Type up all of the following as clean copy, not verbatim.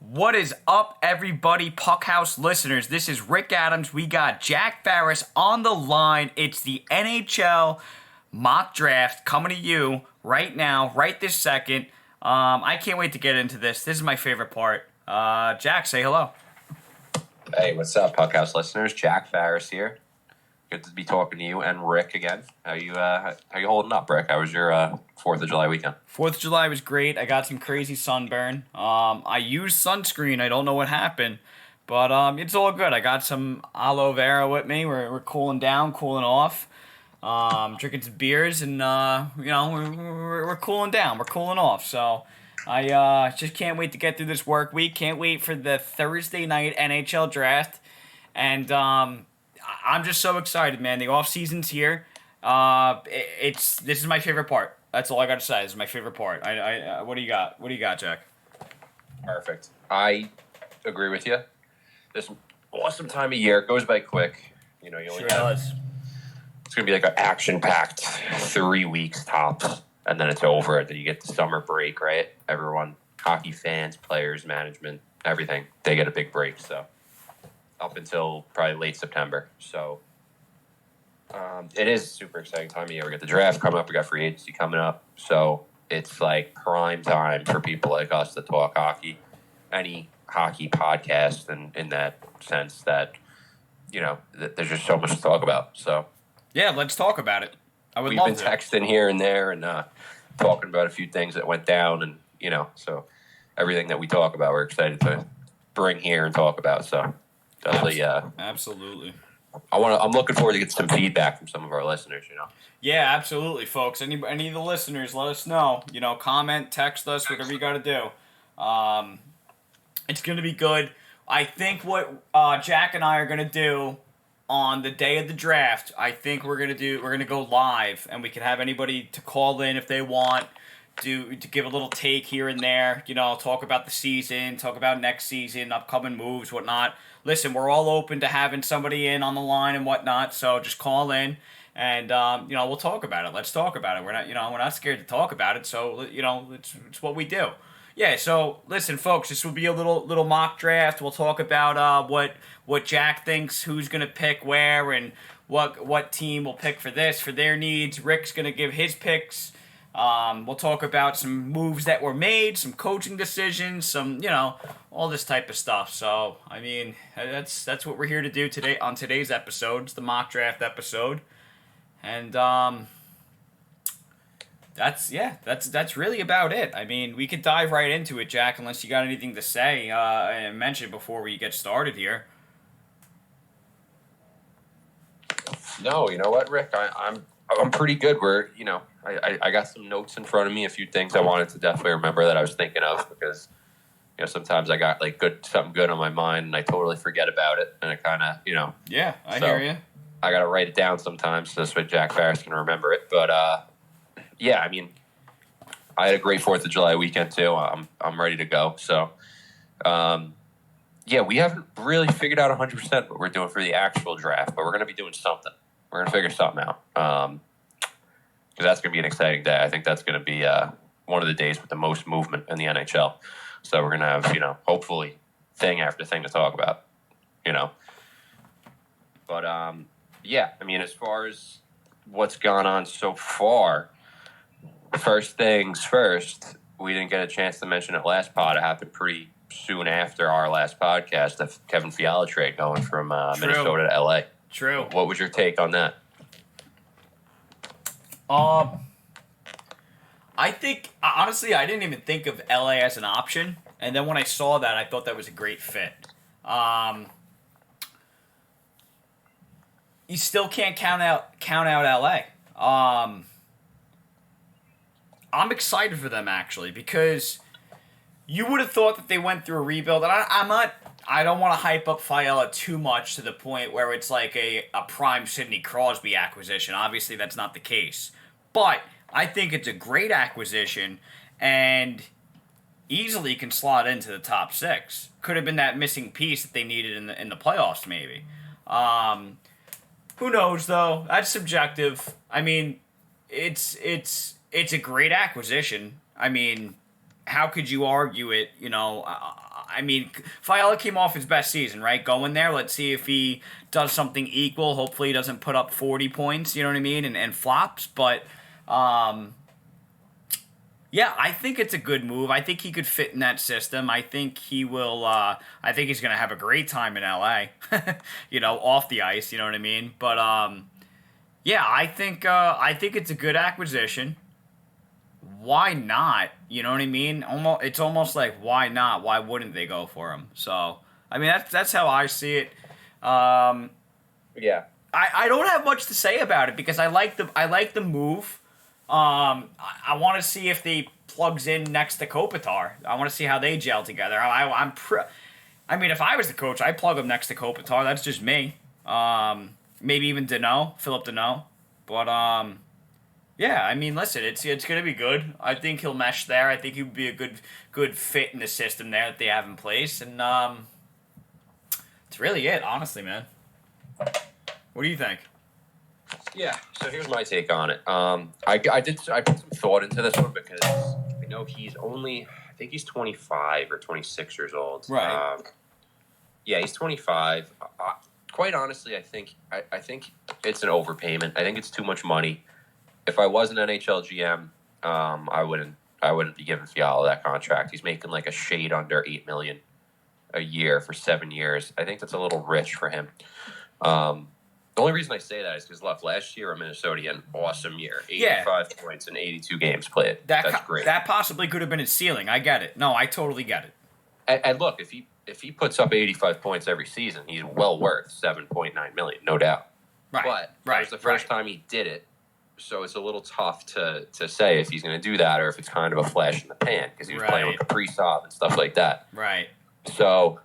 What is up, everybody, PUCKHOUSE listeners? This is Rick Adams. We got Jack Farris on the line. It's the NHL mock draft coming to you right now, right this second. I can't wait to get into this. This is my favorite part. Jack, say hello. Hey, what's up, PUCKHOUSE listeners? Jack Farris here. Good to be talking to you and Rick again. How you holding up, Rick? How was your 4th of July weekend? 4th of July was great. I got some crazy sunburn. I used sunscreen. I don't know what happened, but it's all good. I got some aloe vera with me. We're cooling down, cooling off. Drinking some beers, and we're cooling down. We're cooling off. So I just can't wait to get through this work week. Can't wait for the Thursday night NHL Draft, and I'm just so excited, man. The off season's here. This is my favorite part. That's all I got to say. This is my favorite part. What do you got? What do you got, Jack? Perfect. I agree with you. This awesome time of year. It goes by quick. You only have. It's gonna be like an action-packed 3 weeks tops, and then it's over. Then you get the summer break, right? Everyone, hockey fans, players, management, everything, they get a big break. So up until probably late September. So it is a super exciting time of year. We got the draft coming up. We got free agency coming up. So it's like prime time for people like us to talk hockey. Any hockey podcast, and in that sense that, that there's just so much to talk about. So yeah, let's talk about it. We've been texting here and there and talking about a few things that went down, and so everything that we talk about, we're excited to bring here and talk about. So definitely, absolutely. I'm looking forward to get some feedback from some of our listeners. Yeah, absolutely, folks. Any of the listeners, let us know. Comment, text us, whatever you got to do. It's gonna be good. I think what Jack and I are gonna do on the day of the draft, I think we're gonna go live, and we can have anybody to call in if they want to give a little take here and there. Talk about the season, talk about next season, upcoming moves, whatnot. Listen, we're all open to having somebody in on the line and whatnot. So just call in, and we'll talk about it. Let's talk about it. We're not scared to talk about it. So it's what we do. Yeah, so listen, folks, this will be a little mock draft. We'll talk about what Jack thinks, who's gonna pick where, and what team will pick for their needs. Rick's gonna give his picks. We'll talk about some moves that were made, some coaching decisions, some all this type of stuff. So I mean, that's what we're here to do today on today's episode. It's the mock draft episode, and That's really about it. I mean, we could dive right into it, Jack, unless you got anything to say and mention before we get started here. No, you know what, Rick? I'm pretty good. I got some notes in front of me, a few things I wanted to definitely remember that I was thinking of, because sometimes I got like something good on my mind and I totally forget about it, and it kind of Yeah, I hear you. I gotta write it down sometimes so this way Jack Farris can remember it, but. Yeah, I mean, I had a great 4th of July weekend too. I'm ready to go. So, we haven't really figured out 100% what we're doing for the actual draft, but we're going to be doing something. We're going to figure something out, because that's going to be an exciting day. I think that's going to be one of the days with the most movement in the NHL. So we're going to have, hopefully, thing after thing to talk about, But, I mean, as far as what's gone on so far, first things first, we didn't get a chance to mention it last pod. It happened pretty soon after our last podcast, the Kevin Fiala trade going from Minnesota to LA. True. What was your take on that? I think, honestly, I didn't even think of LA as an option. And then when I saw that, I thought that was a great fit. You still can't count out LA. I'm excited for them, actually, because you would have thought that they went through a rebuild. And I don't want to hype up Fiala too much to the point where it's like a prime Sidney Crosby acquisition. Obviously, that's not the case. But I think it's a great acquisition and easily can slot into the top 6. Could have been that missing piece that they needed in the playoffs, maybe. Who knows, though? That's subjective. I mean, it's a great acquisition. I mean, how could you argue it? I mean, Fiala came off his best season, right? Going there, let's see if he does something equal. Hopefully, he doesn't put up 40 points. You know what I mean? And flops, but. Yeah, I think it's a good move. I think he could fit in that system. I think he will. I think he's going to have a great time in LA. Off the ice. You know what I mean? But yeah, I think it's a good acquisition. Why not? You know what I mean? It's almost like why not? Why wouldn't they go for him? So I mean that's how I see it. Yeah. I don't have much to say about it because I like the move. I want to see if they plugs in next to Kopitar. I want to see how they gel together. I mean, if I was the coach, I'd plug him next to Kopitar. That's just me. Maybe even Philip Deneau. But yeah. I mean, listen, it's gonna be good. I think he'll mesh there. I think he would be a good fit in the system there that they have in place. And it's really it, honestly, man. What do you think? Yeah, so here's my take on it. I put some thought into this one because I know I think he's 25 or 26 years old. Right. Yeah, he's 25. Quite honestly, I think it's an overpayment. I think it's too much money. If I was an NHL GM, I wouldn't be giving Fiala that contract. He's making like a shade under $8 million a year for 7 years. I think that's a little rich for him. The only reason I say that is because last year in Minnesota, he had an awesome year. 85 points in 82 games played. That's great. That possibly could have been his ceiling. I get it. No, I totally get it. And look, if he puts up 85 points every season, he's well worth $7.9 million, no doubt. Right. But that was the first time he did it, so it's a little tough to say if he's going to do that or if it's kind of a flash in the pan because he was playing with Kaprizov and stuff like that. Right. So,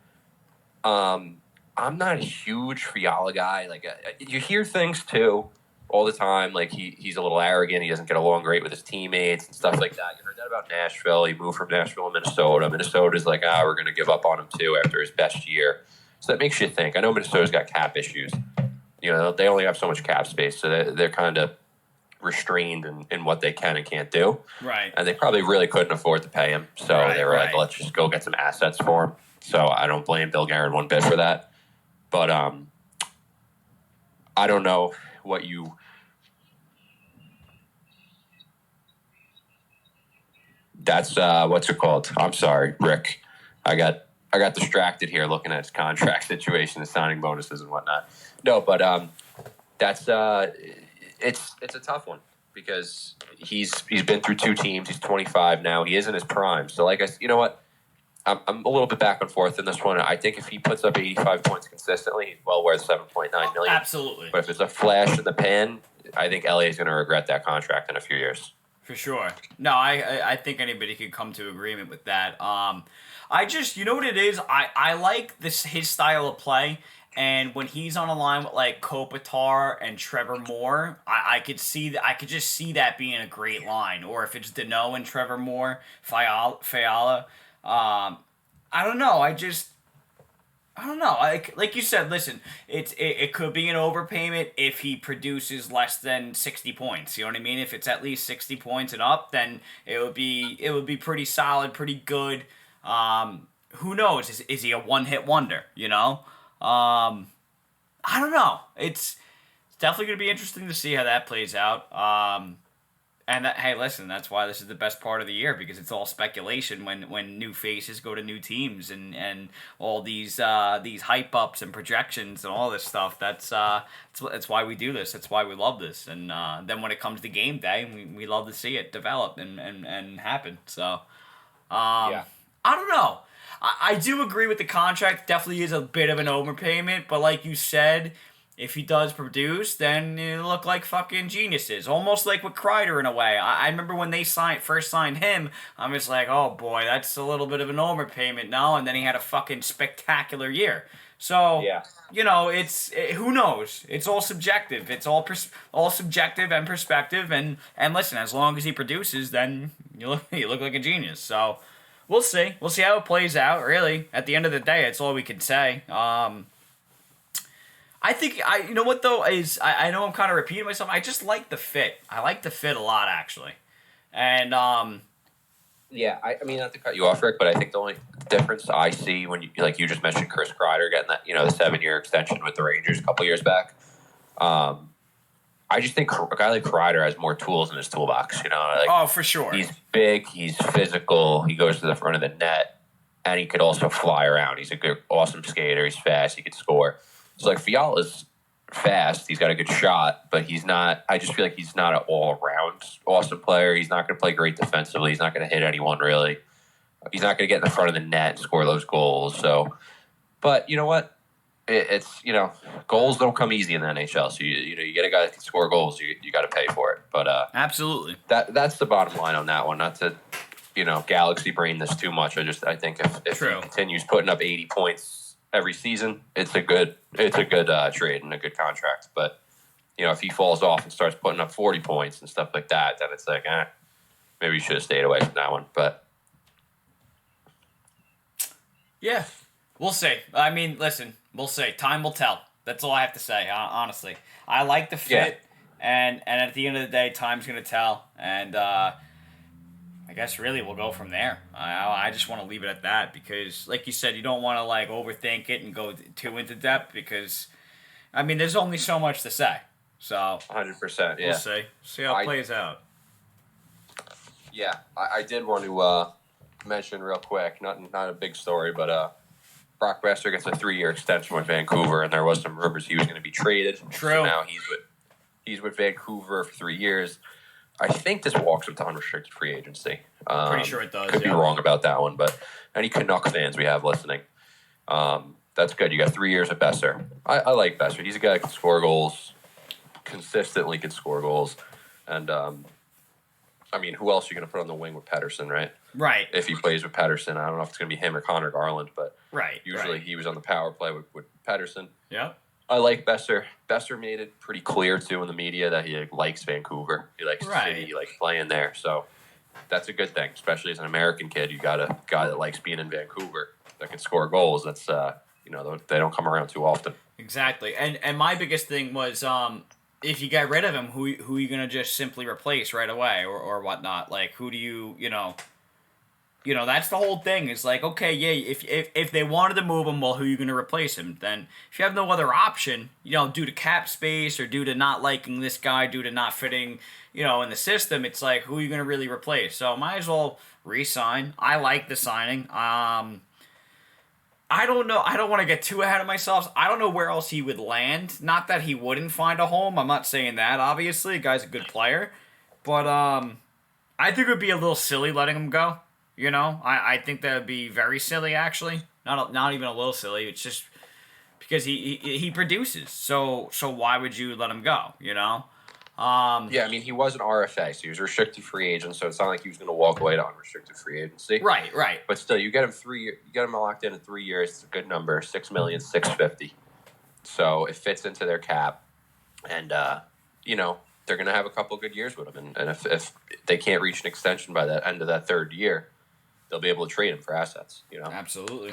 I'm not a huge Fiala guy. Like you hear things too all the time. Like he's a little arrogant. He doesn't get along great with his teammates and stuff like that. You heard that about Nashville. He moved from Nashville to Minnesota. Minnesota's like, we're going to give up on him too after his best year. So that makes you think. I know Minnesota's got cap issues. They only have so much cap space, so they're kind of restrained in what they can and can't do. Right. And they probably really couldn't afford to pay him. So they were like, let's just go get some assets for him. So I don't blame Bill Guerin one bit for that. But I don't know what you. That's what's it called? I'm sorry, Rick. I got distracted here looking at his contract situation, the signing bonuses and whatnot. No, but that's it's a tough one because he's been through two teams. He's 25 now. He is in his prime. So you know what? I'm a little bit back and forth in this one. I think if he puts up 85 points consistently, he's well worth $7.9 million. Absolutely. But if it's a flash in the pan, I think LA is going to regret that contract in a few years. For sure. No, I think anybody could come to agreement with that. I just, you know what it is? I like his style of play. And when he's on a line with like Kopitar and Trevor Moore, I could just see that being a great line. Or if it's Deneau and Trevor Moore, Fiala. I don't know. I don't know. Like you said, listen, it could be an overpayment if he produces less than 60 points. You know what I mean? If it's at least 60 points and up, then it would be pretty solid, pretty good. Who knows? Is he a one-hit wonder? I don't know. It's definitely going to be interesting to see how that plays out. Hey, listen, that's why this is the best part of the year because it's all speculation when new faces go to new teams and all these hype ups and projections and all this stuff. That's why we do this. That's why we love this. And then when it comes to game day, we love to see it develop and happen. So, I don't know. I do agree with the contract. Definitely is a bit of an overpayment, but like you said, if he does produce, then you look like fucking geniuses. Almost like with Kreider in a way. I remember when they first signed him, I'm just like, oh boy, that's a little bit of an overpayment now. And then he had a fucking spectacular year. So, it's who knows? It's all subjective. It's all subjective and perspective. And listen, as long as he produces, then you look like a genius. So, we'll see. We'll see how it plays out. Really, at the end of the day, it's all we can say. I think you know what though is I know I'm kind of repeating myself. I just like the fit. I like the fit a lot actually, and Yeah, I mean, not to cut you off, Rick, but I think the only difference I see when you just mentioned Chris Kreider getting that, the 7-year extension with the Rangers a couple years back. I just think a guy like Kreider has more tools in his toolbox. Oh, for sure. He's big, he's physical, he goes to the front of the net, and he could also fly around. He's a good, awesome skater. He's fast. He could score. So Fiala's fast. He's got a good shot, but he's not. I just feel like he's not an all-around awesome player. He's not going to play great defensively. He's not going to hit anyone really. He's not going to get in the front of the net and score those goals. So, but you know what? It's goals don't come easy in the NHL. So you get a guy that can score goals. You got to pay for it. But absolutely, that's the bottom line on that one. Not to galaxy brain this too much. I think if he continues putting up 80 points every season, it's a good trade and a good contract. But if he falls off and starts putting up 40 points and stuff like that, then it's like, maybe you should have stayed away from that one. But yeah, we'll see. I mean, listen, we'll see. Time will tell. That's all I have to say. Honestly, I like the fit, and at the end of the day, time's gonna tell. And I guess really we'll go from there. I just want to leave it at that because, like you said, you don't want to overthink it and go too into depth because, I mean, there's only so much to say. So 100%. Yeah, we'll see how it plays out. Yeah, I did want to mention real quick, not a big story, but Brock Besser gets a 3-year extension with Vancouver, and there was some rumors he was going to be traded. True. So now he's with Vancouver for 3 years. I think this walks him to unrestricted free agency. Pretty sure it does. Could be wrong about that one, but any Canuck fans we have listening, that's good. You got 3 years of Besser. I like Besser. He's a guy that can score goals, consistently can score goals, and I mean, who else are you going to put on the wing with Pettersson, right? Right. If he plays with Pettersson, I don't know if it's going to be him or Connor Garland, but usually he was on the power play with Pettersson. Yeah. I like Besser. Besser made it pretty clear, too, in the media that he likes Vancouver. He likes the city. He likes playing there. So that's a good thing, especially as an American kid. You got a guy that likes being in Vancouver that can score goals. That's, they don't come around too often. Exactly. And my biggest thing was if you get rid of him, who are you going to just simply replace right away or whatnot? Like, who do you that's the whole thing. It's like, okay, yeah, if they wanted to move him, well, who are you going to replace him? Then if you have no other option, due to cap space or due to not liking this guy, due to not fitting, in the system, it's like, who are you going to really replace? So might as well re-sign. I like the signing. I don't know. I don't want to get too ahead of myself. I don't know where else he would land. Not that he wouldn't find a home. I'm not saying that, obviously. The guy's a good player. But I think it would be a little silly letting him go. I think that would be very silly, actually. Not even a little silly. It's just because he produces. So why would you let him go? Yeah, I mean, he was an RFA, so he was a restricted free agent. So it's not like he was going to walk away to unrestricted free agency. Right. But still, you get him locked in 3 years. It's a good number, $6,650,000. So it fits into their cap, and they're going to have a couple good years with him. And if they can't reach an extension by the end of that third year, they'll be able to trade him for assets, Absolutely.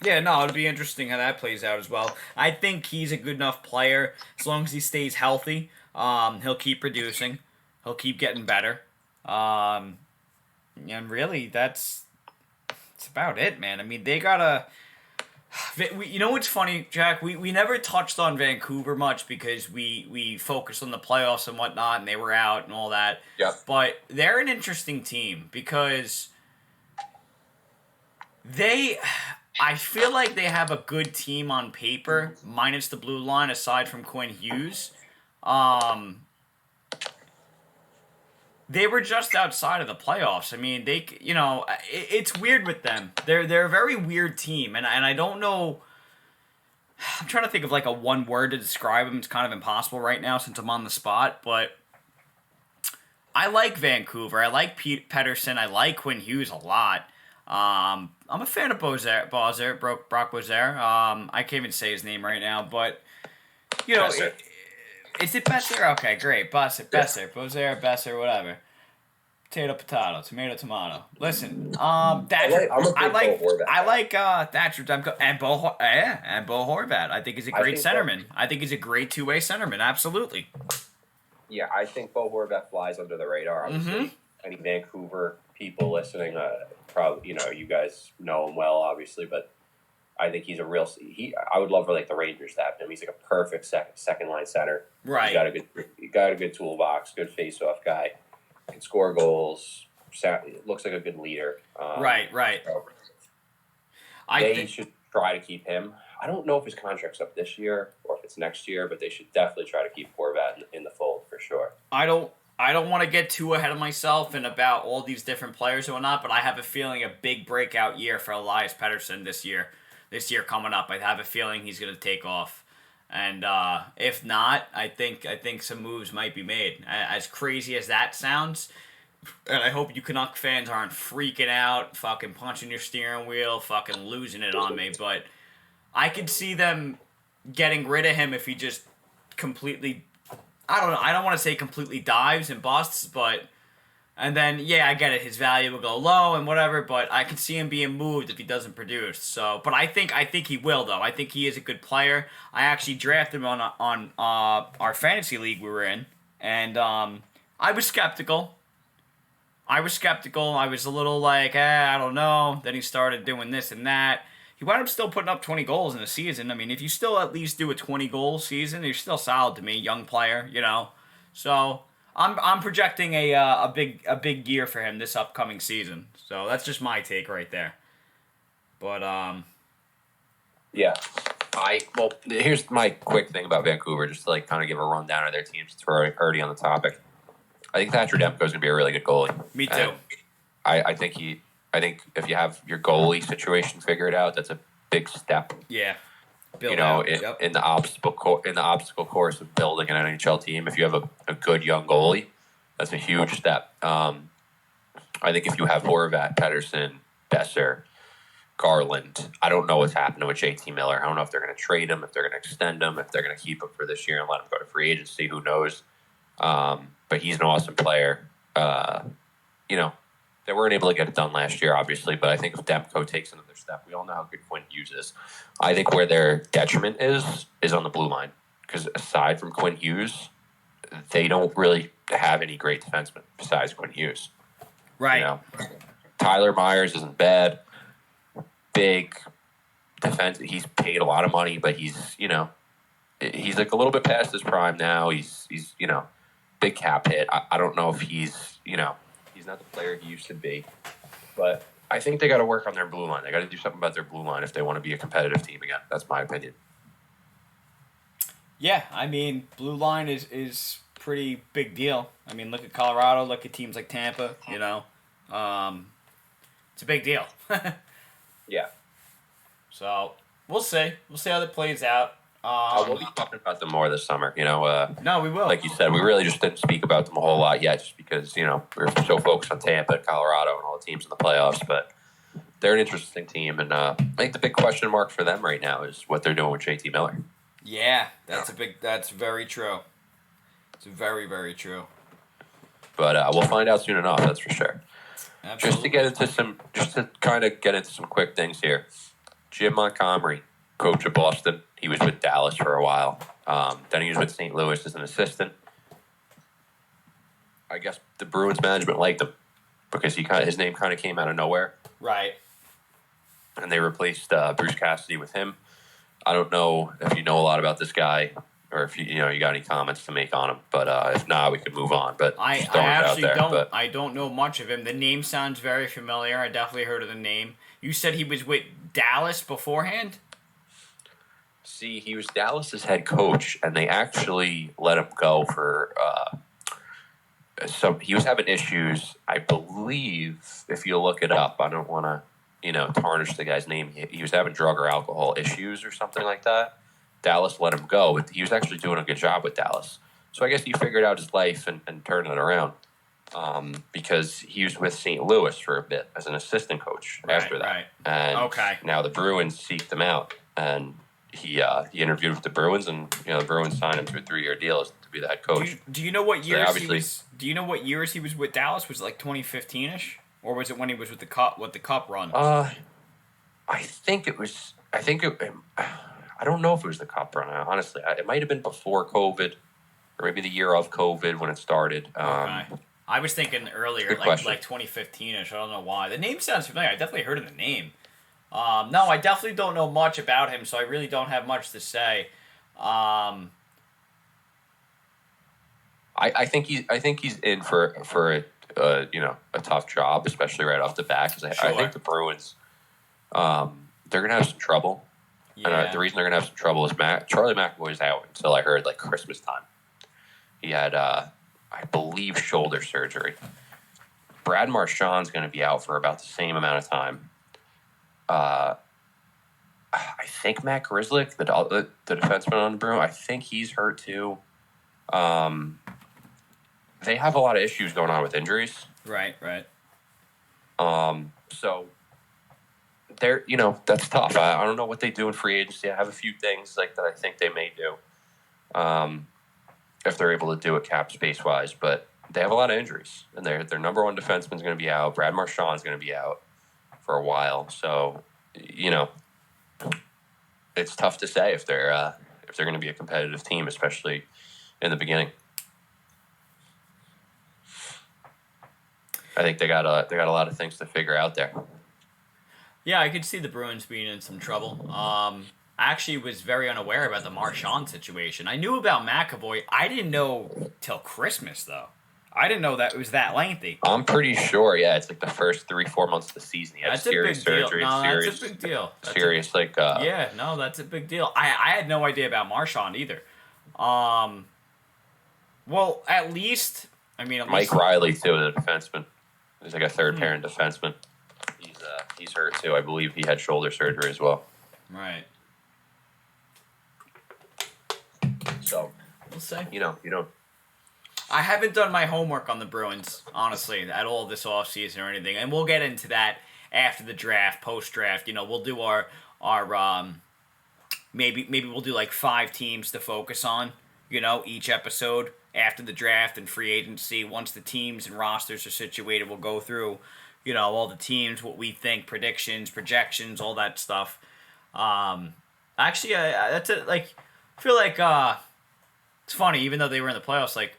Yeah, no, it'll be interesting how that plays out as well. I think he's a good enough player. As long as he stays healthy, he'll keep producing. He'll keep getting better. And really, that's about it, man. I mean, they gotta... what's funny, Jack? We never touched on Vancouver much because we focused on the playoffs and whatnot, and they were out and all that. Yeah. But they're an interesting team because... I feel like they have a good team on paper, minus the blue line, aside from Quinn Hughes. They were just outside of the playoffs. I mean, it's weird with them. They're a very weird team, and I don't know. I'm trying to think of a one word to describe them. It's kind of impossible right now since I'm on the spot, but I like Vancouver. I like Pettersson. I like Quinn Hughes a lot. I'm a fan of Brock Bozer. I can't even say his name right now, but is it Besser? Okay, great. Besser, Bozer, Besser, whatever. Potato, tomato, tomato. Listen, Thatcher. I like Thatcher Demko and Bo Horvat. I think he's a great centerman. I think he's a great two-way centerman. Absolutely. Yeah, I think Bo Horvat flies under the radar. Obviously, any Vancouver people listening, probably you guys know him well, obviously, but I think he's a real. I would love for the Rangers to have him. He's like a perfect second line center. Right. He got a good toolbox, good face off guy, can score goals. Looks like a good leader. Right. They should try to keep him. I don't know if his contract's up this year or if it's next year, but they should definitely try to keep Horvat in the fold for sure. I don't want to get too ahead of myself and about all these different players and whatnot, but I have a feeling a big breakout year for Elias Pettersson this year. This year coming up, I have a feeling he's going to take off. And if not, I think some moves might be made. As crazy as that sounds, and I hope you Canuck fans aren't freaking out, fucking punching your steering wheel, fucking losing it on me, but I could see them getting rid of him if he just completely, I don't know, I don't want to say completely dives and busts, but, and then, yeah, I get it, his value will go low and whatever, but I could see him being moved if he doesn't produce, so, but I think he will, though. I think he is a good player. I actually drafted him on our fantasy league we were in, and I was skeptical. I was a little like, I don't know. Then he started doing this and that. He wound up still putting up 20 goals in a season. I mean, if you still at least do a 20-goal season, you're still solid to me, young player, So I'm projecting a big year for him this upcoming season. So that's just my take right there. But yeah, here's my quick thing about Vancouver, just to kind of give a rundown of their teams. Since we're already on the topic. I think Thatcher Demko is going to be a really good goalie. Me too. I think if you have your goalie situation figured out, that's a big step. Yeah. In the obstacle course of building an NHL team, if you have a good young goalie, that's a huge step. I think if you have Horvat, Pettersson, Besser, Garland, I don't know what's happening with JT Miller. I don't know if they're going to trade him, if they're going to extend him, if they're going to keep him for this year and let him go to free agency. Who knows? But he's an awesome player. They weren't able to get it done last year, obviously, but I think if Demko takes another step, we all know how good Quinn Hughes is. I think where their detriment is on the blue line. Because aside from Quinn Hughes, they don't really have any great defensemen besides Quinn Hughes. Right. Tyler Myers isn't bad. Big defense. He's paid a lot of money, but he's like a little bit past his prime now. He's big cap hit. I don't know if he's not the player he used to be, but I think they got to work on their blue line. They got to do something about their blue line if they want to be a competitive team again. That's my opinion. Yeah, I mean, blue line is pretty big deal. I mean, look at Colorado, look at teams like Tampa, it's a big deal. Yeah. So, we'll see. We'll see how that plays out. We'll be talking about them more this summer. No, we will. Like you said, we really just didn't speak about them a whole lot yet, just because we're so focused on Tampa, Colorado, and all the teams in the playoffs. But they're an interesting team, and I think the big question mark for them right now is what they're doing with JT Miller. Yeah, that's very true. It's very, very true. But we'll find out soon enough. That's for sure. Absolutely. Just to kind of get into some quick things here. Jim Montgomery, coach of Boston. He was with Dallas for a while. Then he was with St. Louis as an assistant. I guess the Bruins management liked him because his name kind of came out of nowhere. Right. And they replaced Bruce Cassidy with him. I don't know if you know a lot about this guy or if you got any comments to make on him. But if not, we could move on. But I actually don't. I don't know much of him. The name sounds very familiar. I definitely heard of the name. You said he was with Dallas beforehand? See, he was Dallas's head coach, and they actually let him go for he was having issues. I believe, if you look it up, I don't want to, tarnish the guy's name. He was having drug or alcohol issues or something like that. Dallas let him go, but he was actually doing a good job with Dallas. So I guess he figured out his life and turned it around because he was with St. Louis for a bit as an assistant coach after that. Right. And now the Bruins seeked him out, and he interviewed with the Bruins, and the Bruins signed him to a 3-year deal to be the head coach. Do you know what years he was? Do you know what years he was with Dallas? Was it like 2015ish, or was it when he was with the Cup? What the Cup run? I think it was. I don't know if it was the Cup run. Honestly, it might have been before COVID, or maybe the year of COVID when it started. Okay. I was thinking earlier, Good like question. 2015ish. I don't know why. The name sounds familiar. I definitely heard of the name. No, I definitely don't know much about him, so I really don't have much to say. I think he's in for a tough job, especially right off the bat. Because I think the Bruins, they're gonna have some trouble. Yeah. And the reason they're gonna have some trouble is Charlie McAvoy's out until I heard like Christmas time. He had, I believe, shoulder surgery. Brad Marchand's going to be out for about the same amount of time. I think Matt Grzelcyk, the defenseman on the Bruins, I think he's hurt too. They have a lot of issues going on with injuries. Right. So they're, that's tough. I don't know what they do in free agency. I have a few things like that I think they may do. If they're able to do it cap space wise, but they have a lot of injuries, and their number one defenseman is going to be out. Brad Marchand's going to be out for a while, so it's tough to say if they're going to be a competitive team, especially in the beginning. I think they got a lot of things to figure out there. Yeah, I could see the Bruins being in some trouble. I actually was very unaware about the Marchand situation. I knew about McAvoy. I didn't know till Christmas, though. I didn't know that it was that lengthy. I'm pretty sure, yeah, it's like the first 3-4 months of the season. He had That's serious a big surgery. deal. No, serious, that's a big deal. Serious, yeah, no, that's a big deal. I had no idea about Marchand either. Well, at least, Mike Riley, too, the defenseman. He's like a third-pairing defenseman. He's hurt, too. I believe he had shoulder surgery as well. Right. So, we'll say. I haven't done my homework on the Bruins, honestly, at all this offseason or anything. And we'll get into that after the draft, post-draft. We'll do our maybe we'll do like 5 teams to focus on, each episode after the draft and free agency. Once the teams and rosters are situated, we'll go through, all the teams, what we think, predictions, projections, all that stuff. Actually, that's it. Like, I feel like it's funny, even though they were in the playoffs, like,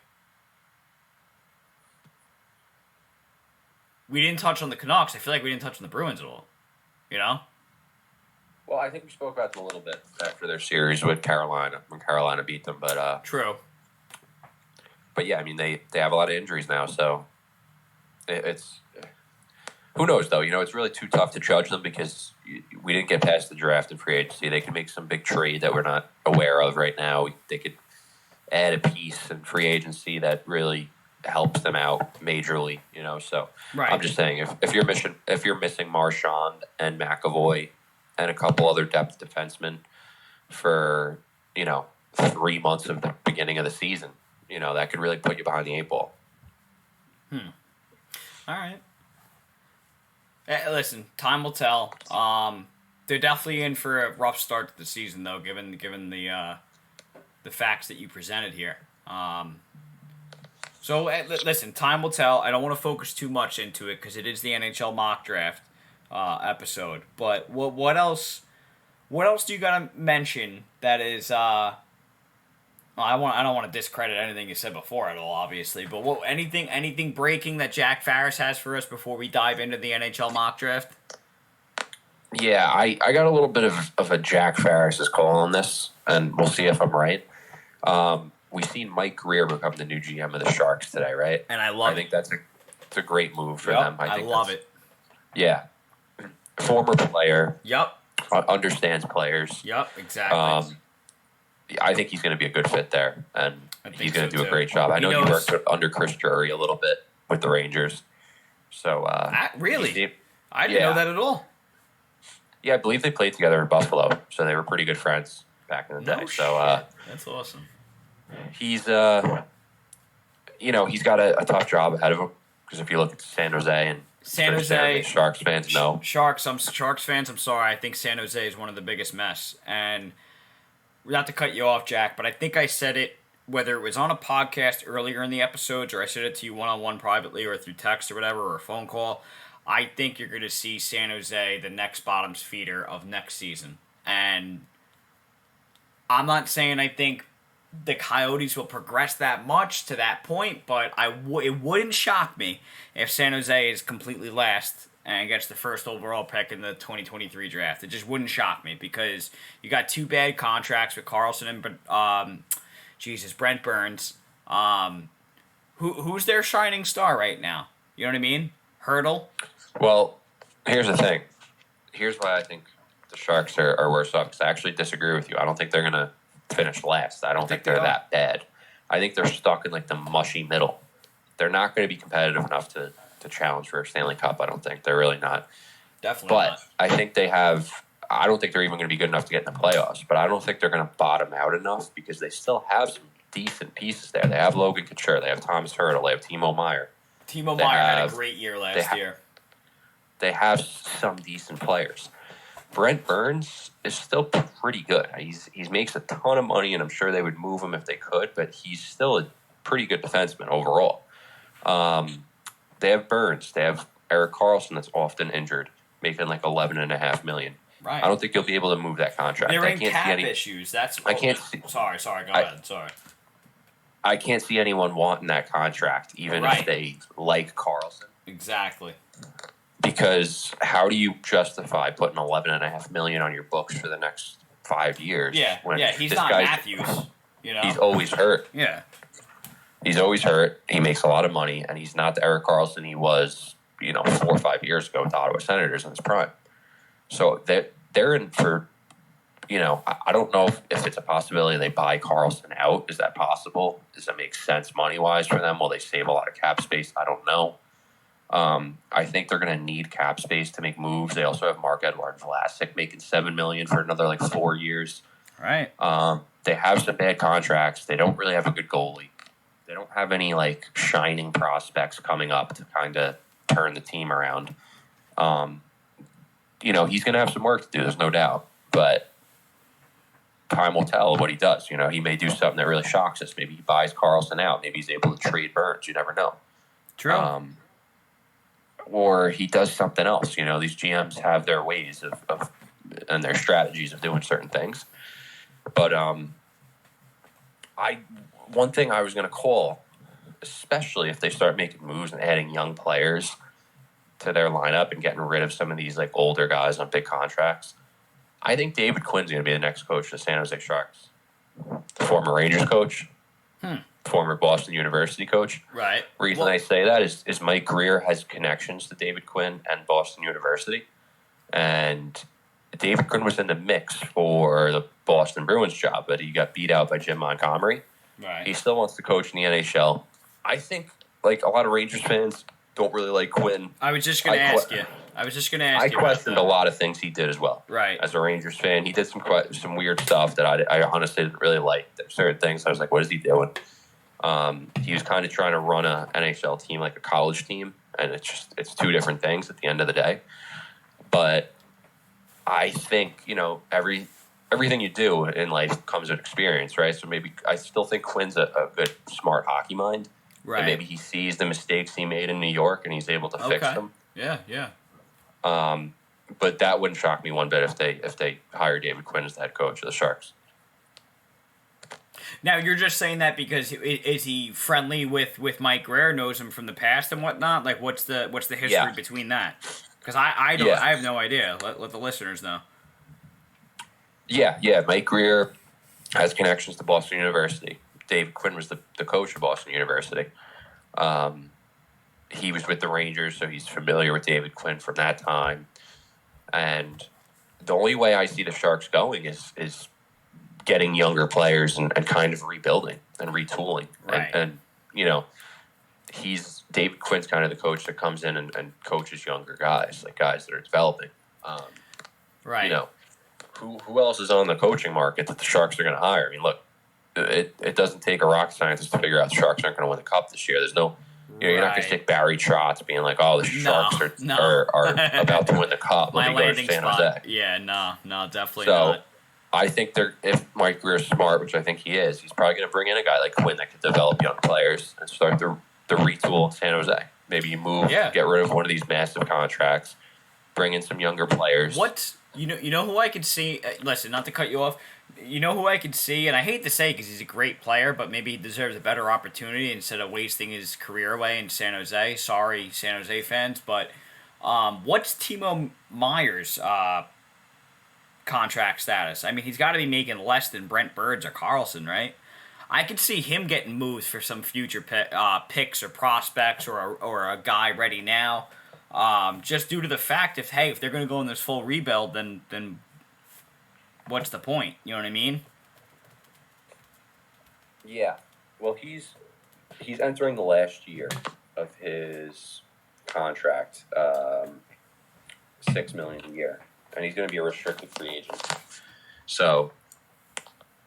we didn't touch on the Canucks. I feel like we didn't touch on the Bruins at all. Well, I think we spoke about them a little bit after their series with Carolina, when Carolina beat them. But true. But yeah, they have a lot of injuries now, so it's who knows though. It's really too tough to judge them because we didn't get past the draft and free agency. They can make some big trade that we're not aware of right now. They could add a piece in free agency that really helps them out majorly, So right. I'm just saying, if you're missing Marchand and McAvoy and a couple other depth defensemen for 3 months of the beginning of the season, that could really put you behind the 8 ball. All right. Listen, time will tell. They're definitely in for a rough start to the season, though, given the facts that you presented here. So, listen, time will tell. I don't want to focus too much into it because it is the NHL mock draft episode. But what else? What else do you got to mention that is? I don't want to discredit anything you said before at all, obviously. But anything breaking that Jack Farris has for us before we dive into the NHL mock draft? Yeah, I got a little bit of a Jack Farris's call on this, and we'll see if I'm right. We've seen Mike Greer become the new GM of the Sharks today, right? And I think that's a great move for them. I love it. Yeah. Former player. Yep. Understands players. Yep, exactly. I think he's going to be a good fit there, and he's going to do a great job. I know he worked under Chris Drury a little bit with the Rangers. So really? I didn't know that at all. Yeah, I believe they played together in Buffalo, so they were pretty good friends back in the day. So that's awesome. He's he's got a tough job ahead of him because if you look at San Jose Sharks fans know. Sharks fans, I'm sorry. I think San Jose is one of the biggest mess. And not to cut you off, Jack, but I think I said it, whether it was on a podcast earlier in the episodes or I said it to you one-on-one privately or through text or whatever or a phone call, I think you're going to see San Jose the next bottoms feeder of next season. And I'm not saying I think the Coyotes will progress that much to that point, but it wouldn't shock me if San Jose is completely last and gets the first overall pick in the 2023 draft. It just wouldn't shock me because you got two bad contracts with Carlson and Brent Burns. Who's their shining star right now? You know what I mean? Hurdle. Well, here's the thing. Here's why I think the Sharks are worse off. Because I actually disagree with you. I don't think they're gonna finish last. I don't think they're that bad. I think they're stuck in like the mushy middle. They're not going to be competitive enough to challenge for a Stanley Cup. I don't think they're really not. Definitely but not. I think they have. I don't think they're even going to be good enough to get in the playoffs. But I don't think they're going to bottom out enough because they still have some decent pieces there. They have Logan Couture. They have Thomas Hurdle. They have Timo Meier. Timo Meier had a great year last year. They have some decent players. Brent Burns is still pretty good. He makes a ton of money, and I'm sure they would move him if they could, but he's still a pretty good defenseman overall. They have Burns. They have Erik Karlsson that's often injured, making like $11.5 million. Right. I don't think you'll be able to move that contract. They're in cap issues. I can't see. Sorry. Go ahead. Sorry. I can't see anyone wanting that contract, even if they like Karlsson. Exactly. Because how do you justify putting $11.5 million on your books for the next 5 years? Yeah, he's not Matthews. You know, he's always hurt. Yeah, he's always hurt. He makes a lot of money, and he's not the Erik Karlsson he was, 4 or 5 years ago with the Ottawa Senators in his prime. So they're in for, I don't know if it's a possibility they buy Karlsson out. Is that possible? Does that make sense money wise for them? Will they save a lot of cap space? I don't know. I think they're going to need cap space to make moves. They also have Marc-Edouard Vlasic making $7 million for another 4 years. Right. They have some bad contracts. They don't really have a good goalie. They don't have any shining prospects coming up to kind of turn the team around. He's going to have some work to do. There's no doubt, but time will tell what he does. He may do something that really shocks us. Maybe he buys Karlsson out. Maybe he's able to trade Burns. You never know. True. Or he does something else. These GMs have their ways of and their strategies of doing certain things. But one thing I was going to call, especially if they start making moves and adding young players to their lineup and getting rid of some of these older guys on big contracts, I think David Quinn's going to be the next coach of the San Jose Sharks. The former Rangers coach. Former Boston University coach. Right. Reason I say that is Mike Greer has connections to David Quinn and Boston University. And David Quinn was in the mix for the Boston Bruins job, but he got beat out by Jim Montgomery. Right. He still wants to coach in the NHL. I think, a lot of Rangers fans don't really like Quinn. I was just going to ask you. I questioned a lot of things he did as well. Right. As a Rangers fan, he did some weird stuff that I honestly didn't really like. There's certain things I was like, what is he doing? He was kind of trying to run a NHL team like a college team, and it's two different things at the end of the day. But I think, everything you do in life comes with experience, right? So maybe I still think Quinn's a good, smart hockey mind. Right. And maybe he sees the mistakes he made in New York and he's able to fix them. Yeah. But that wouldn't shock me one bit if they hire David Quinn as the head coach of the Sharks. Now, you're just saying that because is he friendly with Mike Greer, knows him from the past and whatnot? What's the history between that? Because I don't, I have no idea. Let the listeners know. Yeah. Mike Greer has connections to Boston University. David Quinn was the coach of Boston University. He was with the Rangers, so he's familiar with David Quinn from that time. And the only way I see the Sharks going is getting younger players and kind of rebuilding and retooling. Right. And David Quinn's kind of the coach that comes in and coaches younger guys, guys that are developing. Right. Who else is on the coaching market that the Sharks are going to hire? I mean, look, it doesn't take a rocket scientist to figure out the Sharks aren't going to win the Cup this year. There's no... You're not going to take Barry Trotz being like, the Sharks are about to win the Cup. Let me go to San Jose. Yeah, no, definitely so, not. I think if Mike Greer's smart, which I think he is, he's probably going to bring in a guy like Quinn that could develop young players and start the retool in San Jose. Maybe you get rid of one of these massive contracts, bring in some younger players. You know who I could see. Listen, not to cut you off. You know who I could see, and I hate to say because he's a great player, but maybe he deserves a better opportunity instead of wasting his career away in San Jose. Sorry, San Jose fans, but what's Timo Meyer's contract status? I mean, he's got to be making less than Brent Burns or Carlson, right? I could see him getting moved for some future picks or prospects or a guy ready now. Just due to the fact if they're going to go in this full rebuild, then what's the point? You know what I mean? Yeah. Well, he's entering the last year of his contract, $6 million a year, and he's going to be a restricted free agent. So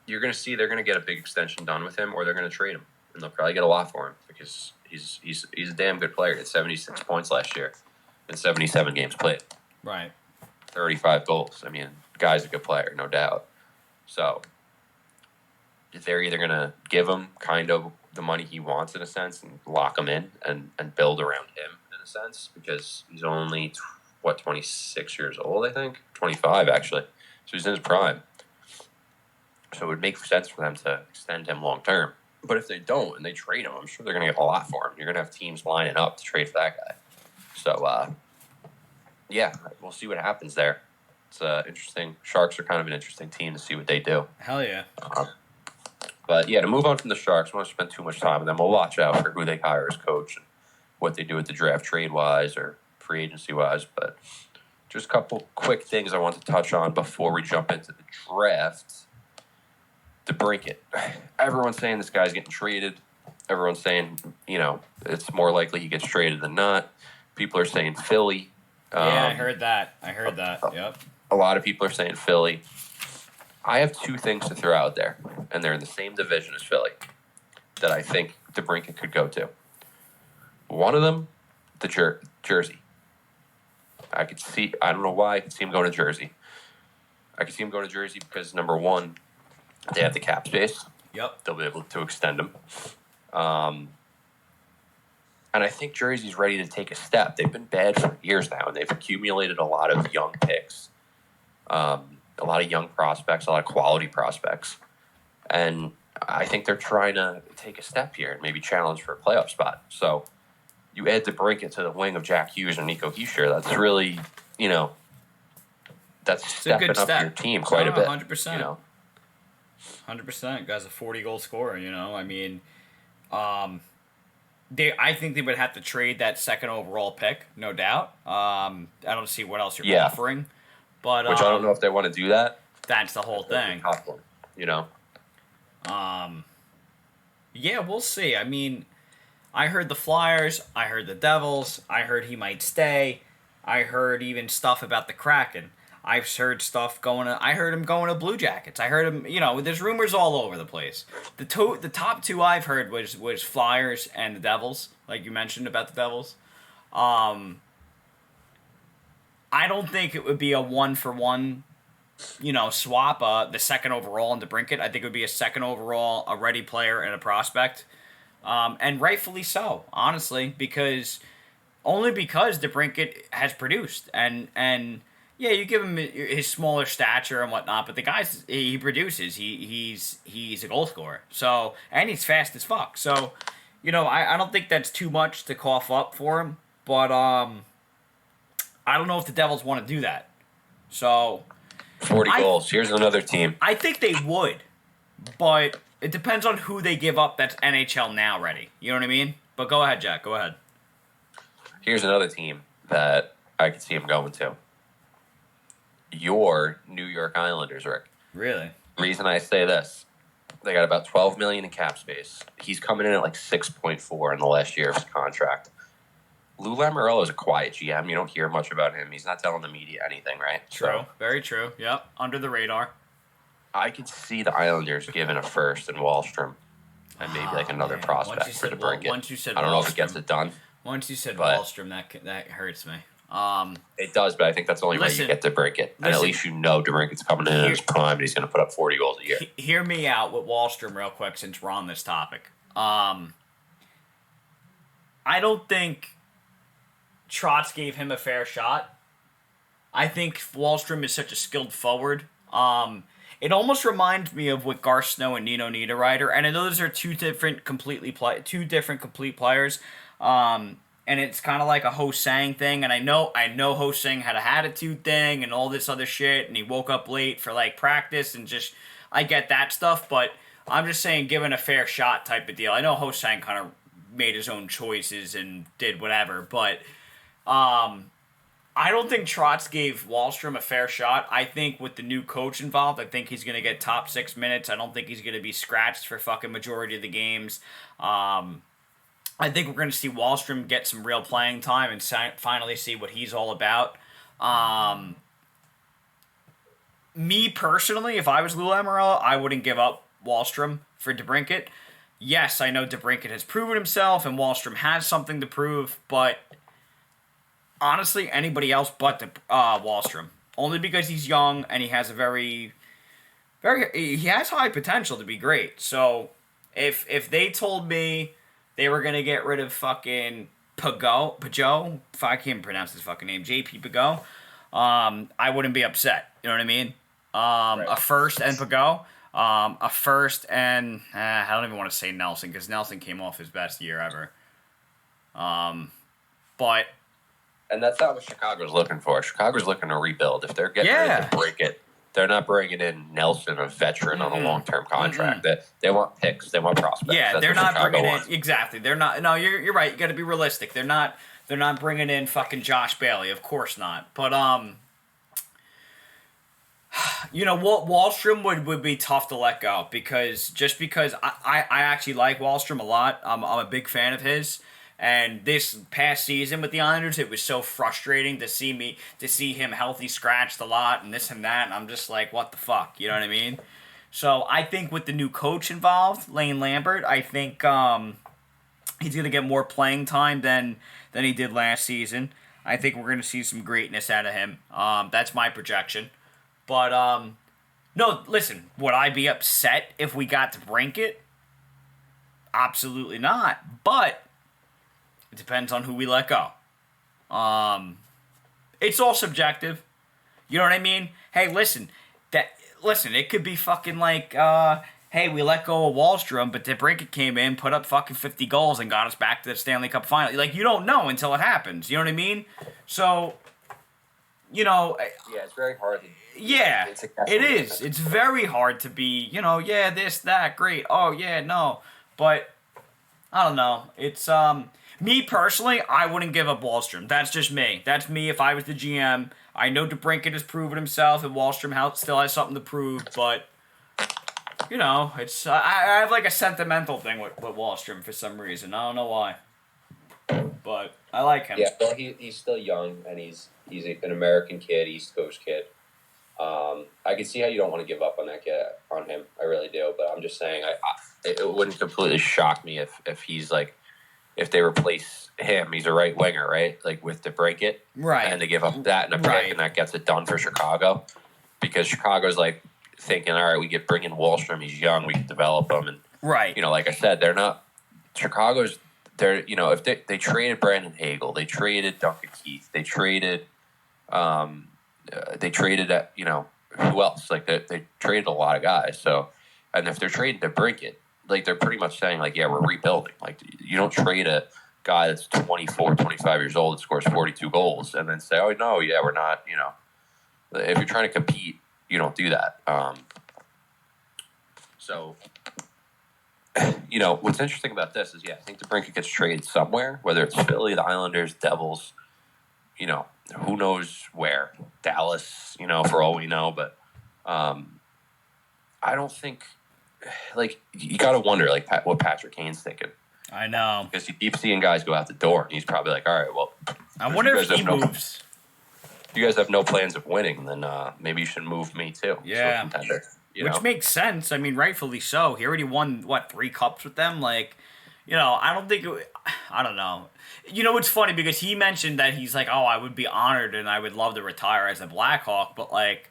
you're going to see they're going to get a big extension done with him, or they're going to trade him, and they'll probably get a lot for him because he's a damn good player. He had 76 points last year in 77 games played. Right. 35 goals. I mean, guy's a good player, no doubt. So they're either going to give him kind of the money he wants in a sense and lock him in and build around him in a sense because he's only, 26 years old, I think? 25, actually. So he's in his prime. So it would make sense for them to extend him long term. But if they don't and they trade him, I'm sure they're going to get a lot for him. You're going to have teams lining up to trade for that guy. So, yeah, we'll see what happens there. It's interesting. Sharks are kind of an interesting team to see what they do. Hell yeah. But, yeah, to move on from the Sharks, we won't spend too much time with them. We'll watch out for who they hire as coach and what they do with the draft trade-wise or free agency-wise. But just a couple quick things I want to touch on before we jump into the draft. DeBrincat. Everyone's saying this guy's getting traded. Everyone's saying, it's more likely he gets traded than not. People are saying Philly. Yeah, I heard that. Yep. A lot of people are saying Philly. I have two things to throw out there, and they're in the same division as Philly, that I think DeBrincat could go to. One of them, the Jersey. I don't know why I could see him going to Jersey. I could see him going to Jersey because, number one, they have the cap space. Yep. They'll be able to extend him. And I think Jersey's ready to take a step. They've been bad for years now, and they've accumulated a lot of young picks, a lot of young prospects, a lot of quality prospects. And I think they're trying to take a step here and maybe challenge for a playoff spot. So you add DeBrincat to the wing of Jack Hughes and Nico Hischier. That's really, that's stepping up your team quite a bit. 100%. 100%. Guy's a 40-goal scorer, I mean, I think they would have to trade that second overall pick, no doubt. I don't see what else you're offering. But which I don't know if they want to do that. That's the whole thing. Yeah, we'll see. I mean, I heard the Flyers. I heard the Devils. I heard he might stay. I heard even stuff about the Kraken. I've heard stuff I heard him going to Blue Jackets. I heard him, there's rumors all over the place. The top two I've heard was Flyers and the Devils, like you mentioned about the Devils. I don't think it would be a 1-for-1, swap, the second overall into DeBrincat. I think it would be a second overall, a ready player, and a prospect. And rightfully so, honestly, because DeBrincat has produced. And yeah, you give him his smaller stature and whatnot, but the guy, he produces. He's a goal scorer. So, and he's fast as fuck. So, I don't think that's too much to cough up for him. But I don't know if the Devils want to do that. So 40 goals. Here's another team. I think they would, but it depends on who they give up that's NHL now ready. You know what I mean? But go ahead, Jack. Go ahead. Here's another team that I could see him going to. Your New York Islanders, Rick. Really? Reason I say this, they got about $12 million in cap space. He's coming in at like 6.4 in the last year of his contract. Lou Lamoriello is a quiet GM. You don't hear much about him. He's not telling the media anything, right? True. So, very true. Yep. Under the radar. I could see the Islanders giving a first in Wallstrom and maybe like another prospect for DeBrincat. Once you said I don't know if it gets it done. Once you said Wallstrom, that hurts me. It does, but I think that's the only way you get DeBrincat. And at least DeBrincat's coming in his prime and he's going to put up 40 goals a year. Hear me out with Wallstrom real quick since we're on this topic. I don't think Trotz gave him a fair shot. I think Wahlstrom is such a skilled forward. It almost reminds me of what Garth Snow and Nino Niederreiter, and I know those are two different complete players. And it's kind of like a Ho-Sang thing, and I know Ho-Sang had a attitude thing and all this other shit, and he woke up late for like practice and just I get that stuff, but I'm just saying, given a fair shot type of deal. I know Ho-Sang kind of made his own choices and did whatever, but I don't think Trotz gave Wahlstrom a fair shot. I think with the new coach involved, I think he's going to get top 6 minutes. I don't think he's going to be scratched for fucking majority of the games. I think we're going to see Wahlstrom get some real playing time and finally see what he's all about. Me personally, if I was Lou Lamoriello, I wouldn't give up Wahlstrom for DeBrincat. Yes, I know DeBrincat has proven himself and Wahlstrom has something to prove, but honestly, anybody else but Wahlstrom. Only because he's young and he has a he has high potential to be great. So if they told me they were going to get rid of fucking Pajot, if I can't pronounce his fucking name, JP Pajot, I wouldn't be upset. You know what I mean? Right. A first and Pajot. A first and I don't even want to say Nelson because Nelson came off his best year ever. But and that's not what Chicago's looking for. Chicago's looking to rebuild. If they're getting ready to break it, they're not bringing in Nelson, a veteran, on a long-term contract. They want picks. They want prospects. Yeah, that's they're not Chicago bringing wants. in exactly. They're not. No, you're right. You got to be realistic. They're not bringing in fucking Josh Bailey. Of course not. But Wahlstrom would be tough to let go because I actually like Wahlstrom a lot. I'm a big fan of his. And this past season with the Islanders, it was so frustrating to see him healthy scratched a lot and this and that. And I'm just like, what the fuck? You know what I mean? So I think with the new coach involved, Lane Lambert, I think he's going to get more playing time than he did last season. I think we're going to see some greatness out of him. That's my projection. But, no, listen, would I be upset if we got to DeBrincat? Absolutely not. But it depends on who we let go. It's all subjective. You know what I mean? Hey, listen, it could be fucking like, hey, we let go of Wahlstrom, but DeBrincat came in, put up fucking 50 goals, and got us back to the Stanley Cup final. Like, you don't know until it happens. You know what I mean? So, yeah, it's very hard. Yeah, it is. It's very hard to be, this, that, great. Oh, yeah, no. But, I don't know. It's, me personally, I wouldn't give up Wahlstrom. That's just me. That's me if I was the GM. I know DeBrincat has proven himself, and Wahlstrom still has something to prove, but, it's I have like a sentimental thing with Wahlstrom for some reason. I don't know why. But I like him. Yeah, well, he's still young, and he's an American kid, East Coast kid. I can see how you don't want to give up on him. I really do, but I'm just saying, it wouldn't completely shock me if he's like, if they replace him, he's a right winger, right? Like with DeBrincat, right? And they give up that and a pick, and that gets it done for Chicago, because Chicago's like thinking, all right, we could bring in Wahlstrom. He's young, we can develop him, and right. Like I said, they're not Chicago's. They're if they traded Brandon Hagel, they traded Duncan Keith, they traded who else? Like they traded a lot of guys. So, and if they're trading DeBrincat, like they're pretty much saying like, yeah, we're rebuilding. Like you don't trade a guy that's 24, 25 years old that scores 42 goals and then say, oh no, yeah, we're not. If you're trying to compete, you don't do that. So, what's interesting about this is, I think DeBrincat gets traded somewhere, whether it's Philly, the Islanders, Devils, who knows where, Dallas, for all we know. But I don't think, like, you got to wonder, like, what Patrick Kane's thinking. I know. Because he keeps seeing guys go out the door, and he's probably like, all right, well. I wonder if he moves. If you guys have no plans of winning, then maybe you should move me too. Yeah. Which makes sense. I mean, rightfully so. He already won, 3 cups with them? Like, I don't think I don't know. It's funny because he mentioned that he's like, oh, I would be honored and I would love to retire as a Blackhawk, but, like,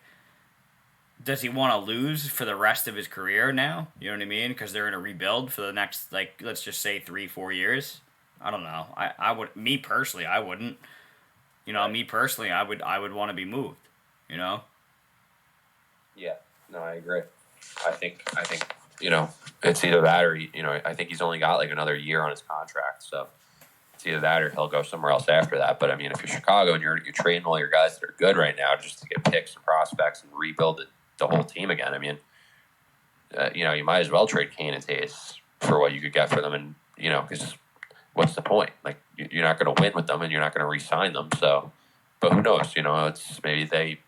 does he want to lose for the rest of his career now? You know what I mean? Because they're in a rebuild for the next, like, let's just say 3-4 years. I don't know. I would, me personally, I wouldn't. you know, me personally, I would want to be moved. You know. Yeah. No, I agree. I think you know, it's either that or you know, I think he's only got like another year on his contract, so it's either that or he'll go somewhere else after that. But I mean, if you're Chicago and you're trading all your guys that are good right now just to get picks and prospects and rebuild the whole team again, I mean, you know, you might as well trade Kane and Tays for what you could get for them, and you know, because what's the point? Like, you're not going to win with them, and you're not going to re-sign them. So, but who knows? You know, it's maybe they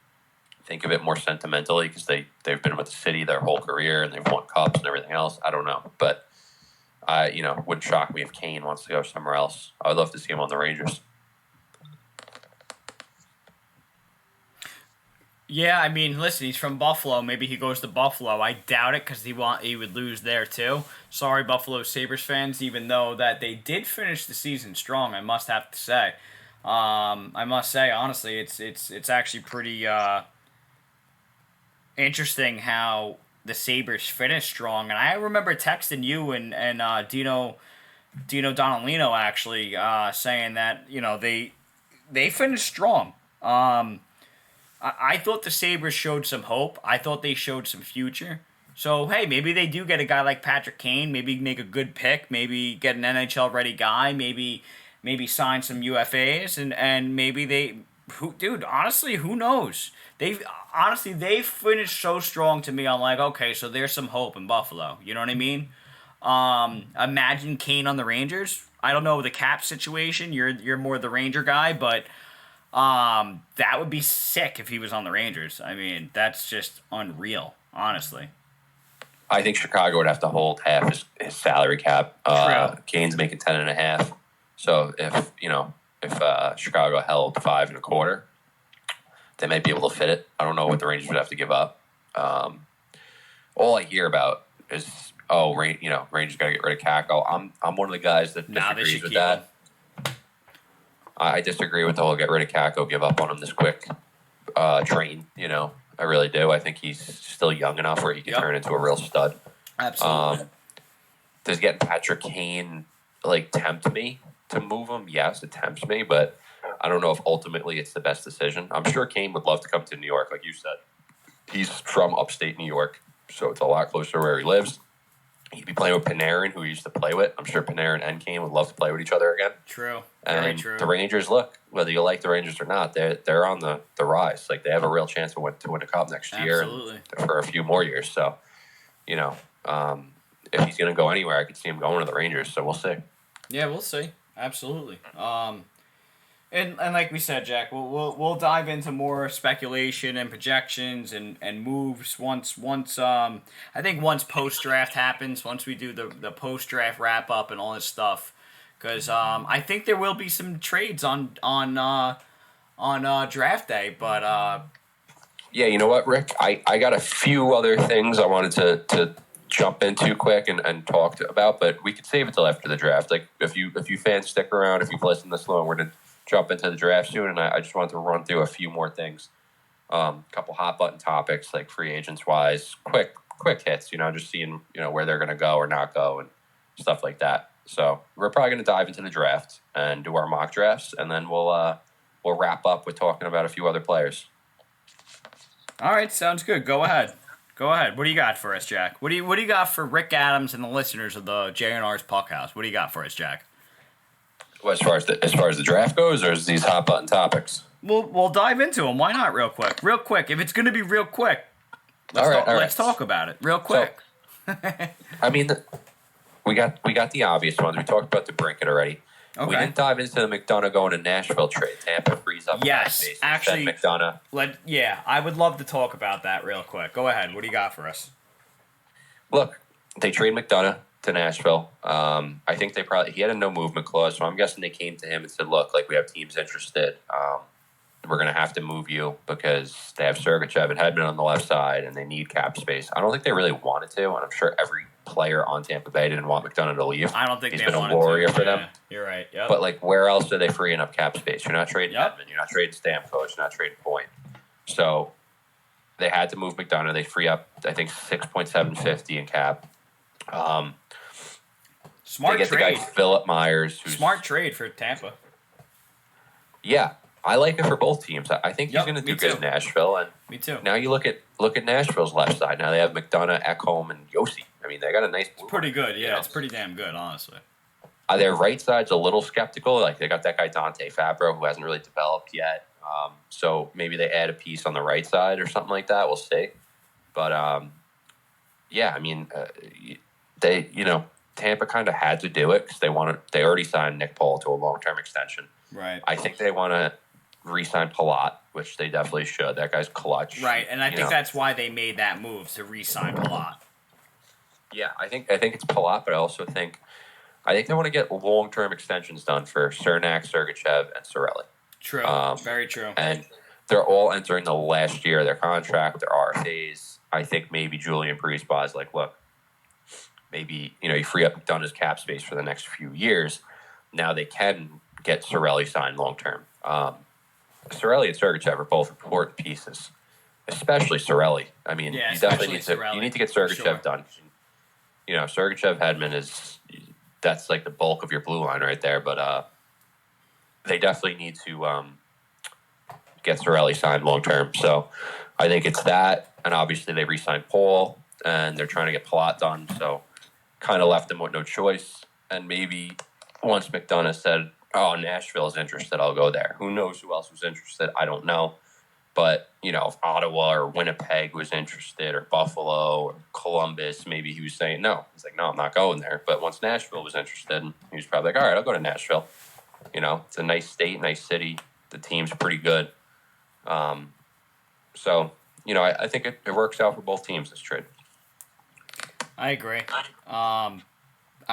think of it more sentimentally because they've been with the city their whole career and they've won cups and everything else. I don't know, but you know, it wouldn't shock me if Kane wants to go somewhere else. I would love to see him on the Rangers. Yeah, I mean, listen, he's from Buffalo. Maybe he goes to Buffalo. I doubt it because he would lose there too. Sorry, Buffalo Sabres fans. Even though that they did finish the season strong, I must have to say. I must say honestly, it's actually pretty interesting how the Sabres finished strong. And I remember texting you and Dino Donalino actually saying that you know they finished strong. I thought the Sabres showed some hope. I thought they showed some future. So, hey, maybe they do get a guy like Patrick Kane. Maybe make a good pick. Maybe get an NHL-ready guy. Maybe sign some UFAs. And maybe they... Dude, honestly, who knows? They finished so strong to me. I'm like, okay, so there's some hope in Buffalo. You know what I mean? Imagine Kane on the Rangers. I don't know the cap situation. You're more the Ranger guy, but... that would be sick if he was on the Rangers. I mean, that's just unreal, honestly. I think Chicago would have to hold half his salary cap. Kane's making 10.5. So if Chicago held 5.25, they might be able to fit it. I don't know what the Rangers would have to give up. All I hear about is Rangers got to get rid of Kakko. I'm one of the guys that disagrees with that. Him. I disagree with the whole get rid of Kakko, give up on him this quick train. You know, I really do. I think he's still young enough where he can turn into a real stud. Absolutely. Does getting Patrick Kane tempt me to move him? Yes, it tempts me, but I don't know if ultimately it's the best decision. I'm sure Kane would love to come to New York, like you said. He's from upstate New York, so it's a lot closer to where he lives. He'd be playing with Panarin, who he used to play with. I'm sure Panarin and Kane would love to play with each other again. True. Very true. The Rangers, look, whether you like the Rangers or not, they're on the rise. Like, they have a real chance to win a cup next year and for a few more years. So, you know, if he's going to go anywhere, I could see him going to the Rangers. So we'll see. Yeah, we'll see. Absolutely. And like we said, Jack, we'll dive into more speculation and projections and moves once I think once post draft happens, once we do the post draft wrap up and all this stuff, because I think there will be some trades on draft day, but yeah, you know what, Rick, I got a few other things I wanted to jump into quick and talk about, but we could save it till after the draft. Like, if you fans stick around, if you've listened this long, we're gonna jump into the draft soon, and I just wanted to run through a few more things. Couple hot button topics, like free agents wise, quick hits, just seeing, where they're going to go or not go and stuff like that. So we're probably going to dive into the draft and do our mock drafts, and then we'll wrap up with talking about a few other players. All right, sounds good. Go ahead. What do you got for us, Jack? What do you got for Rick Adams and the listeners of the JNR's Puckhouse? What do you got for us, Jack? Well, as far as the draft goes, or is these hot button topics? We'll dive into them. Why not? Real quick. If it's going to be real quick, let's talk about it real quick. So, I mean, we got the obvious ones. We talked about the Brinket already. Okay. We didn't dive into the McDonough going to Nashville trade. Tampa frees up. Yes, actually, McDonough. I would love to talk about that real quick. Go ahead. What do you got for us? Look, they trade McDonough to Nashville. I think he had a no movement clause, so I'm guessing they came to him and said, look, we have teams interested. We're going to have to move you because they have Sergachev and Hedman on the left side and they need cap space. I don't think they really wanted to, and I'm sure every player on Tampa Bay didn't want McDonough to leave. I don't think he's they been wanted a warrior to. for them. You're right. Yep. But where else are they freeing up cap space? You're not trading Hedman. You're not trading Stamkos. You're not trading Point. So they had to move McDonough. They free up, I think, $6.750 in cap. Smart they get trade. The guy Philip Myers. Smart trade for Tampa. Yeah. I like it for both teams. I think he's going to do good in Nashville. And me too. Now you look at Nashville's left side. Now they have McDonough, Ekholm, and Yossi. I mean, they got a nice. It's pretty good. Yeah, it's pretty damn good, honestly. Their right side's a little skeptical. Like they got that guy Dante Fabro who hasn't really developed yet. So maybe they add a piece on the right side or something like that. We'll see. But yeah, I mean, they Tampa kind of had to do it because they already signed Nick Paul to a long-term extension. Right. I think they want to re-sign Palat, which they definitely should. That guy's clutch. Right, and I think that's why they made that move to re-sign Palat. Yeah, I think it's Palat, but I also think they want to get long-term extensions done for Cernak, Sergachev, and Cirelli. True. Very true. And they're all entering the last year of their contract, their RFAs. I think maybe Julian Brisebois is like, look, maybe you free up McDonough's cap space for the next few years. Now they can get Cirelli signed long-term. Cirelli and Sergachev are both important pieces, especially Cirelli. I mean, you definitely need to get Sergachev done. Sergachev Hedman that's like the bulk of your blue line right there. But they definitely need to get Cirelli signed long term. So I think it's that, and obviously they re-signed Paul, and they're trying to get Palat done. So kind of left them with no choice. And maybe once McDonough said, "Oh, Nashville is interested, I'll go there." Who knows who else was interested? I don't know. But, if Ottawa or Winnipeg was interested, or Buffalo or Columbus, maybe he was saying no. He's like, no, I'm not going there. But once Nashville was interested, he was probably like, all right, I'll go to Nashville. It's a nice state, nice city. The team's pretty good. So, I think it works out for both teams, this trade. I agree. I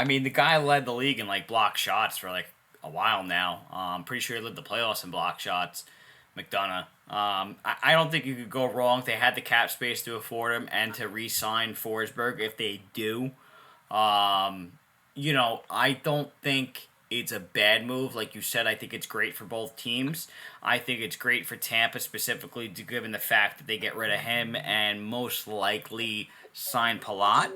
mean, the guy led the league in, block shots for, a while now. I'm pretty sure he led the playoffs in block shots, McDonough. I don't think you could go wrong. They had the cap space to afford him and to re-sign Forsberg if they do. I don't think it's a bad move. Like you said, I think it's great for both teams. I think it's great for Tampa specifically, given the fact that they get rid of him and most likely sign Palat.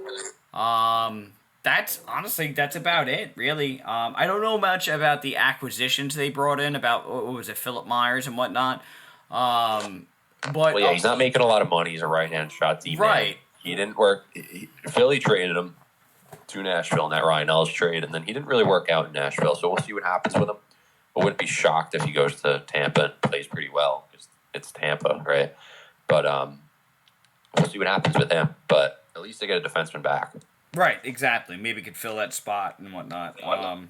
That's about it, really. I don't know much about the acquisitions they brought in, about, what was it, Philip Myers and whatnot. But he's not making a lot of money. He's a right-hand shot D-man. Right. He didn't work. Philly traded him to Nashville in that Ryan Ellis trade, and then he didn't really work out in Nashville, so we'll see what happens with him. I wouldn't be shocked if he goes to Tampa and plays pretty well. It's Tampa, right? But we'll see what happens with him. But at least they get a defenseman back. Right, exactly. Maybe could fill that spot and whatnot. All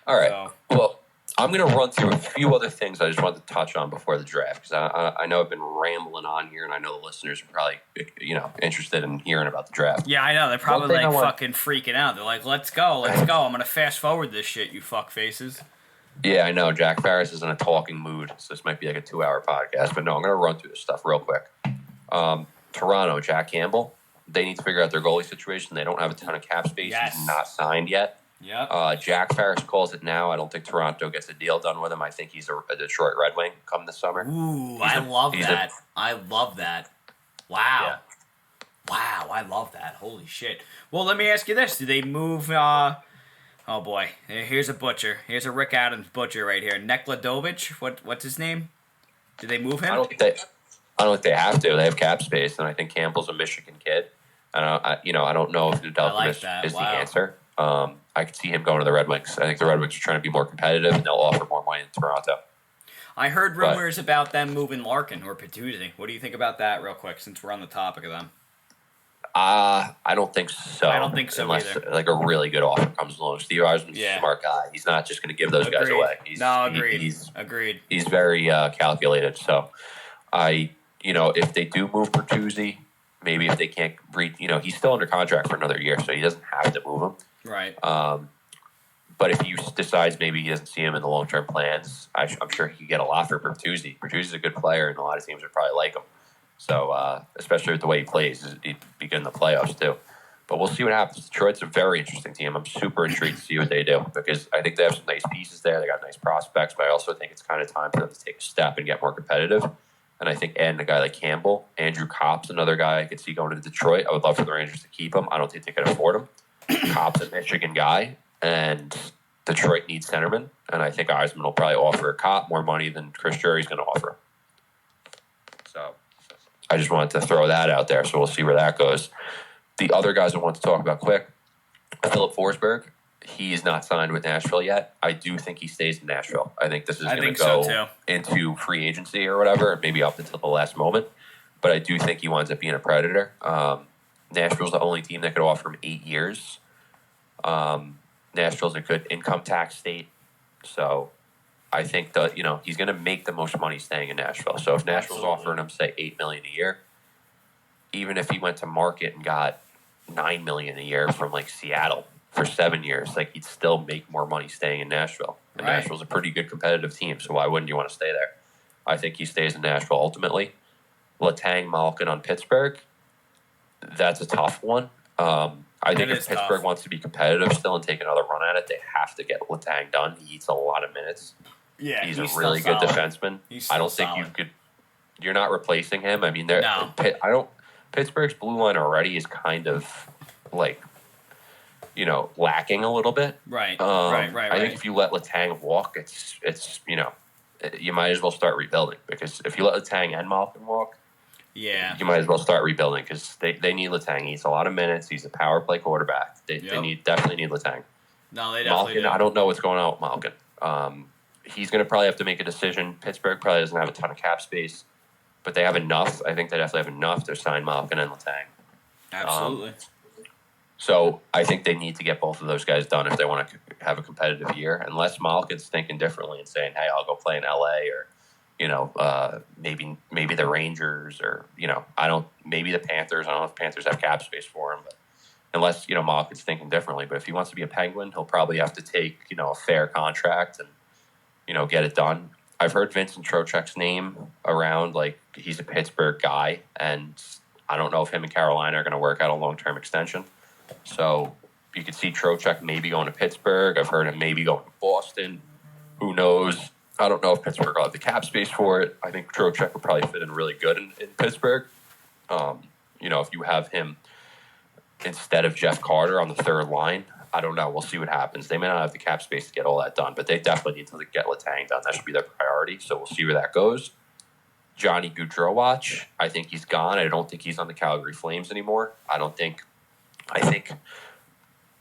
right. Well, I'm going to run through a few other things I just wanted to touch on before the draft, because I know I've been rambling on here, and I know the listeners are probably interested in hearing about the draft. Yeah, I know. They're probably fucking freaking out. They're like, let's go. I'm going to fast forward this shit, you fuck faces. Yeah, I know. Jack Farris is in a talking mood, so this might be like a 2-hour podcast. But no, I'm going to run through this stuff real quick. Toronto, Jack Campbell, they need to figure out their goalie situation. They don't have a ton of cap space. Yes. He's not signed yet. Yep. Jack Farris calls it now. I don't think Toronto gets a deal done with him. I think he's a Detroit Red Wing come this summer. Ooh, I love that. I love that. Wow. Yeah. Wow, I love that. Holy shit. Well, let me ask you this. Do they move... oh, boy. Here's a butcher. Here's a Rick Adams butcher right here. Nekladovich? What's his name? Did they move him? I don't think they have to. They have cap space, and I think Campbell's a Michigan kid. I don't know if Nedeljkovic is the answer. I could see him going to the Red Wings. I think the Red Wings are trying to be more competitive, and they'll offer more money in Toronto. I heard rumors about them moving Larkin or Patuzzi. What do you think about that, real quick, since we're on the topic of them? I don't think so. I don't think so unless, either. Like, a really good offer comes along. Steve Eisman's a smart guy. He's not just going to give those guys away. Agreed. Agreed. He's very calculated. So, if they do move Bertuzzi, maybe if they can't read, he's still under contract for another year, so he doesn't have to move him. Right. But if he decides maybe he doesn't see him in the long-term plans, I'm sure he could get a lot for Bertuzzi. Bertuzzi's a good player, and a lot of teams would probably like him. So, especially with the way he plays, he'd be good in the playoffs too. But we'll see what happens. Detroit's a very interesting team. I'm super intrigued to see what they do, because I think they have some nice pieces there. They got nice prospects, but I also think it's kind of time for them to take a step and get more competitive. And I think adding a guy like Campbell, Andrew Kopp's another guy I could see going to Detroit. I would love for the Rangers to keep him. I don't think they can afford him. Kopp's a Michigan guy, and Detroit needs centerman, and I think Eisman will probably offer a cop more money than Chris Drury's going to offer. So I just wanted to throw that out there, so we'll see where that goes. The other guys I want to talk about quick, Philip Forsberg. He's not signed with Nashville yet. I do think he stays in Nashville. I think this is going to go into free agency or whatever, maybe up until the last moment. But I do think he winds up being a Predator. Nashville's the only team that could offer him 8 years. Nashville's a good income tax state. So I think that, he's going to make the most money staying in Nashville. So if Nashville's offering him, say, $8 million a year, even if he went to market and got $9 million a year from like Seattle for 7 years, like he'd still make more money staying in Nashville. And right. Nashville's a pretty good competitive team, so why wouldn't you want to stay there? I think he stays in Nashville ultimately. Letang, Malkin on Pittsburgh, that's a tough one. I think if Pittsburgh wants to be competitive still and take another run at it, they have to get Letang done. He eats a lot of minutes. Yeah, he's a really good defenseman. I don't think you're not replacing him. I mean, Pittsburgh's blue line already is kind of like, lacking a little bit. Right. I think if you let Letang walk, it's you might as well start rebuilding, because if you let Letang and Malkin walk, you might as well start rebuilding, because they need Letang. He's a lot of minutes. He's a power play quarterback. They definitely need Letang. No, they definitely Malkin, do. I don't know what's going on with Malkin. He's going to probably have to make a decision. Pittsburgh probably doesn't have a ton of cap space, but they have enough. I think they definitely have enough to sign Malkin and Letang. Absolutely. So I think they need to get both of those guys done if they want to have a competitive year. Unless Malkin's thinking differently and saying, "Hey, I'll go play in LA," or maybe the Rangers, or maybe the Panthers. I don't know if Panthers have cap space for him, but unless Malkin's thinking differently. But if he wants to be a Penguin, he'll probably have to take a fair contract and get it done. I've heard Vincent Trocheck's name around, like he's a Pittsburgh guy, and I don't know if him and Carolina are going to work out a long-term extension. So you could see Trocheck maybe going to Pittsburgh. I've heard him maybe going to Boston. Who knows? I don't know if Pittsburgh will have the cap space for it. I think Trocheck would probably fit in really good in Pittsburgh. If you have him instead of Jeff Carter on the third line, I don't know. We'll see what happens. They may not have the cap space to get all that done, but they definitely need to get Letang done. That should be their priority. So we'll see where that goes. Johnny Gaudreau, I think he's gone. I don't think he's on the Calgary Flames anymore. I think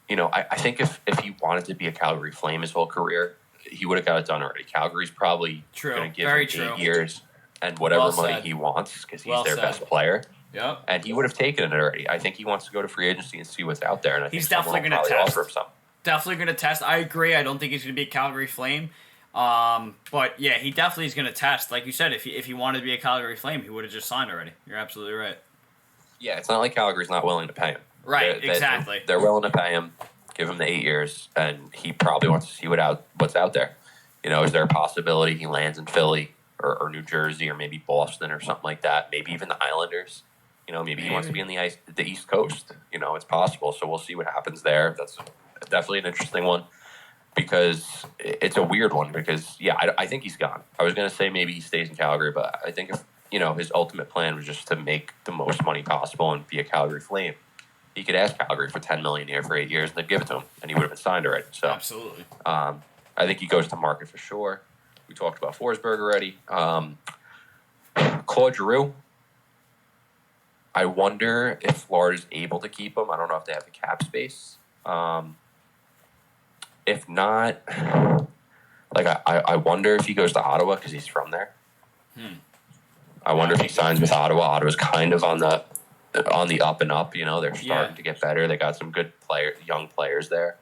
if he wanted to be a Calgary Flame his whole career, he would have got it done already. Calgary's probably going to give him 8 years and whatever money he wants, because he's their best player. Yep. And he would have taken it already. I think he wants to go to free agency and see what's out there. And he's definitely going to test. Definitely going to test. I agree. I don't think he's going to be a Calgary Flame. But yeah, he definitely is going to test. Like you said, if he wanted to be a Calgary Flame, he would have just signed already. You're absolutely right. Yeah, it's not like Calgary's not willing to pay him. Right, exactly. They're willing to pay him, give him the 8 years, and he probably wants to see what's out there. Is there a possibility he lands in Philly or New Jersey or maybe Boston or something like that? Maybe even the Islanders. Maybe he wants to be in the East Coast. It's possible. So we'll see what happens there. That's definitely an interesting one, because it's a weird one. Because I think he's gone. I was going to say maybe he stays in Calgary, but I think if his ultimate plan was just to make the most money possible and be a Calgary Flame, he could ask Calgary for $10 million a year for 8 years, and they'd give it to him, and he would have been signed already. So absolutely. I think he goes to market for sure. We talked about Forsberg already. Claude Giroux. I wonder if Florida's able to keep him. I don't know if they have the cap space. If not, I wonder if he goes to Ottawa, because he's from there. I wonder if he signs with Ottawa. Ottawa's kind of on the up and up. They're starting to get better. They got some good young players there,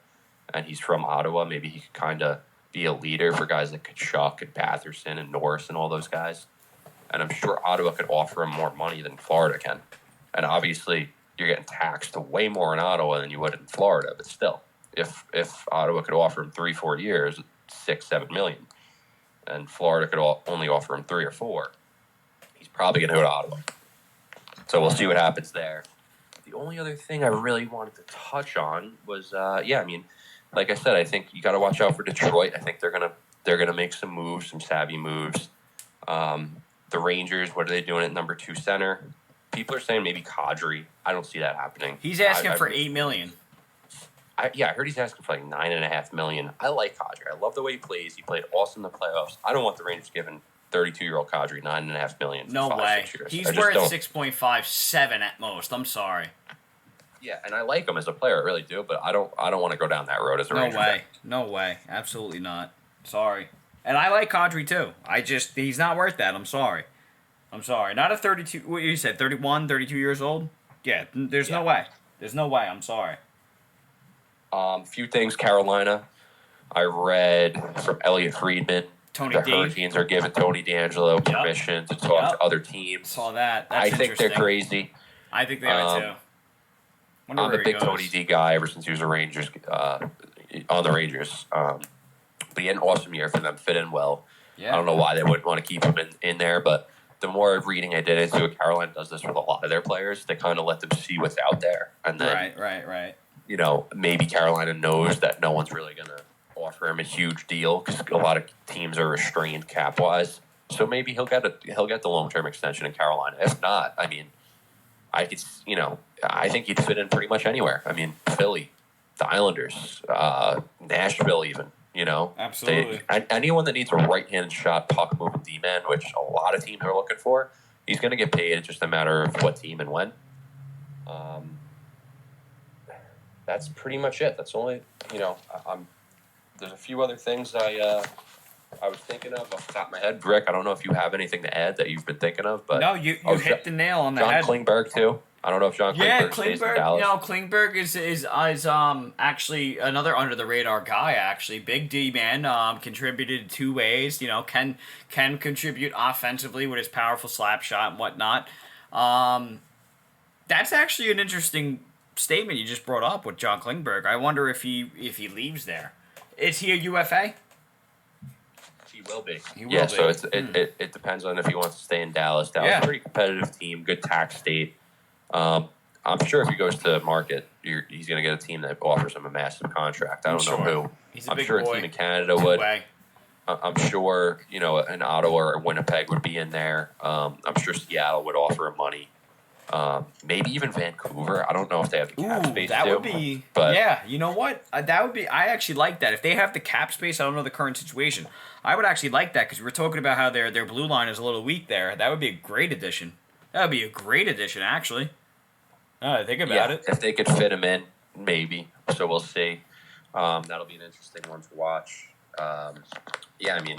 and he's from Ottawa. Maybe he could kind of be a leader for guys like Kachuk and Batherson and Norris and all those guys. And I'm sure Ottawa could offer him more money than Florida can. And obviously, you're getting taxed way more in Ottawa than you would in Florida. But still, if Ottawa could offer him 3-4 years, $6-7 million, and Florida could only offer him 3 or 4, he's probably going to go to Ottawa. So we'll see what happens there. The only other thing I really wanted to touch on was, like I said, I think you got to watch out for Detroit. I think they're gonna make some moves, some savvy moves. The Rangers, what are they doing at number 2 center? People are saying maybe Kadri. I don't see that happening. He's asking for $8 million. I heard he's asking for like $9.5 million. I like Kadri. I love the way he plays. He played awesome in the playoffs. I don't want the Rangers giving 32-year-old Kadri $9.5 million. For No 5, way. 6 years. He's worth 6.57 at most. I'm sorry. Yeah, and I like him as a player, I really do. But I don't want to go down that road as a Ranger. No way. No way. Absolutely not. Sorry. And I like Kadri too. He's not worth that. I'm sorry. Not a 32. What you said? 31, 32 years old. Yeah. There's no way. There's no way. I'm sorry. Few things, Carolina. I read from Elliot Friedman. The Hurricanes are giving Tony DeAngelo permission to talk to other teams. Saw that. I think they're crazy. I think they are too. I'm a big Tony D guy ever since he was a Rangers on the Rangers. But he had an awesome year for them, fit in well. Yeah. I don't know why they wouldn't want to keep him in there, but the more reading I did into it, Carolina does this with a lot of their players. They kind of let them see what's out there, and then right. You know, maybe Carolina knows that no one's really going to offer him a huge deal because a lot of teams are restrained cap wise. So maybe he'll get the long term extension in Carolina. If not, I mean, I think he'd fit in pretty much anywhere. I mean, Philly, the Islanders, Nashville, even. You know, absolutely. Anyone that needs a right-handed shot puck moving D-man, which a lot of teams are looking for, he's going to get paid. It's just a matter of what team and when. That's pretty much it. That's only, there's a few other things I was thinking of off the top of my head. Rick, I don't know if you have anything to add that you've been thinking of, but no, you hit the nail on the head. John Klingberg too. I don't know if John Klingberg stays in Dallas. Klingberg is actually another under the radar guy. Actually, big D man, contributed 2 ways. You know, can contribute offensively with his powerful slap shot and whatnot. That's actually an interesting statement you just brought up with John Klingberg. I wonder if he leaves there. Is he a UFA? He will be. So it depends on if he wants to stay in Dallas. Dallas is a pretty competitive team, good tax state. I'm sure if he goes to market, he's going to get a team that offers him a massive contract. I don't know who. I'm sure a team in Canada would. I'm sure an Ottawa or Winnipeg would be in there. I'm sure Seattle would offer him money. Maybe even Vancouver. I don't know if they have the cap space. That would be. But yeah, you know what? That would be. I actually like that. If they have the cap space, I don't know the current situation. I would actually like that because we're talking about how their blue line is a little weak there. That would be a great addition. That would be a great addition, actually. Think about it. If they could fit him in, maybe. So we'll see. That'll be an interesting one to watch. I mean,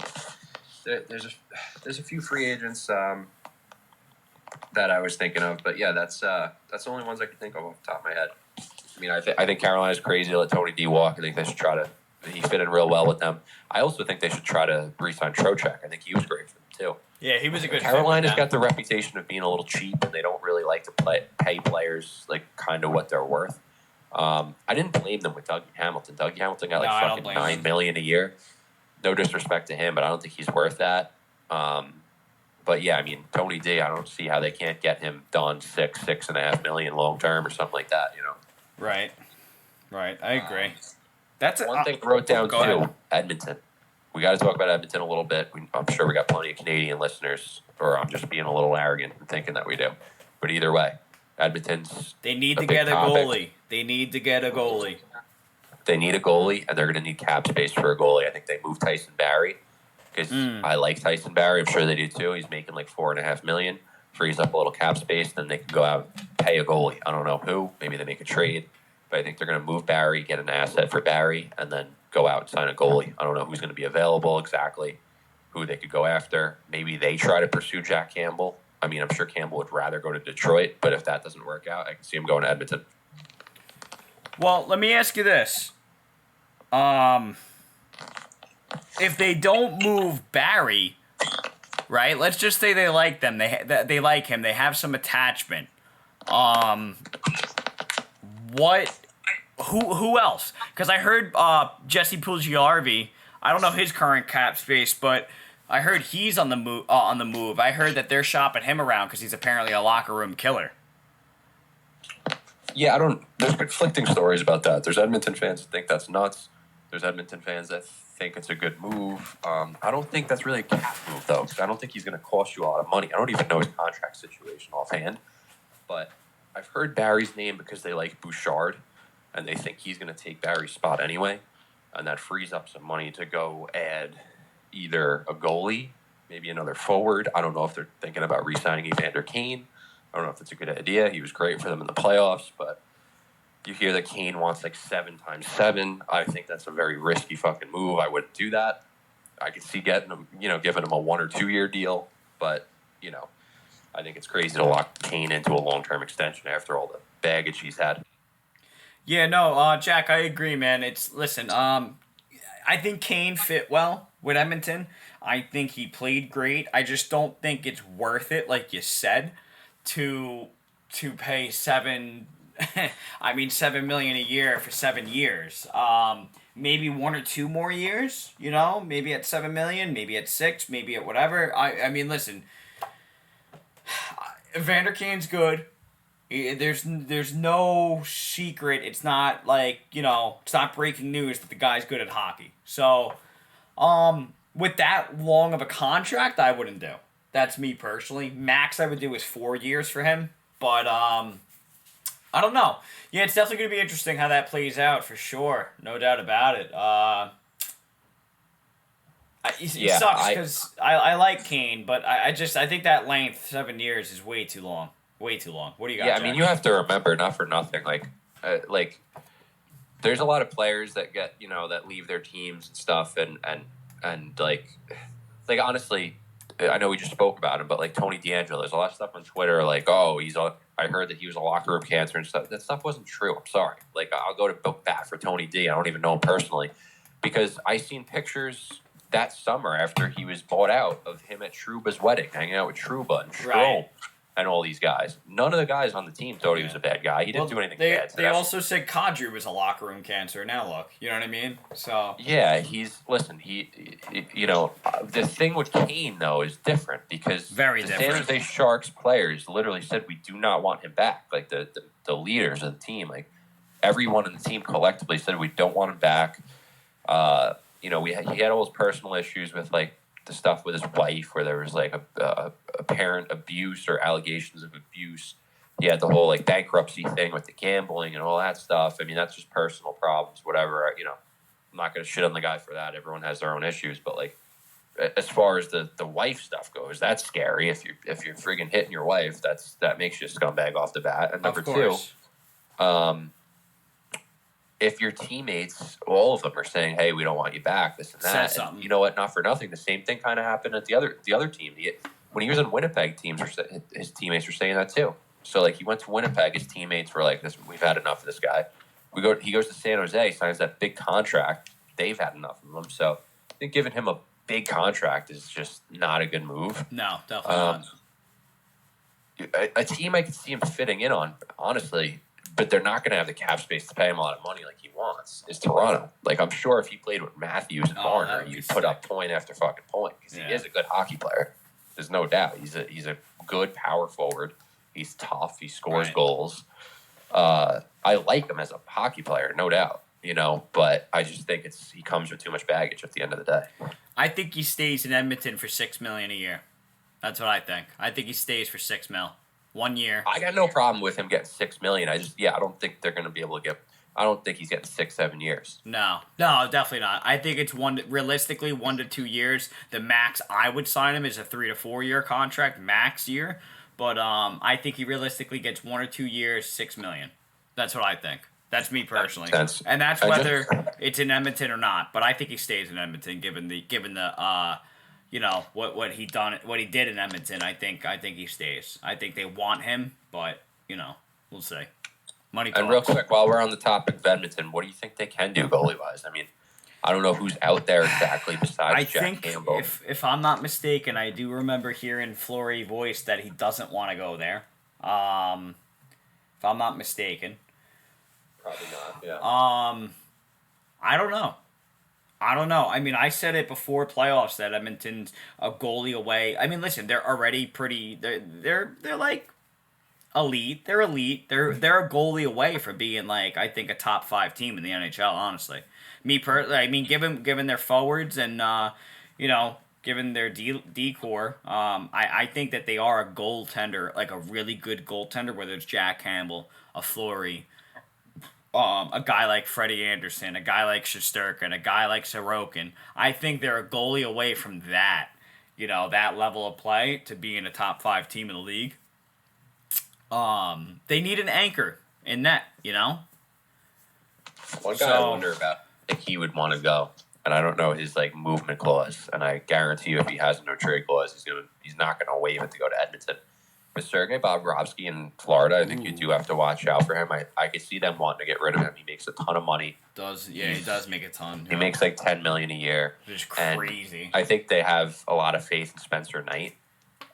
there's a few free agents that I was thinking of, but yeah, that's the only ones I can think of off the top of my head. I mean, I think Carolina's crazy to let Tony D walk. I think they should try to. He fit in real well with them. I also think they should try to re-sign Trocheck. I think he was great for them too. Yeah, he was a good. Carolina's got the reputation of being a little cheap, and they don't really like to pay players like kind of what they're worth. I didn't blame them with Dougie Hamilton. Dougie Hamilton got fucking $9 million a year. No disrespect to him, but I don't think he's worth that. But yeah, I mean, Tony D, I don't see how they can't get him done $6.5 million long term or something like that. Right. I agree. That's one thing I wrote down too. Edmonton. We got to talk about Edmonton a little bit. I'm sure we got plenty of Canadian listeners, or I'm just being a little arrogant and thinking that we do. But either way, Edmonton's. They need to get a goalie. They need a goalie, and they're going to need cap space for a goalie. I think they moved Tyson Barrie because I like Tyson Barrie. I'm sure they do too. He's making like $4.5 million. Frees up a little cap space, then they can go out and pay a goalie. I don't know who. Maybe they make a trade. But I think they're going to move Barrie, get an asset for Barrie, and then go out and sign a goalie. I don't know who's going to be available exactly, who they could go after. Maybe they try to pursue Jack Campbell. I mean, I'm sure Campbell would rather go to Detroit, but if that doesn't work out, I can see him going to Edmonton. Well, let me ask you this. If they don't move Barrie, right, let's just say they like them. They like him. They have some attachment. Who else? Because I heard Jesse Puljujarvi. I don't know his current cap space, but I heard he's on the move. I heard that they're shopping him around because he's apparently a locker room killer. Yeah, there's conflicting stories about that. There's Edmonton fans that think that's nuts. There's Edmonton fans that think it's a good move. I don't think that's really a cap move, though, because I don't think he's going to cost you a lot of money. I don't even know his contract situation offhand, but I've heard Barry's name because they like Bouchard. and they think he's going to take Barry's spot anyway, and that frees up some money to go add either a goalie, maybe another forward. I don't know if they're thinking about re-signing Evander Kane. I don't know if that's a good idea. He was great for them in the playoffs, but you hear that Kane wants like 7 times 7. I think that's a very risky fucking move. I wouldn't do that. I could see getting him, giving him a 1 or 2 year deal, but I think it's crazy to lock Kane into a long-term extension after all the baggage he's had. Yeah, no, Jack, I agree, man. I think Kane fit well with Edmonton. I think he played great. I just don't think it's worth it, like you said, to pay $7 million a year for 7 years. Maybe 1 or 2 more years, maybe at $7 million, maybe at 6, maybe at whatever. I mean, listen, Evander Kane's good. There's no secret. It's not like, it's not breaking news that the guy's good at hockey. So, with that long of a contract, I wouldn't do. That's me personally. Max I would do is 4 years for him. But, I don't know. Yeah, it's definitely going to be interesting how that plays out for sure. No doubt about it. It sucks because I like Kane, but I think that length, 7 years, is way too long. Way too long. What do you got? Yeah, Jack? I mean, you have to remember, not for nothing, there's a lot of players that get, that leave their teams and stuff, and honestly, I know we just spoke about him, but like Tony DeAngelo, there's a lot of stuff on Twitter, like, oh, I heard that he was a locker room cancer and stuff. That stuff wasn't true. I'm sorry. Like, I'll go to bat for Tony D. I don't even know him personally, because I seen pictures that summer after he was bought out of him at Trouba's wedding, hanging out with Trouba and Strome and all these guys. None of the guys on the team thought he was a bad guy. He didn't do anything bad. They also said Kadri was a locker room cancer. Now look, you know what I mean? So yeah, the thing with Kane though is different because Very the different. San Jose Sharks players literally said we do not want him back. Like the leaders of the team, like everyone in the team collectively said we don't want him back. He had all his personal issues with like the stuff with his wife where there was like a apparent abuse or allegations of abuse. He had the whole like bankruptcy thing with the gambling and all that stuff. I mean, that's just personal problems, whatever. I'm not going to shit on the guy for that. Everyone has their own issues, but like as far as the wife stuff goes, that's scary. If you're friggin' hitting your wife, that makes you a scumbag off the bat. And number two, if your teammates, all of them, are saying, "Hey, we don't want you back," this and that, and you know what? Not for nothing, the same thing kind of happened at the other team. When he was in Winnipeg, his teammates were saying that too. So like he went to Winnipeg, his teammates were like, "This, we've had enough of this guy." He goes to San Jose, signs that big contract. They've had enough of him. So I think giving him a big contract is just not a good move. No, definitely not. A team I could see him fitting in on, honestly, but they're not going to have the cap space to pay him a lot of money like he wants, is Toronto. Like, I'm sure if he played with Matthews and Marner, he'd put up point after fucking point, because he is a good hockey player. There's no doubt. He's a good power forward. He's tough. He scores goals. I like him as a hockey player, no doubt. But I just think he comes with too much baggage at the end of the day. I think he stays in Edmonton for $6 million a year. That's what I think. I think he stays for $6 million. 1 year. I got no problem with him getting $6 million. I don't think they're going to be able to get. I don't think he's getting 6-7 years. No, definitely not. I think it's realistically 1 to 2 years. The max I would sign him is a 3 to 4 year contract, max year. But I think he realistically gets 1 or 2 years, $6 million. That's what I think. That's me personally, and that's whether it's in Edmonton or not. But I think he stays in Edmonton, given the what he did in Edmonton. I think he stays. I think they want him, but we'll see. Money talks. And real quick, while we're on the topic of Edmonton, what do you think they can do goalie wise? I mean, I don't know who's out there exactly besides Jack Campbell. If I'm not mistaken, I do remember hearing Fleury voice that he doesn't want to go there. If I'm not mistaken. Probably not, yeah. I don't know. I mean, I said it before playoffs that Edmonton's a goalie away. I mean, listen, they're already pretty. They're like elite. They're elite. They're a goalie away from being like, I think, a top 5 team in the NHL. Honestly, I mean, given their forwards and given their decor, I think that they are a goaltender, like a really good goaltender. Whether it's Jack Campbell, a Fleury. a guy like Freddie Anderson, a guy like Shesterkin, a guy like Sorokin. I think they're a goalie away from that, that level of play to being a top 5 team in the league. They need an anchor in net, One guy I wonder about if he would want to go, and I don't know his movement clause, and I guarantee you if he has no trade clause, he's not going to waive it to go to Edmonton. But Sergei Bobrovsky in Florida, I think you do have to watch out for him. I could see them wanting to get rid of him. He makes a ton of money. He does make a ton. He makes like $10 million a year. Which is crazy. And I think they have a lot of faith in Spencer Knight.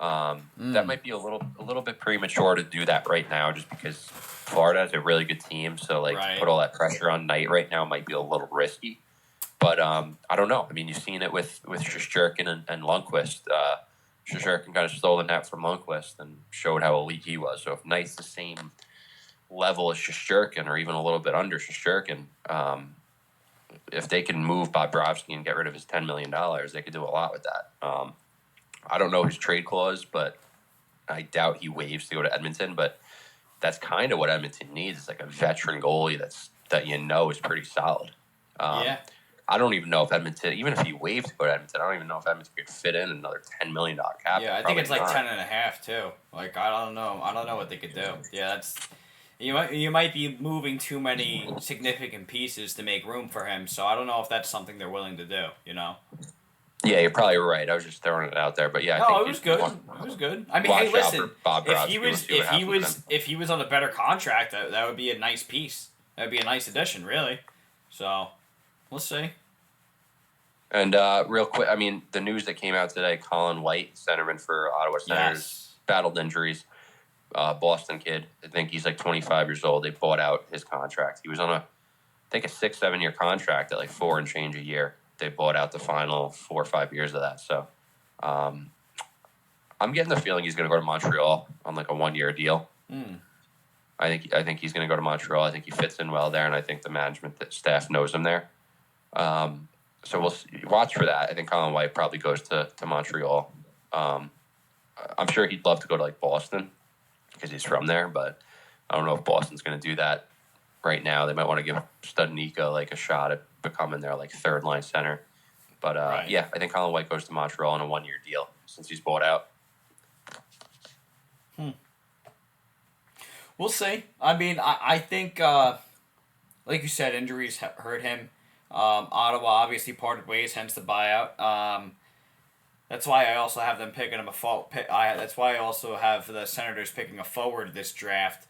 That might be a little bit premature to do that right now, just because Florida has a really good team. So to put all that pressure on Knight right now might be a little risky. But I don't know. I mean, you've seen it with Shesterkin and Lundqvist. Shesterkin kind of stole the net from Lundqvist and showed how elite he was. So if Knight's the same level as Shesterkin or even a little bit under Shesterkin, if they can move Bobrovsky and get rid of his $10 million, they could do a lot with that. I don't know his trade clause, but I doubt he waives to go to Edmonton. But that's kind of what Edmonton needs. It's like a veteran goalie that is pretty solid. Yeah. I don't even know if Edmonton, even if he waived to go to Edmonton, I don't even know if Edmonton could fit in another $10 million cap. Yeah, I think it's like 10 and a half too. I don't know. I don't know what they could do. Yeah, you might be moving too many significant pieces to make room for him. So I don't know if that's something they're willing to do. Yeah, you're probably right. I was just throwing it out there, but yeah, I think it was good. It was good. I mean, hey, listen, if he was on a better contract, that would be a nice piece. That would be a nice addition, really. So. We'll see. And real quick, I mean, the news that came out today, Colin White, centerman for Ottawa Senators, battled injuries. Boston kid. I think he's like 25 years old. They bought out his contract. He was on a 6-7 year contract at like $4 and change a year. They bought out the final 4 or 5 years of that. So I'm getting the feeling he's going to go to Montreal on like a 1-year deal. I think he's going to go to Montreal. I think he fits in well there, and I think the management staff knows him there. So we'll watch for that. I think Colin White probably goes to Montreal. I'm sure he'd love to go to like Boston because he's from there, but I don't know if Boston's going to do that right now. They might want to give Studnicka like a shot at becoming their like third line center. But yeah, I think Colin White goes to Montreal on a 1-year deal since he's bought out. We'll see. I mean, I think, like you said, injuries hurt him. Ottawa obviously parted ways, hence the buyout. That's why I also have them picking him that's why I also have the Senators picking a forward this draft,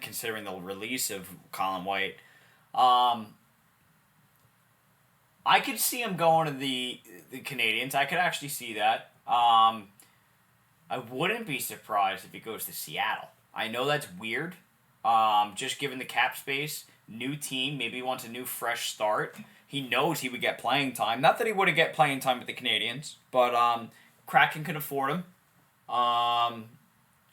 considering the release of Colin White. I could see him going to the Canadiens. I could actually see that. I wouldn't be surprised if he goes to Seattle. I know that's weird, just given the cap space, new team, maybe he wants a new fresh start. He knows he would get playing time. Not that he wouldn't get playing time with the Canadiens, but Kraken can afford him. I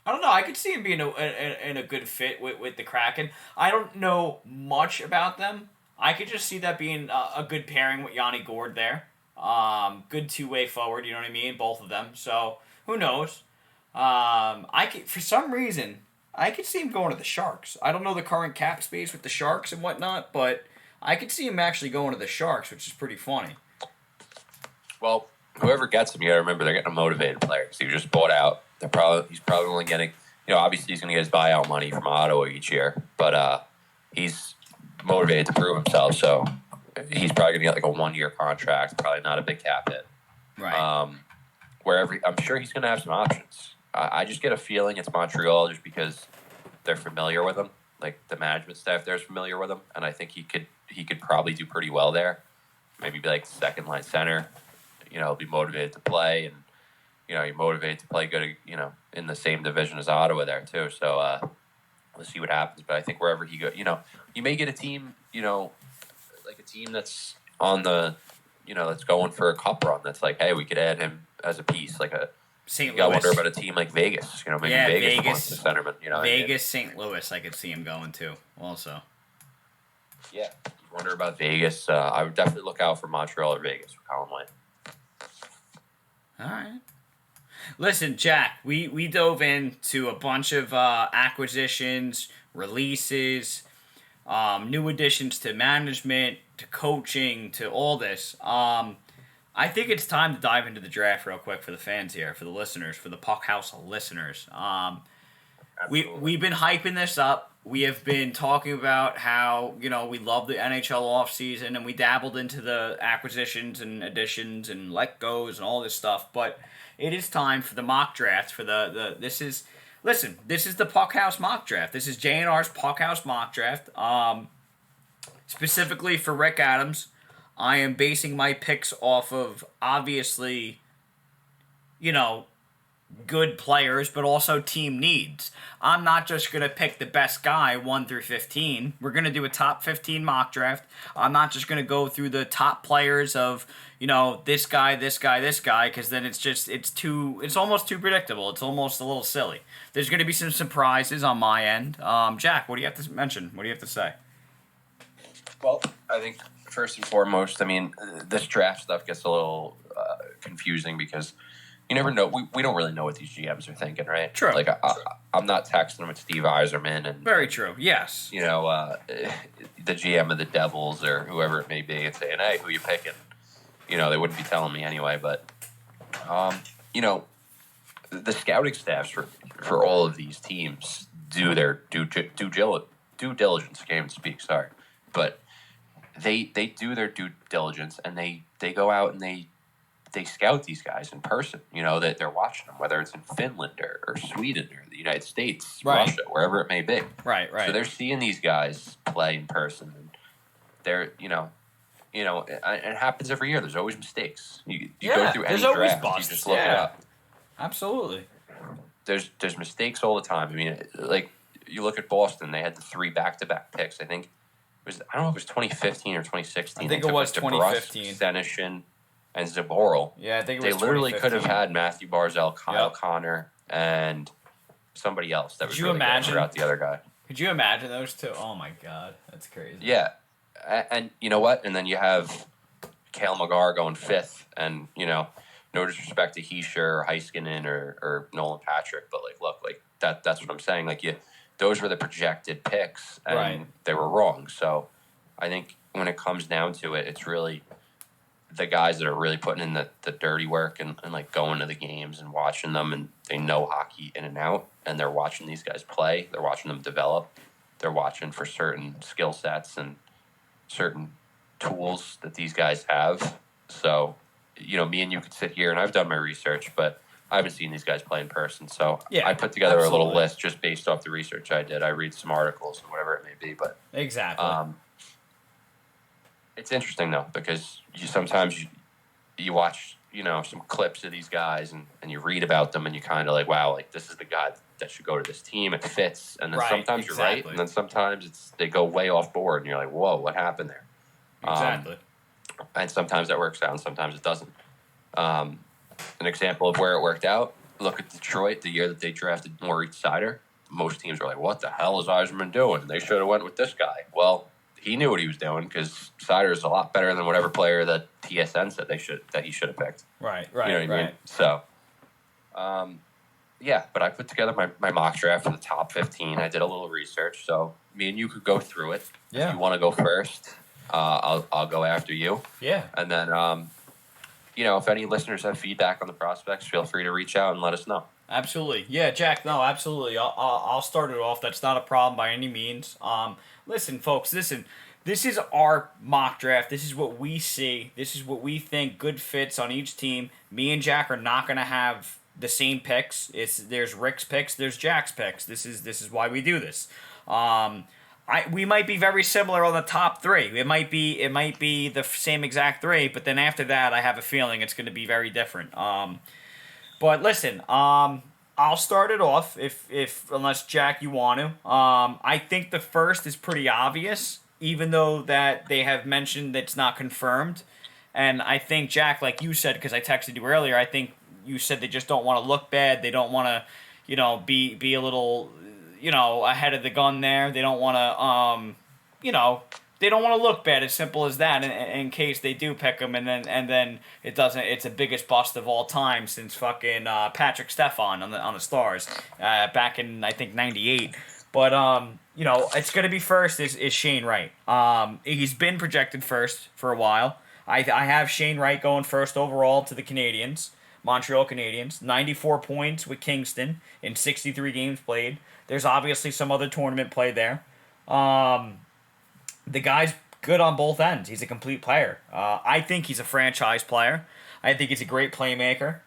don't know. I could see him being in a good fit with the Kraken. I don't know much about them. I could just see that being a good pairing with Yanni Gourde there. Good two-way forward, you know what I mean? Both of them. So, who knows? For some reason, I could see him going to the Sharks. I don't know the current cap space with the Sharks and whatnot, but I could see him actually going to the Sharks, which is pretty funny. Well, whoever gets him, you got to remember they're getting a motivated player. So he just bought out. He's probably only getting, obviously he's going to get his buyout money from Ottawa each year, but he's motivated to prove himself. So he's probably going to get like a 1-year contract, probably not a big cap hit. Right. I'm sure he's going to have some options. I just get a feeling it's Montreal just because they're familiar with him. Like the management staff there is familiar with him, and I think he could probably do pretty well there. Maybe be like second line center. Be motivated to play, and you're motivated to play good. In the same division as Ottawa there too. So let's see what happens. But I think wherever he goes, you may get a team, like a team that's on the, that's going for a cup run. That's like, hey, we could add him as a piece, like a. St. Louis. I wonder about a team like Vegas. Maybe Vegas wants the centerman. Vegas, St. Louis, I could see him going to also. Yeah, wonder about Vegas. I would definitely look out for Montreal or Vegas for Colin White. All right. Listen, Jack, we dove into a bunch of acquisitions, releases. new additions to management, to coaching, to all this. I think it's time to dive into the draft real quick for the fans here, for the listeners, for the Puck House listeners. We've been hyping this up. We have been talking about how, we love the NHL offseason, and we dabbled into the acquisitions and additions and let goes and all this stuff. But it is time for the mock draft. This is the Puck House mock draft. This is JNR's Puck House mock draft. Specifically for Rick Adams. I am basing my picks off of, obviously, good players, but also team needs. I'm not just going to pick the best guy 1 through 15. We're going to do a top 15 mock draft. I'm not just going to go through the top players of, this guy, because then it's almost too predictable. It's almost a little silly. There's going to be some surprises on my end. Jack, what do you have to mention? What do you have to say? Well, I think first and foremost, this draft stuff gets a little confusing because you never know. We don't really know what these GMs are thinking, right? True. Like, I'm not texting them with Steve Yzerman and... Very true, yes. The GM of the Devils or whoever it may be and saying, hey, who you picking? They wouldn't be telling me anyway, but, the scouting staffs for all of these teams do their due diligence. I can't even speak, sorry. But they do their due diligence, and they go out and they scout these guys in person. That they're watching them, whether it's in Finland or Sweden or the United States, right. Russia, wherever it may be. Right. So they're seeing these guys play in person, and they're it happens every year. There's always mistakes. You go through any draft, you just look it up. Absolutely. There's mistakes all the time. You look at Boston, they had the 3 back-to-back picks. I think I don't know if it was 2015 or 2016. I think it was 2015. Senyshyn and Zaboral. Yeah, I think it was 2015. They literally could have had Matthew Barzal, Kyle Connor, and somebody else that was really good throughout the other guy. Could you imagine those two? Oh, my God. That's crazy. Yeah. And you know what? And then you have Cale Makar going 5th, and, no disrespect to Heischer or Heiskanen or Nolan Patrick, but, that's what I'm saying. Those were the projected picks, and they were wrong. So I think when it comes down to it, it's really the guys that are really putting in the dirty work and going to the games and watching them, and they know hockey in and out, and they're watching these guys play. They're watching them develop. They're watching for certain skill sets and certain tools that these guys have. So, me and you could sit here, and I've done my research, but I haven't seen these guys play in person. So I put together a little list just based off the research I did. I read some articles and whatever it may be. But exactly. It's interesting, though, because sometimes you watch, some clips of these guys and you read about them and you kind of wow, this is the guy that should go to this team. It fits. And then sometimes you're right. And then sometimes they go way off board and you're like, whoa, what happened there? Exactly. And sometimes that works out and sometimes it doesn't. An example of where it worked out, look at Detroit, the year that they drafted Moritz Seider. Most teams were like, what the hell is Yzerman doing? They should have went with this guy. Well, he knew what he was doing because Seider is a lot better than whatever player that TSN said that he should have picked. Right. You know what I mean? So, but I put together my mock draft for the top 15. I did a little research, so me and you could go through it. Yeah. If you want to go first, I'll go after you. Yeah. And then, if any listeners have feedback on the prospects, feel free to reach out and let us know. Absolutely. Yeah, Jack, no, absolutely. I'll start it off. That's not a problem by any means. Listen, folks, this is our mock draft. This is what we see. This is what we think good fits on each team. Me and Jack are not going to have the same picks. There's Rick's picks, there's Jack's picks. This is why we do this. We might be very similar on the top 3. It might be the same exact 3, but then after that, I have a feeling it's going to be very different. But listen, I'll start it off if unless Jack you want to. I think the first is pretty obvious, even though that they have mentioned that it's not confirmed. And I think Jack, like you said, because I texted you earlier, I think you said they just don't want to look bad. They don't want to, be a little, ahead of the gun there. They don't want to, they don't want to look bad. As simple as that. In case they do pick him, and then it doesn't. It's the biggest bust of all time since fucking Patrick Stefan on the Stars back in I think '98. But it's going to be first is Shane Wright. He's been projected first for a while. I have Shane Wright going first overall to the Canadiens, Montreal Canadiens. 94 points with Kingston in 63 games played. There's obviously some other tournament play there. The guy's good on both ends. He's a complete player. I think he's a franchise player. I think he's a great playmaker.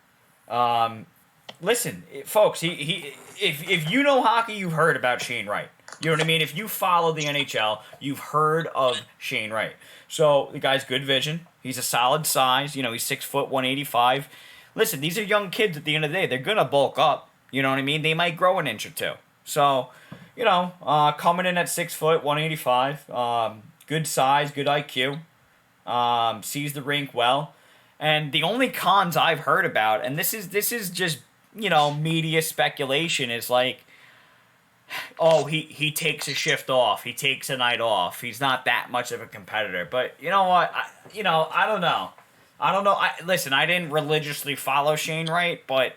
Listen, folks, if you know hockey, you've heard about Shane Wright. You know what I mean? If you follow the NHL, you've heard of Shane Wright. So the guy's good vision. He's a solid size. He's 6 foot 185. Listen, these are young kids at the end of the day. They're gonna bulk up. You know what I mean? They might grow an inch or two. So, coming in at 6 foot 185, good size, good IQ, sees the rink well. And the only cons I've heard about, and this is just media speculation, is like, oh, he takes a shift off, he takes a night off, he's not that much of a competitor. But you know what, I don't know. Listen, I didn't religiously follow Shane Wright, but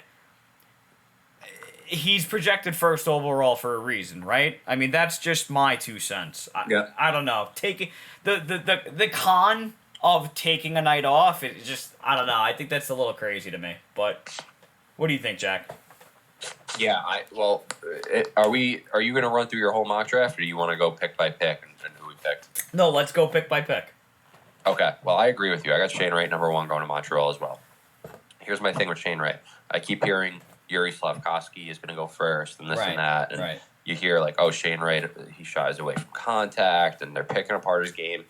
he's projected first overall for a reason, right? I mean, that's just my 2 cents. I don't know. Taking the con of taking a night off, it just, I don't know. I think that's a little crazy to me. But what do you think, Jack? Yeah, are you going to run through your whole mock draft, or do you want to go pick by pick and who we picked? No, let's go pick by pick. Okay, well, I agree with you. I got Shane Wright number 1 going to Montreal as well. Here's my thing with Shane Wright. I keep hearing Yuri Slavkovsky is going to go first and this and that. And you hear like, oh, Shane Wright, he shies away from contact and they're picking apart his game.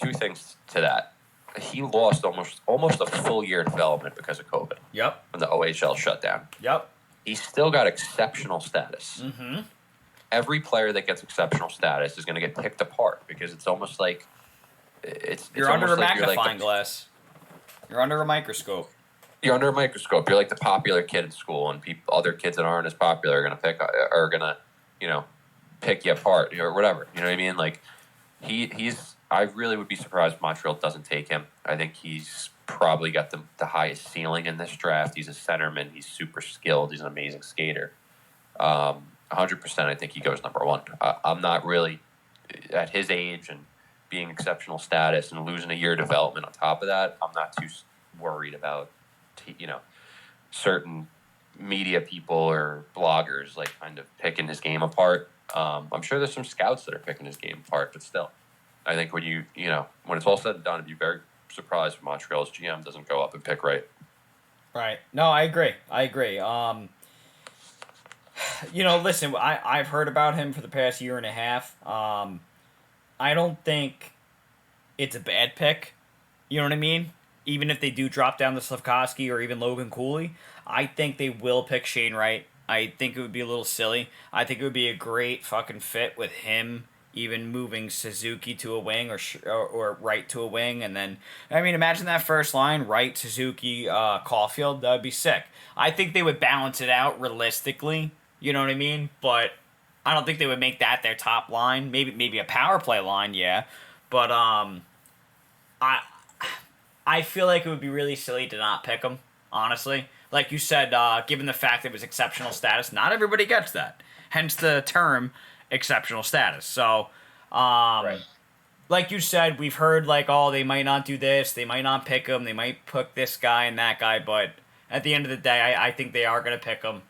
2 things to that. He lost almost a full year of development because of COVID. Yep. When the OHL shut down. Yep. He's still got exceptional status. Mm-hmm. Every player that gets exceptional status is going to get picked apart because it's almost like you're under a magnifying glass. You're under a microscope. You're under a microscope. You're like the popular kid in school, and other kids that aren't as popular are gonna pick you apart or whatever. You know what I mean? Like he's. I really would be surprised if Montreal doesn't take him. I think he's probably got the highest ceiling in this draft. He's a centerman. He's super skilled. He's an amazing skater. 100%. I think he goes number 1. I'm not really at his age and being exceptional status and losing a year of development on top of that. I'm not too worried about certain media people or bloggers like kind of picking his game apart. I'm sure there's some scouts that are picking his game apart, but still, I think when when it's all said and done, I'd be very surprised if Montreal's GM doesn't go up and pick Wright. Right. No, I agree. Listen, I've heard about him for the past year and a half. I don't think it's a bad pick. You know what I mean? Even if they do drop down to Slavkovsky or even Logan Cooley, I think they will pick Shane Wright. I think it would be a little silly. I think it would be a great fucking fit with him even moving Suzuki to a wing or Wright to a wing. And then, I mean, imagine that first line, Wright, Suzuki, Caulfield. That would be sick. I think they would balance it out realistically. You know what I mean? But I don't think they would make that their top line. Maybe a power play line, yeah. But I feel like it would be really silly to not pick him, honestly. Like you said, given the fact that it was exceptional status, not everybody gets that. Hence the term exceptional status. So, right. Like you said, we've heard like, oh, they might not do this, they might not pick him, they might pick this guy and that guy, but at the end of the day, I think they are going to pick him.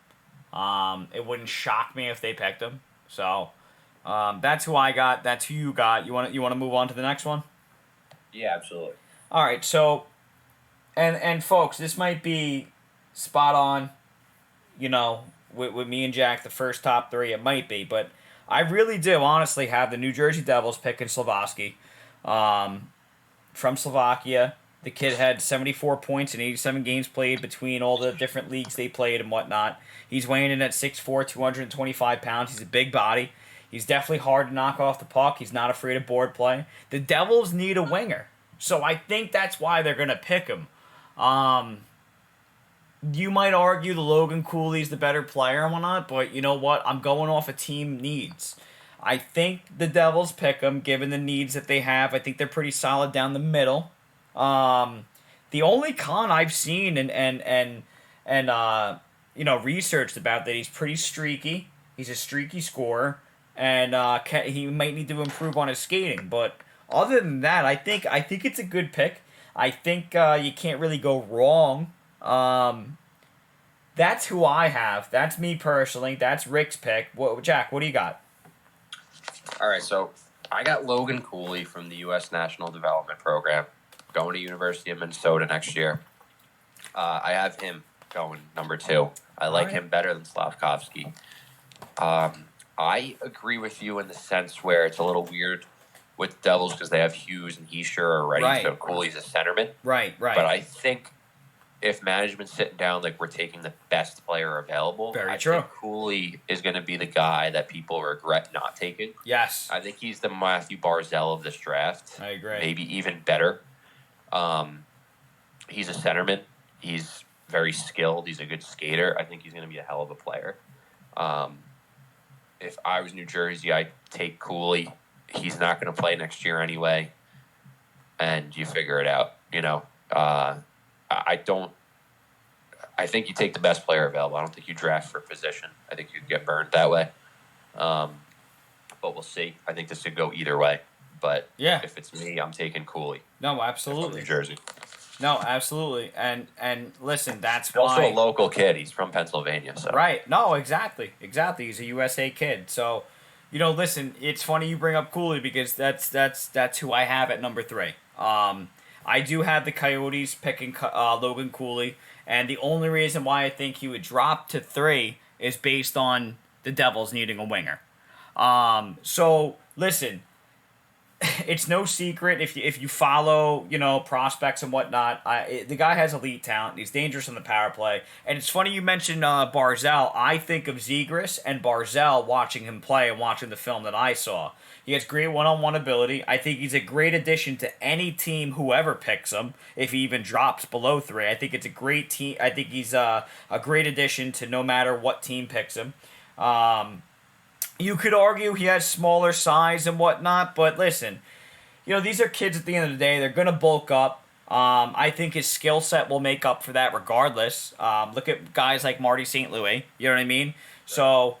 It wouldn't shock me if they picked him. So, that's who I got. That's who you got. You want to move on to the next one? Yeah, absolutely. All right, so, and folks, this might be spot on, with me and Jack, the first top 3, it might be, but I really do honestly have the New Jersey Devils picking Slavkovsky, from Slovakia. The kid had 74 points in 87 games played between all the different leagues they played and whatnot. He's weighing in at 6'4", 225 pounds. He's a big body. He's definitely hard to knock off the puck. He's not afraid of board play. The Devils need a winger. So I think that's why they're going to pick him. You might argue the Logan Cooley's the better player and whatnot, but you know what? I'm going off of team needs. I think the Devils pick him, given the needs that they have. I think they're pretty solid down the middle. The only con I've seen and researched about that, he's pretty streaky. He's a streaky scorer. and he might need to improve on his skating. But other than that, I think it's a good pick. I think you can't really go wrong. That's who I have. That's me personally. That's Rick's pick. Jack, what do you got? All right, so I got Logan Cooley from the U.S. National Development Program going to University of Minnesota next year. I have him going number 2. I like him better than Slavkovsky. I agree with you in the sense where it's a little weird with Devils because they have Hughes and Heischer already, so Cooley's a centerman. Right. But I think if management's sitting down, like we're taking the best player available, Very I true. think Cooley is going to be the guy that people regret not taking. Yes. I think he's the Matthew Barzal of this draft. I agree. Maybe even better. He's a centerman. He's very skilled. He's a good skater. I think he's going to be a hell of a player. If I was New Jersey, I'd take Cooley. He's not going to play next year anyway, and you figure it out. I think you take the best player available. I don't think you draft for position. I think you'd get burned that way. But we'll see. I think this could go either way. But if it's me, I'm taking Cooley. No, absolutely. From New Jersey. No, absolutely. And listen, that's He's also a local kid. He's from Pennsylvania. So. Right. No, exactly. He's a USA kid. So, listen, it's funny you bring up Cooley because that's who I have at number 3. I do have the Coyotes picking Logan Cooley, and the only reason why I think he would drop to 3 is based on the Devils needing a winger. So listen, it's no secret if you follow prospects and whatnot. The guy has elite talent. He's dangerous on the power play, and it's funny you mentioned Barzal. I think of Zegras and Barzal watching him play and watching the film that I saw. He has great one-on-one ability. I think he's a great addition to any team, whoever picks him. If he even drops below 3, I think it's a great team. I think he's a great addition to no matter what team picks him. You could argue he has smaller size and whatnot, but listen, these are kids at the end of the day. They're going to bulk up. I think his skill set will make up for that regardless. Look at guys like Marty St. Louis. You know what I mean? So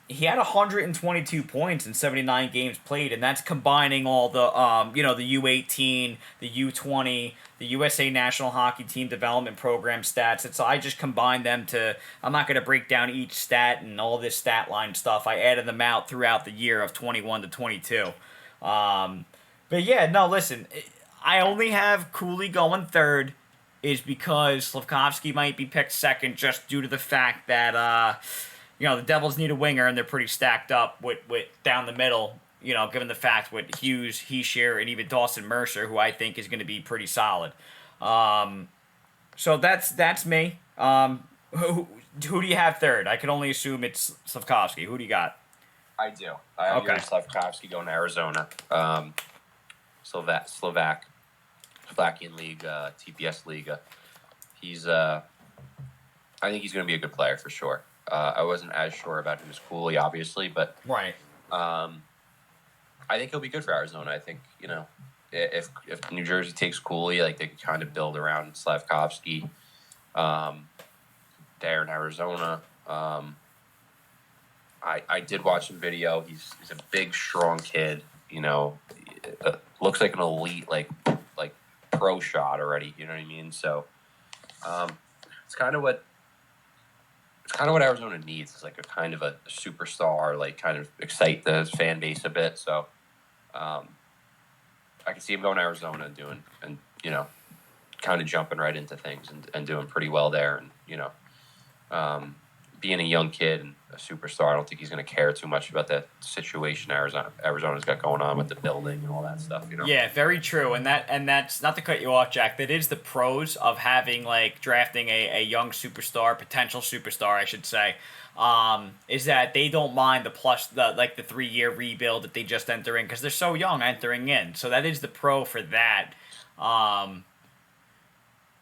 he had 122 points in 79 games played, and that's combining all the, the U18, the U20, the USA National Hockey Team Development Program stats. I just combined them to. I'm not going to break down each stat and all this stat line stuff. I added them out throughout the year of 21 to 22. But yeah, no, listen. I only have Cooley going 3rd, is because Slavkovsky might be picked 2nd, just due to the fact that the Devils need a winger and they're pretty stacked up with down the middle. Given the fact with Hughes, Heischer, and even Dawson Mercer, who I think is going to be pretty solid. So that's me. Who do you have 3rd? I can only assume it's Slavkovsky. Who do you got? I do. I have your Slavkovsky going to Arizona. Slovakian League, TPS Liga. I think he's going to be a good player for sure. I wasn't as sure about him as Cooley, obviously, but I think he'll be good for Arizona. I think if New Jersey takes Cooley, like they can kind of build around Slavkovsky there in Arizona. I did watch some video. He's a big, strong kid. Looks like an elite like pro shot already. You know what I mean? So it's kind of what Arizona needs, is like a kind of a superstar, like kind of excite the fan base a bit. So I can see him going to Arizona and kind of jumping right into things and doing pretty well there. And being a young kid and a superstar, I don't think he's going to care too much about the situation Arizona's got going on with the building and all that stuff. Yeah, very true. And that's not to cut you off, Jack. That is the pros of having drafting a young superstar, potential superstar, I should say. Is that they don't mind the 3-year rebuild that they just enter in because they're so young entering in. So that is the pro for that.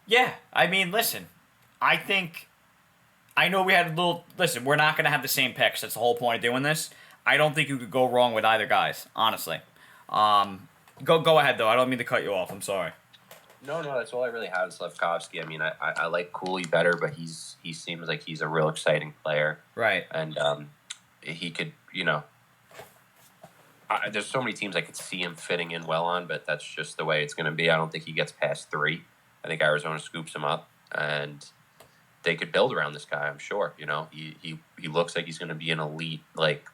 Yeah, I mean, listen, I know we had a little. Listen, we're not going to have the same picks. That's the whole point of doing this. I don't think you could go wrong with either guys, honestly. Go ahead, though. I don't mean to cut you off. I'm sorry. No, that's all I really have is Slavkovsky. I mean, I like Cooley better, but he seems like he's a real exciting player. Right. And he could, there's so many teams I could see him fitting in well on, but that's just the way it's going to be. I don't think he gets past 3. I think Arizona scoops him up, and they could build around this guy, I'm sure. He looks like he's going to be an elite, like,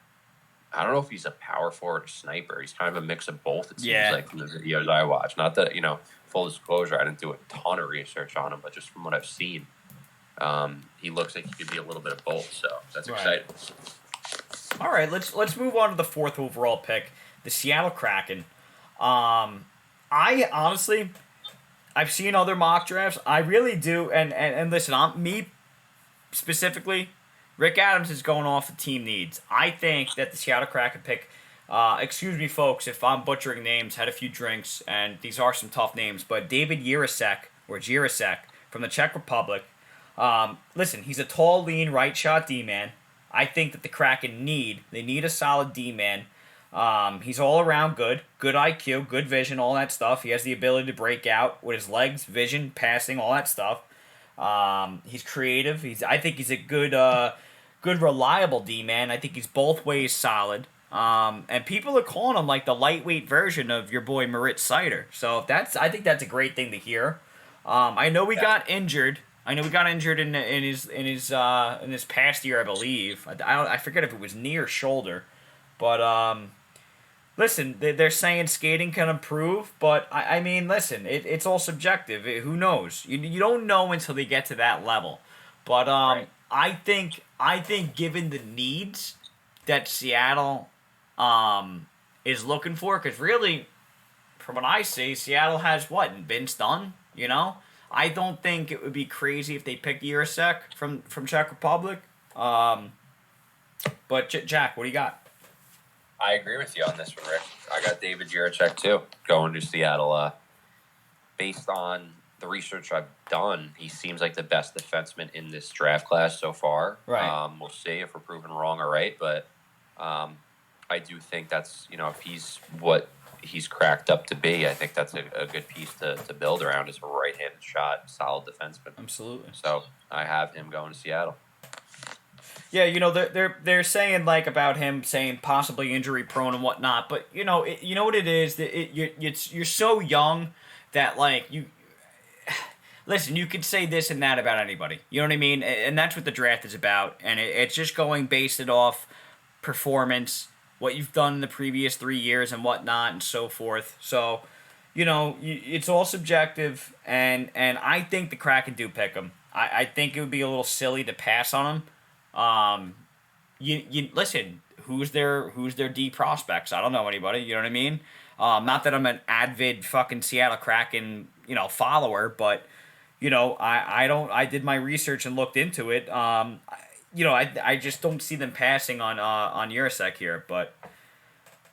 I don't know if he's a power forward or sniper. He's kind of a mix of both, it seems like, from the videos I watch. Not that, full disclosure, I didn't do a ton of research on him, but just from what I've seen, he looks like he could be a little bit of both, so that's exciting. All right, let's move on to the 4th overall pick, the Seattle Kraken. I honestly, I've seen other mock drafts. I really do, and listen, me specifically, Rick Adams is going off the team needs. I think that the Seattle Kraken pick, excuse me, folks, if I'm butchering names, had a few drinks, and these are some tough names, but David Jirasek from the Czech Republic. Listen, he's a tall, lean, right shot D-man. I think that the Kraken need a solid D-man. He's all around good IQ, good vision, all that stuff. He has the ability to break out with his legs, vision, passing, all that stuff. He's creative. I think he's a good reliable D-man. I think he's both ways solid. And people are calling him like the lightweight version of your boy Moritz Seider. So I think that's a great thing to hear. I know we got injured. in his past year, I believe. I forget if it was knee or shoulder, but listen, they're saying skating can improve, but I mean, listen, it's all subjective. Who knows? You don't know until they get to that level. But Right. I think given the needs that Seattle is looking for, because really, from what I see, Seattle has what? Vince Dunn, I don't think it would be crazy if they picked Jirasek from Czech Republic. But Jack, what do you got? I agree with you on this one, Rick. I got David Jirasek, too, going to Seattle. Based on the research I've done, he seems like the best defenseman in this draft class so far. Right. We'll see if we're proven wrong or right, but I do think that's, if he's what he's cracked up to be, I think that's a good piece to build around as a right-handed shot, solid defenseman. Absolutely. So I have him going to Seattle. Yeah, they're saying like about him saying possibly injury prone and whatnot, but you know what it is that you're so young that like you listen, you could say this and that about anybody, you know what I mean, and that's what the draft is about, and it's just going based it off performance, what you've done in the previous 3 years and whatnot and so forth. So it's all subjective, and I think the Kraken do pick him. I think it would be a little silly to pass on him. You listen. Who's their D prospects? I don't know anybody. You know what I mean? Not that I'm an avid fucking Seattle Kraken follower, but I don't. I did my research and looked into it. I just don't see them passing on Jirasek here. But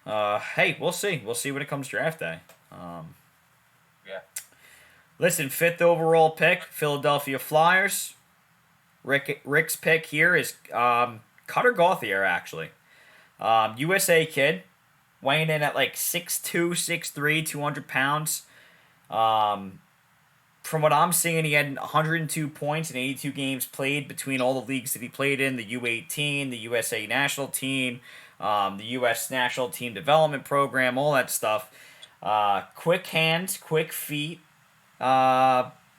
hey, we'll see. We'll see when it comes draft day. Yeah. Listen, 5th overall pick, Philadelphia Flyers. Rick's pick here is Cutter Gauthier, actually. USA kid, weighing in at like 6'2", 6'3", 200 pounds. From what I'm seeing, he had 102 points in 82 games played between all the leagues that he played in, the U18, the USA national team, the U.S. national team development program, all that stuff. Quick hands, quick feet,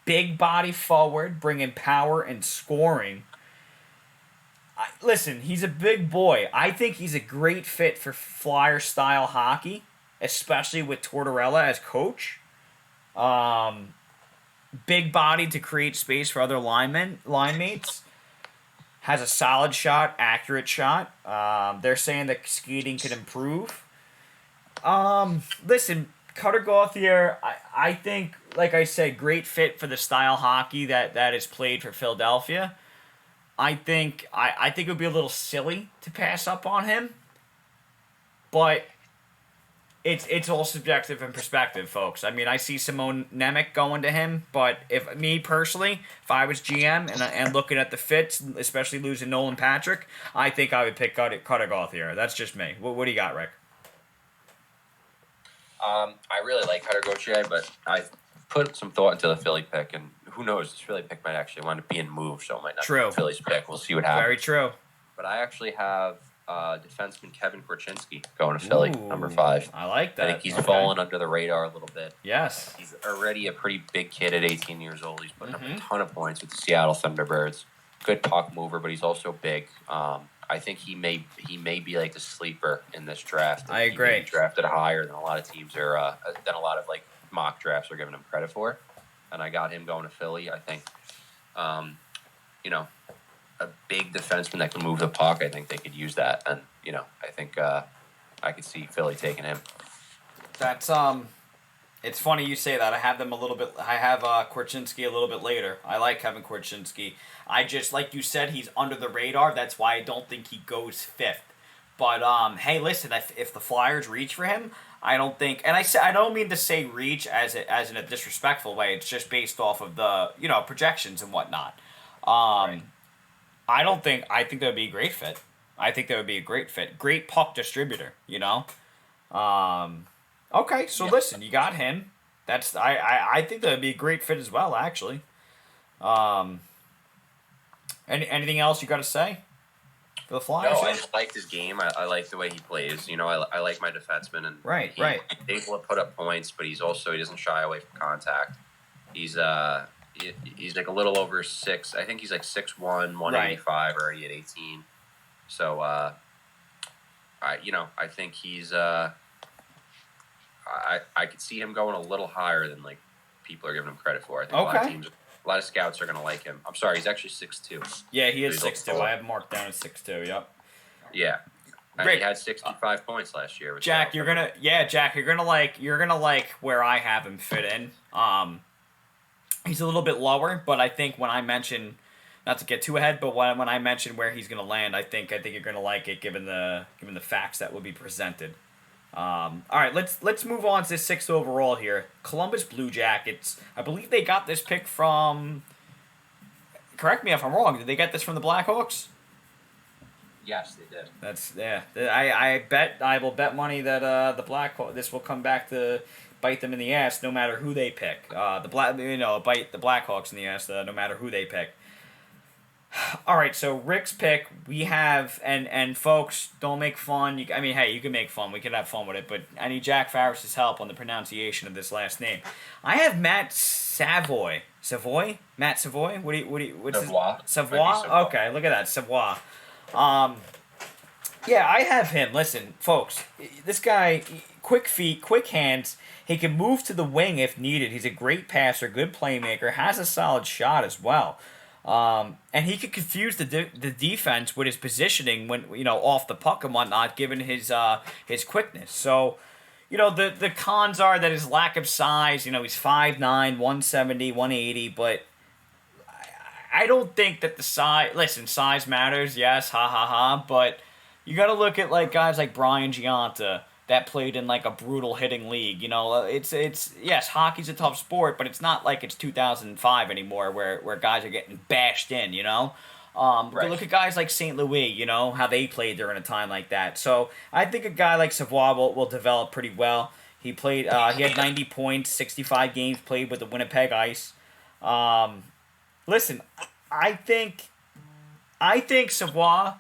big body forward, bringing power and scoring. Listen, he's a big boy. I think he's a great fit for Flyer-style hockey, especially with Tortorella as coach. Big body to create space for other line mates. Has a solid shot, accurate shot. They're saying that skating could improve. Listen, Cutter Gauthier, I think, like I said, great fit for the style hockey that is played for Philadelphia. I think it would be a little silly to pass up on him, but it's all subjective and perspective, folks. I mean, I see Simone Nemec going to him, but if I was GM and looking at the fits, especially losing Nolan Patrick, I think I would pick Cutter Gauthier. That's just me. What do you got, Rick? I really like Cutter Gauthier, but I put some thought into the Philly pick, and who knows, this Philly pick might actually wind up being moved, so it might not be Philly's pick. We'll see what happens. Very true. But I actually have defenseman Kevin Korchinski going to Philly, number 5. I like that. I think he's fallen under the radar a little bit. Yes. He's already a pretty big kid at 18 years old. He's putting up a ton of points with the Seattle Thunderbirds. Good puck mover, but he's also big. I think he may be like the sleeper in this draft. I agree. He may be drafted higher than a lot of teams are, than a lot of like mock drafts are giving him credit for. And I got him going to Philly. I think, a big defenseman that can move the puck. I think they could use that, and I think I could see Philly taking him. That's It's funny you say that. I have them a little bit. I have Korchinski a little bit later. I like Kevin Korchinski. I just, like you said, he's under the radar. That's why I don't think he goes 5th. But hey, listen, if the Flyers reach for him, I don't think, and I don't mean to say reach as in a disrespectful way. It's just based off of the projections and whatnot. Right. I think that would be a great fit. I think that would be a great fit. Great puck distributor, Okay, so listen, you got him. I think that would be a great fit as well, actually. Anything else you got to say for the Flyers? No, I just like his game. I like the way he plays. I like my defenseman, and right. He's able to put up points, but he doesn't shy away from contact. He's like a little over 6. I think he's like 6'1", 185 already at 18. So I think he's I could see him going a little higher than like people are giving him credit for. I think a lot of scouts are going to like him. I'm sorry, he's actually 6'2". Yeah, he is 6'2". I have marked down as 6'2". Yep. Yeah. He had 65 points last year. Jack, you're gonna like where I have him fit in. He's a little bit lower, but I think when I mention, not to get too ahead, but when I mention where he's gonna land, I think you're gonna like it given the facts that will be presented. All right, let's move on to 6th overall here. Columbus Blue Jackets. I believe they got this pick from. Correct me if I'm wrong. Did they get this from the Blackhawks? Yes, they did. I will bet money that this will come back to bite them in the ass no matter who they pick. Bite the Blackhawks in the ass no matter who they pick. All right, so Rick's pick, we have, and folks, don't make fun. Hey, you can make fun. We can have fun with it, but I need Jack Farris's help on the pronunciation of this last name. I have Matt Savoy. Savoy? Matt Savoy? What's Savoy. Savoy? Okay, look at that, Savoy. Yeah, I have him. Listen, folks, this guy, quick feet, quick hands. He can move to the wing if needed. He's a great passer, good playmaker, has a solid shot as well. And he could confuse the defense with his positioning when off the puck and whatnot, given his quickness. So, the cons are that his lack of size. He's 5'9", 170, 180, but I don't think that the size. Listen, size matters, yes, but you got to look at like guys like Brian Giunta that played in like a brutal hitting league. It's yes, hockey's a tough sport, but it's not like it's 2005 anymore where guys are getting bashed in. Right. Look at guys like St. Louis. How they played during a time like that. So I think a guy like Savoy will develop pretty well. He played. He had 90 points, 65 games played with the Winnipeg Ice. Listen, I think Savoy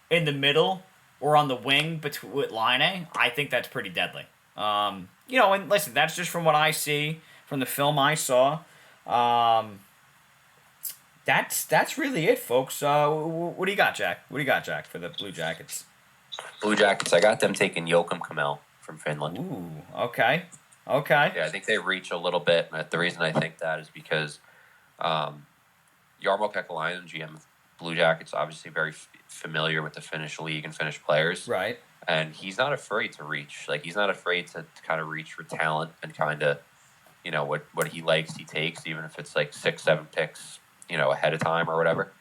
in the middle or on the wing with Laine, I think that's pretty deadly. And listen, that's just from what I see from the film I saw. That's really it, folks. What do you got, Jack? What do you got, Jack, for the Blue Jackets? Blue Jackets, I got them taking Joakim Kamel from Finland. Ooh, okay. Yeah, I think they reach a little bit. And the reason I think that is because Jarmo Kekalainen, GM of Blue Jackets, obviously very familiar with the Finnish league and Finnish players. Right. And he's not afraid to reach. Like, he's not afraid to kind of reach for talent and kind of, what he likes, he takes, even if it's like 6-7 picks, ahead of time or whatever.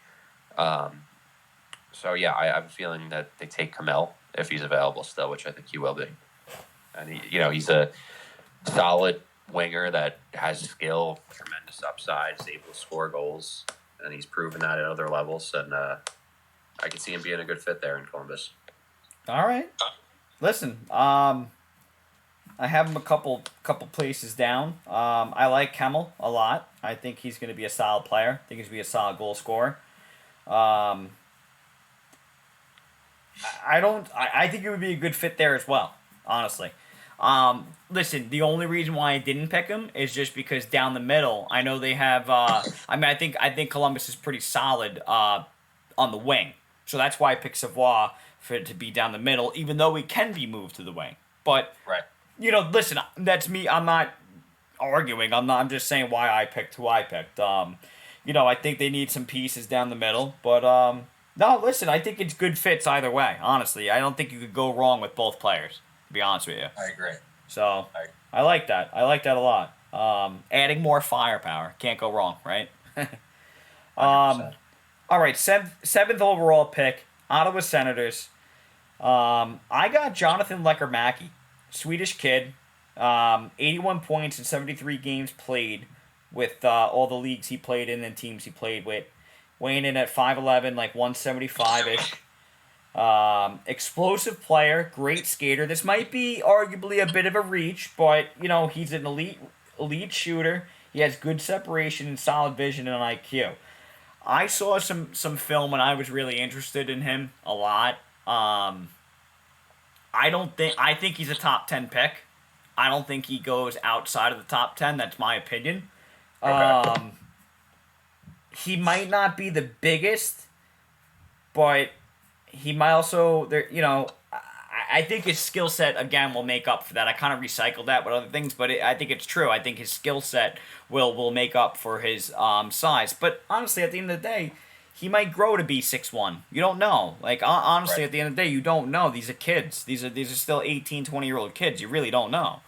So, yeah, I have a feeling that they take Kamel if he's available still, which I think he will be. And, he's a solid winger that has skill, tremendous upside, is able to score goals, and he's proven that at other levels. And I can see him being a good fit there in Columbus. All right. Listen, I have him a couple places down. I like Kemmel a lot. I think he's going to be a solid player. I think he's going to be a solid goal scorer. I think it would be a good fit there as well, honestly. Listen, the only reason why I didn't pick him is just because down the middle, I know they have. I think Columbus is pretty solid on the wing, so that's why I picked Savoie for it to be down the middle, even though he can be moved to the wing. But Right. listen, that's me. I'm not arguing. I'm just saying why I picked who I picked. I think they need some pieces down the middle, but no, listen, I think it's good fits either way. Honestly, I don't think you could go wrong with both players. To be honest with you. I agree. So I like that. I like that a lot. Adding more firepower, can't go wrong, right? 100%. All right, seventh overall pick, Ottawa Senators. I got Jonathan Lecker-Mackey, Swedish kid, 81 points in 73 games played with all the leagues he played in and teams he played with. Weighing in at 5'11", like 175-ish. Explosive player, great skater. This might be arguably a bit of a reach, but he's an elite shooter. He has good separation and solid vision and IQ. I saw some film and I was really interested in him a lot. I think he's a top 10 pick. I don't think he goes outside of the top 10. That's my opinion. Okay. He might not be the biggest, but he might also I think his skill set again will make up for that. I kind of recycled that with other things, but I think it's true. I think his skill set will make up for his size. But honestly, at the end of the day, he might grow to be 6'1". You don't know. Like honestly, Right. at the end of the day, you don't know. These are kids. These are still 18, 20-year-old kids. You really don't know.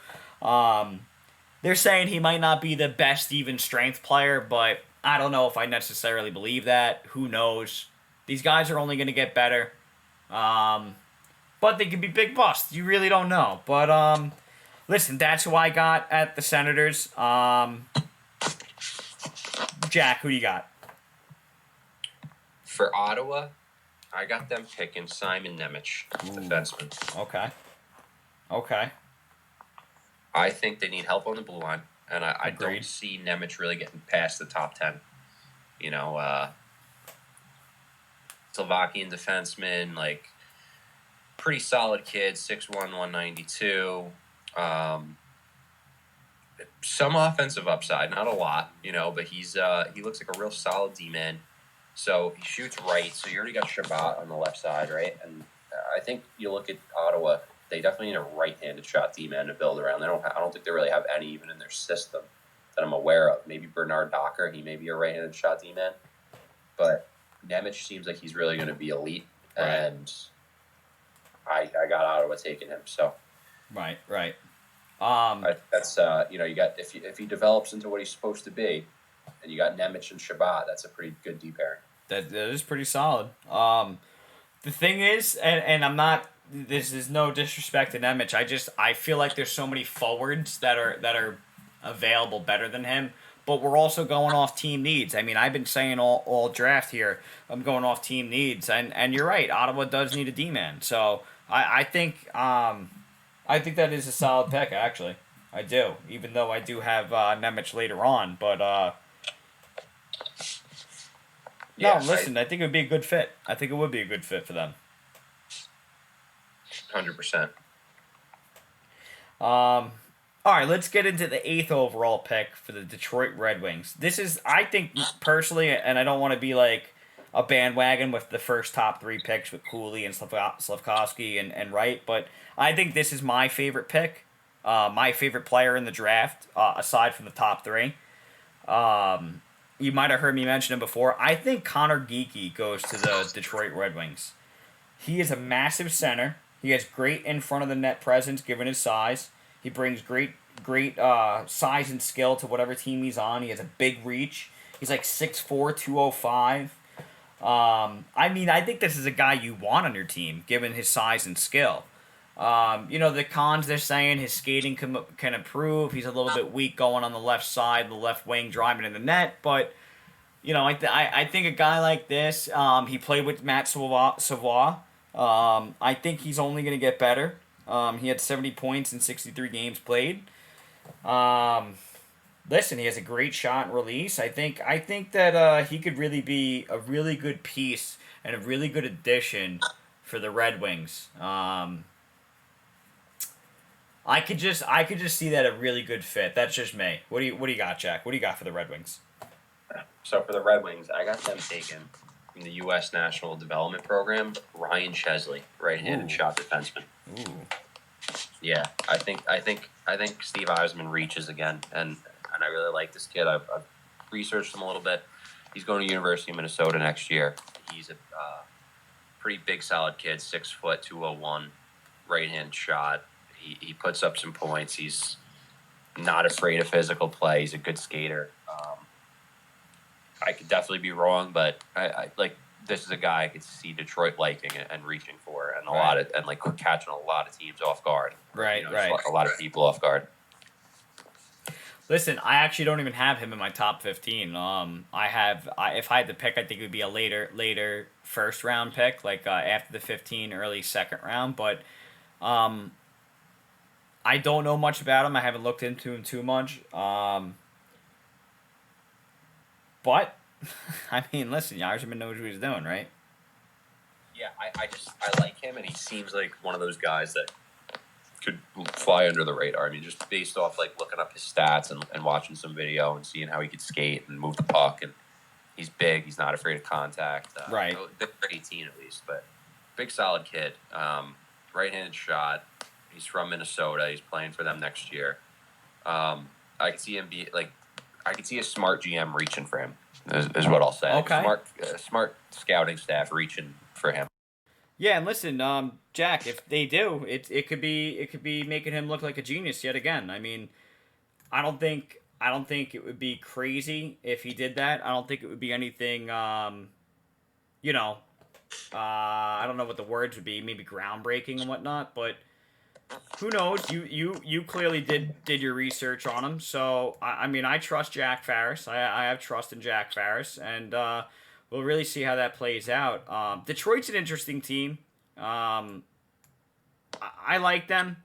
They're saying he might not be the best even strength player, but I don't know if I necessarily believe that. Who knows? These guys are only going to get better. But they could be big busts. You really don't know. But listen, that's who I got at the Senators. Jack, who do you got? For Ottawa, I got them picking Simon Nemec, defenseman. Okay. I think they need help on the blue line, and I Agreed. don't see Nemec really getting past the top 10. Slovakian defenseman, like, pretty solid kid, 6'1", 192. Some offensive upside, not a lot, but he looks like a real solid D-man. So he shoots right, so you already got Shabbat on the left side, right? And I think you look at Ottawa, they definitely need a right-handed shot D-man to build around. I don't think they really have any even in their system that I'm aware of. Maybe Bernard Docker, he may be a right-handed shot D-man. But Nemec seems like he's really going to be elite, and I got Ottawa taking him. So Right. that's you got if he develops into what he's supposed to be, and you got Nemec and Shabbat, that's a pretty good D pairing. That is pretty solid. The thing is, and I'm not. This is no disrespect to Nemec. I feel like there's so many forwards that are available better than him. But we're also going off team needs. I mean, I've been saying all draft here, I'm going off team needs, and you're right. Ottawa does need a D-man. So I think that is a solid pick. Actually, I do. Even though I do have Nemec later on, but Yeah, no. Listen, I think it would be a good fit. I think it would be a good fit for them. 100%. All right, let's get into the 8th overall pick for the Detroit Red Wings. This is, I think, personally, and I don't want to be like a bandwagon with the first top 3 picks with Cooley and Slafkovsky and Wright, but I think this is my favorite pick, my favorite player in the draft, aside from the top 3. You might have heard me mention him before. I think Connor Geekie goes to the Detroit Red Wings. He is a massive center. He has great in front of the net presence given his size. He brings great size and skill to whatever team he's on. He has a big reach. He's like 6'4", 205. I mean, I think this is a guy you want on your team, given his size and skill. The cons they're saying his skating can improve. He's a little bit weak going on the left side, the left wing, driving in the net. But I think a guy like this, he played with Matt Savoie. I think he's only going to get better. He had 70 points in 63 games played. Listen, he has a great shot and release. I think that he could really be a really good piece and a really good addition for the Red Wings. I could just see that a really good fit. That's just me. What do you got, Jack? What do you got for the Red Wings? So for the Red Wings, I got them taken from the U.S. National Development Program, Ryan Chesley, right-handed shot defenseman. Ooh. Yeah, I think Steve Yzerman reaches again, and I really like this kid. I've researched him a little bit. He's going to University of Minnesota next year. He's a pretty big, solid kid, 6 foot, 201, right-hand shot. He puts up some points. He's not afraid of physical play. He's a good skater. I could definitely be wrong, but I like this is a guy I could see Detroit liking and reaching for, and catching a lot of teams off guard. Right. A lot of people off guard. Listen, I actually don't even have him in my top 15. If I had to pick, I think it would be a later first round pick, like after the 15, early second round. But I don't know much about him. I haven't looked into him too much. But I mean, listen, Yzerman knows what he's doing, right? Yeah, I like him, and he seems like one of those guys that could fly under the radar. I mean, just based off like looking up his stats and watching some video and seeing how he could skate and move the puck, and he's big. He's not afraid of contact. Right. They're 18 at least, but big, solid kid. Right-handed shot. He's from Minnesota. He's playing for them next year. I could see him I could see a smart GM reaching for him. Is what I'll say. Okay. Smart scouting staff reaching for him. Yeah, and listen, Jack, if they do, it could be making him look like a genius yet again. I mean, I don't think it would be crazy if he did that. I don't think it would be anything. I don't know what the words would be. Maybe groundbreaking and whatnot, but. Who knows? You clearly did your research on him, so I mean I trust Jack Farris. I have trust in Jack Farris, and we'll really see how that plays out. Detroit's an interesting team. I like them.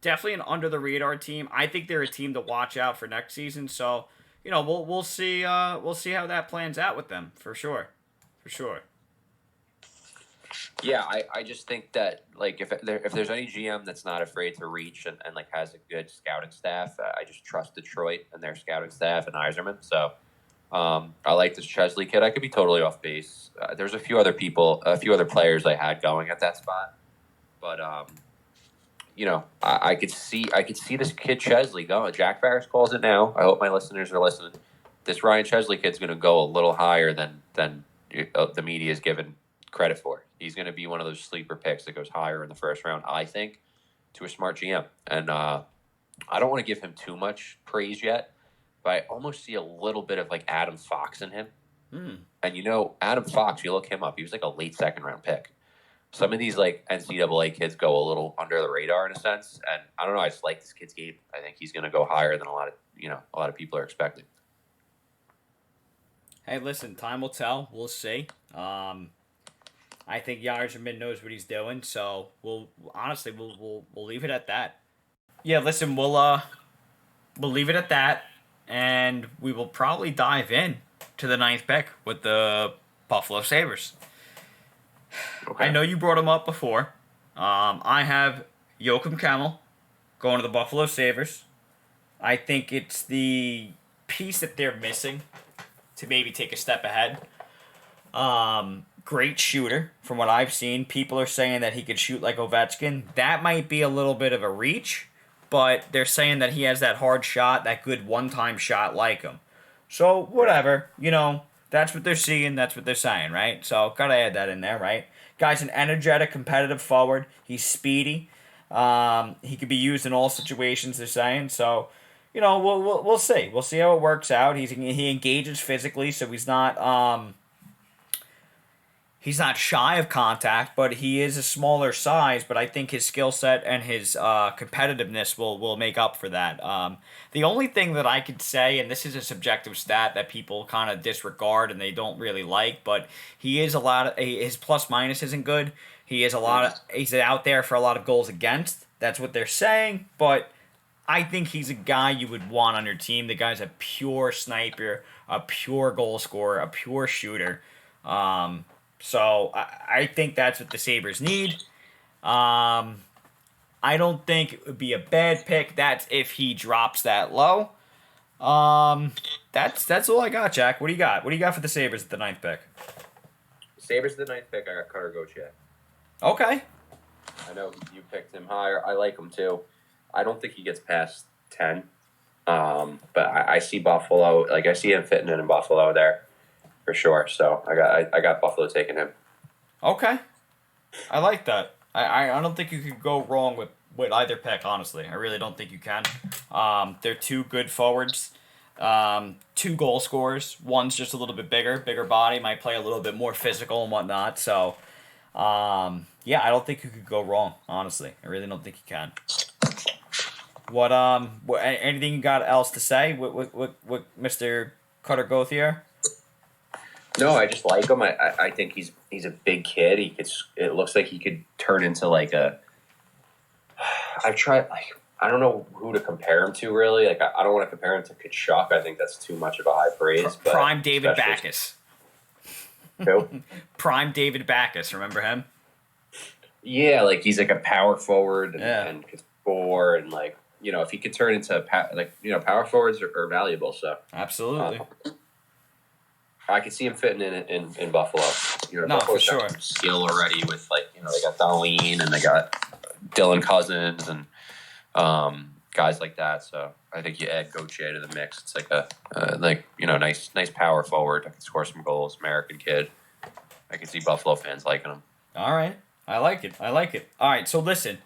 Definitely an under the radar team. I think they're a team to watch out for next season. So we'll see how that plans out with them for sure. Yeah, I just think that like if there's any GM that's not afraid to reach and like has a good scouting staff, I just trust Detroit and their scouting staff and Yzerman. So I like this Chesley kid. I could be totally off base. There's a few other players I had going at that spot, but I could see this kid Chesley going. Jack Farris calls it now. I hope my listeners are listening. This Ryan Chesley kid's going to go a little higher than the media is given credit for. He's going to be one of those sleeper picks that goes higher in the first round, I think, to a smart GM. And I don't want to give him too much praise yet, but I almost see a little bit of like Adam Fox in him. And Adam Fox, you look him up, he was like a late second round pick. Some of these like NCAA kids go a little under the radar in a sense, and I don't know. I just like this kid's game. I think he's going to go higher than a lot of people are expecting. Hey, listen, time will tell. We'll see. I think Yzerman knows what he's doing, so we'll leave it at that. Yeah, listen, we'll leave it at that, and we will probably dive in to the 9th pick with the Buffalo Sabres. Okay. I know you brought him up before. I have Joachim Kemmel going to the Buffalo Sabres. I think it's the piece that they're missing to maybe take a step ahead. Great shooter from what I've seen. People are saying that he could shoot like Ovechkin. That might be a little bit of a reach, but they're saying that he has that hard shot, that good one-time shot like him. So, whatever. That's what they're seeing. That's what they're saying, right? So, gotta add that in there, right? Guy's an energetic, competitive forward. He's speedy. He could be used in all situations, they're saying. So, we'll see. We'll see how it works out. He engages physically, so he's not shy of contact, but he is a smaller size. But I think his skill set and his competitiveness will make up for that. The only thing that I could say, and this is a subjective stat that people kind of disregard and they don't really like, but he is his plus minus isn't good. He's out there for a lot of goals against. That's what they're saying, but I think he's a guy you would want on your team. The guy's a pure sniper, a pure goal scorer, a pure shooter. So I think that's what the Sabres need. I don't think it would be a bad pick. That's if he drops that low. That's all I got, Jack. What do you got? What do you got for the Sabres at the 9th pick? Sabres the 9th pick. I got Cutter Gauthier. Okay. I know you picked him higher. I like him too. I don't think he gets past 10. But I see Buffalo. Like, I see him fitting in Buffalo there for sure. So I got Buffalo taking him. Okay. I like that. I don't think you could go wrong with either pick, honestly. I really don't think you can. They're two good forwards. 2 goal scorers. One's just a little bit bigger body, might play a little bit more physical and whatnot. So, yeah, I don't think you could go wrong, honestly. I really don't think you can. What anything you got else to say with Mr. Cutter Gauthier? No, I just like him. I think he's a big kid. It looks like he could turn into like a. I've tried I don't know who to compare him to really. Like I don't want to compare him to Kachuk. I think that's too much of a high praise. But Prime David Backes. Who? Prime David Backes. Remember him? Yeah, like he's like a power forward and could score and like. If he could turn into power forwards are valuable. So absolutely, I could see him fitting in Buffalo. For sure. Got some skill already with they got Darlene and they got Dylan Cousins and guys like that. So I think you add Gauthier to the mix. It's like a nice power forward. I can score some goals. American kid. I can see Buffalo fans liking him. All right, I like it. All right, so listen,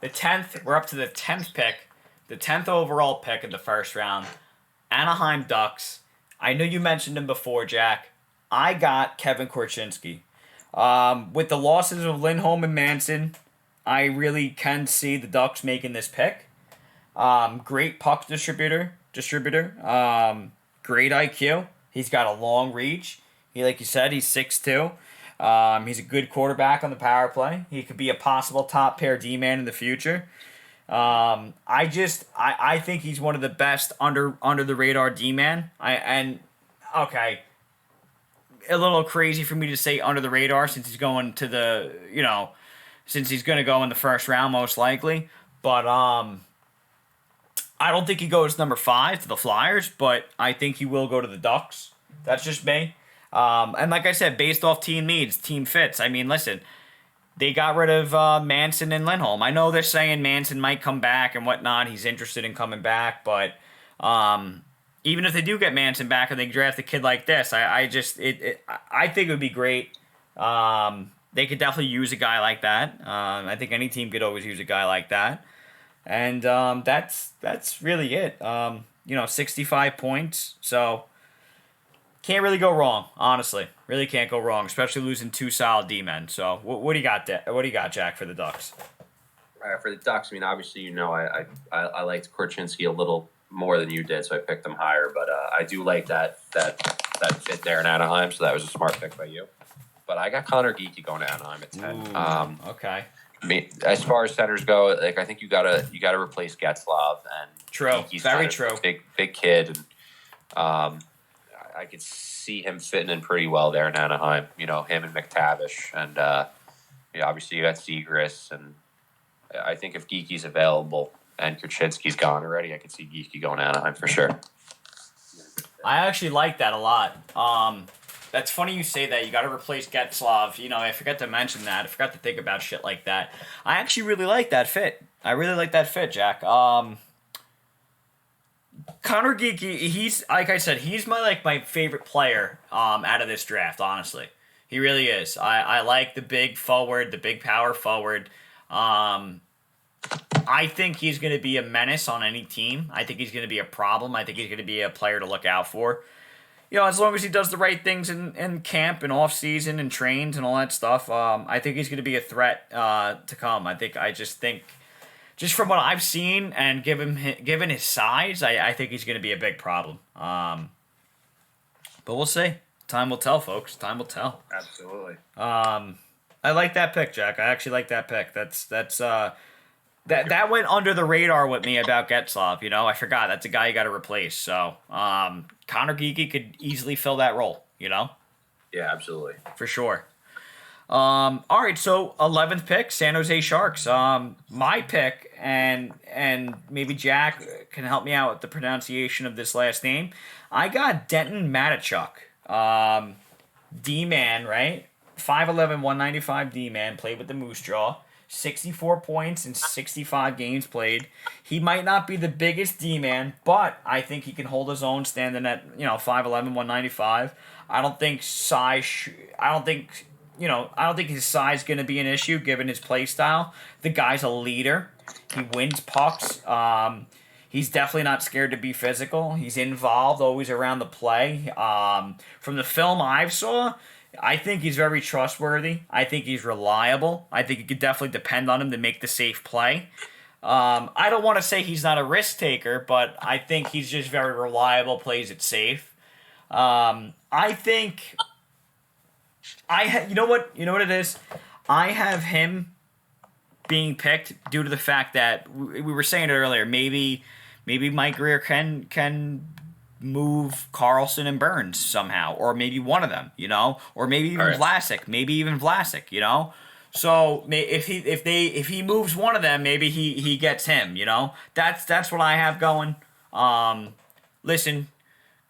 the 10th. We're up to the 10th pick. The 10th overall pick in the first round, Anaheim Ducks. I know you mentioned him before, Jack. I got Kevin Korchinski. With the losses of Lindholm and Manson, I really can see the Ducks making this pick. Great puck distributor. Great IQ. He's got a long reach. Like you said, he's 6'2". He's a good quarterback on the power play. He could be a possible top pair D-man in the future. I think he's one of the best under the radar D-man. Okay, a little crazy for me to say under the radar since he's going to since he's going to go in the first round most likely. But I don't think he goes number 5 to the Flyers, but I think he will go to the Ducks. That's just me. And like I said, based off team needs, team fits. I mean, listen. They got rid of Manson and Lindholm. I know they're saying Manson might come back and whatnot. He's interested in coming back, but even if they do get Manson back and they draft a kid like this, I think it would be great. They could definitely use a guy like that. I think any team could always use a guy like that, and that's really it. 65 points, so. Can't really go wrong, honestly. Really can't go wrong, especially losing 2 solid D-men. So, what do you got, What do you got, Jack, for the Ducks? For the Ducks, I mean, obviously, I liked Korchinski a little more than you did, so I picked him higher. But I do like that fit there in Anaheim, so that was a smart pick by you. But I got Connor Geekie going to Anaheim at 10. Ooh, okay. I mean, as far as centers go, I think you gotta replace Getzlov and true, Geekie's very true. Big kid, and I could see him fitting in pretty well there in Anaheim. Him and McTavish, and obviously you got Zegras, and I think if Geekie's available and Korchinski's gone already, I could see Geekie going to Anaheim for sure. I actually like that a lot. That's funny you say that. You got to replace Getzlov. I forgot to mention that. I forgot to think about shit like that. I actually really like that fit. I really like that fit, Jack. Connor Geekie, he's like I said, he's my favorite player out of this draft. Honestly, he really is. I like the big forward, the big power forward. I think he's going to be a menace on any team. I think he's going to be a problem. I think he's going to be a player to look out for. As long as he does the right things in camp and off season and trains and all that stuff, I think he's going to be a threat to come. I just think. Just from what I've seen and given his size, I think he's going to be a big problem. But we'll see. Time will tell, folks. Time will tell. Absolutely. I like that pick, Jack. I actually like that pick. That went under the radar with me about Getzlov. I forgot that's a guy you got to replace. So Connor Geekie could easily fill that role. Yeah, absolutely. For sure. All right, so 11th pick, San Jose Sharks. My pick, and maybe Jack can help me out with the pronunciation of this last name. I got Denton Matachuk. D-man, right? 5'11", 195 D-man, played with the Moose Jaw. 64 points in 65 games played. He might not be the biggest D-man, but I think he can hold his own standing at, 5'11", 195. I don't think his size is going to be an issue given his play style. The guy's a leader. He wins pucks. He's definitely not scared to be physical. He's involved, always around the play. From the film I saw, I think he's very trustworthy. I think he's reliable. I think you could definitely depend on him to make the safe play. I don't want to say he's not a risk taker, but I think he's just very reliable, plays it safe. I think you know what it is? I have him being picked due to the fact that we were saying it earlier. Maybe Mike Greer can move Carlson and Burns somehow, or maybe one of them, or maybe even Vlasic, So if he moves one of them, maybe he gets him, That's what I have going. Listen,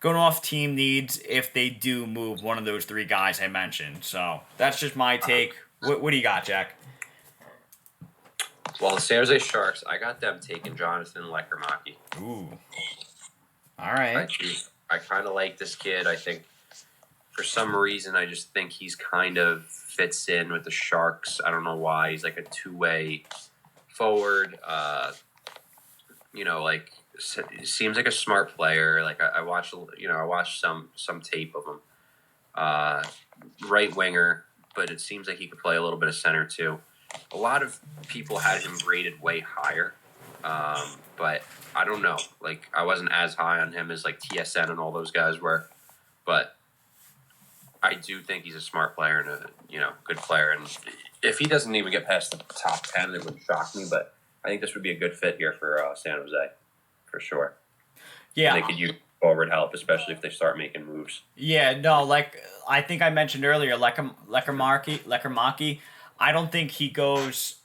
going off team needs if they do move one of those three guys I mentioned. So that's just my take. What do you got, Jack? Well, the San Jose Sharks, I got them taking Jonathan Lekkerimäki. Ooh. All right. I kind of like this kid. I think for some reason, I just think he's kind of fits in with the Sharks. I don't know why. He's like a two-way forward. Seems like a smart player. Like I watched some tape of him. Right winger, but it seems like he could play a little bit of center too. A lot of people had him rated way higher, but I don't know. Like I wasn't as high on him as like TSN and all those guys were, but I do think he's a smart player and a good player. And if he doesn't even get past the top 10, it would shock me. But I think this would be a good fit here for San Jose, for sure. Yeah, and they could use forward help, especially if they start making moves. Yeah, no, like I think I mentioned earlier, Lekkerimäki. I don't think he goes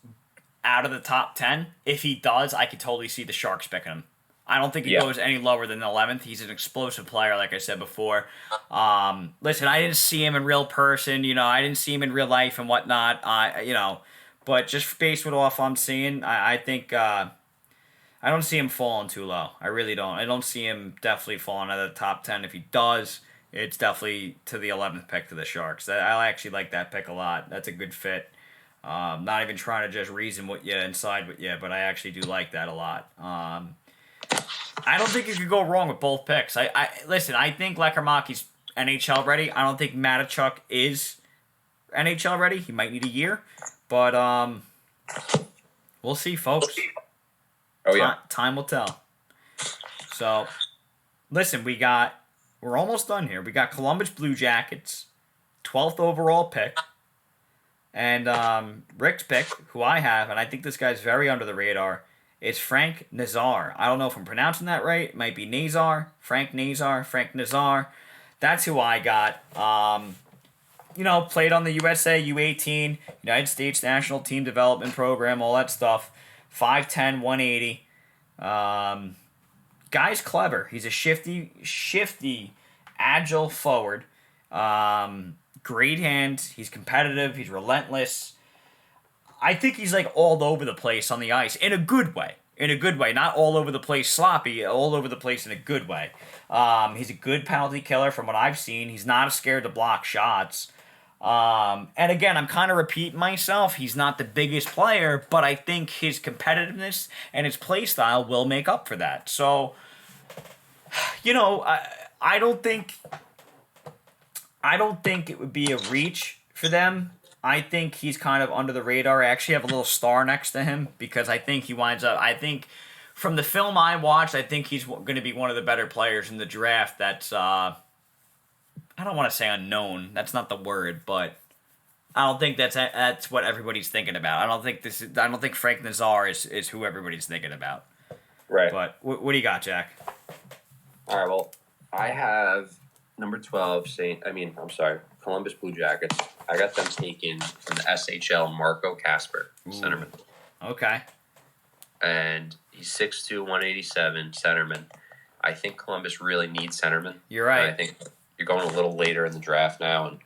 out of the top 10. If he does, I could totally see the Sharks picking him. I don't think he goes any lower than the 11th. He's an explosive player, like I said before. Listen, I didn't see him in real person. I didn't see him in real life and whatnot. But just based on what I'm seeing, I think I don't see him falling too low. I really don't. I don't see him definitely falling out of the top 10. If he does, it's definitely to the 11th pick to the Sharks. I actually like that pick a lot. That's a good fit. Not even trying to just reason with you and side with you, but I actually do like that a lot. I don't think you could go wrong with both picks. Listen, I think Lekkerimäki's NHL ready. I don't think Matachuk is NHL ready. He might need a year, but we'll see, folks. Oh yeah, time will tell. So, listen, we're almost done here. We got Columbus Blue Jackets, 12th overall pick. And Rick's pick, who I have, and I think this guy's very under the radar, is Frank Nazar. I don't know if I'm pronouncing that right. It might be Nazar, Frank Nazar. That's who I got. Played on the USA U18, United States National Team Development Program, all that stuff. 5'10", 180. Guy's clever. He's a shifty, agile forward. Great hands. He's competitive. He's relentless. I think he's like all over the place on the ice in a good way. Not all over the place sloppy. All over the place in a good way. He's a good penalty killer from what I've seen. He's not scared to block shots. And again, I'm kind of repeating myself. He's not the biggest player, but I think his competitiveness and his play style will make up for that. So, I don't think it would be a reach for them. I think he's kind of under the radar. I actually have a little star next to him because I think he winds up... I think from the film I watched, I think he's going to be one of the better players in the draft. That's... I don't want to say unknown. That's not the word, but I don't think that's what everybody's thinking about. I don't think Frank Nazar is who everybody's thinking about. Right. But what do you got, Jack? All right, well, I have... number 12, Columbus Blue Jackets. I got them taken from the SHL Marco Casper, centerman. Okay. And he's 6'2", 187, centerman. I think Columbus really needs centerman. You're right. And I think you're going a little later in the draft now,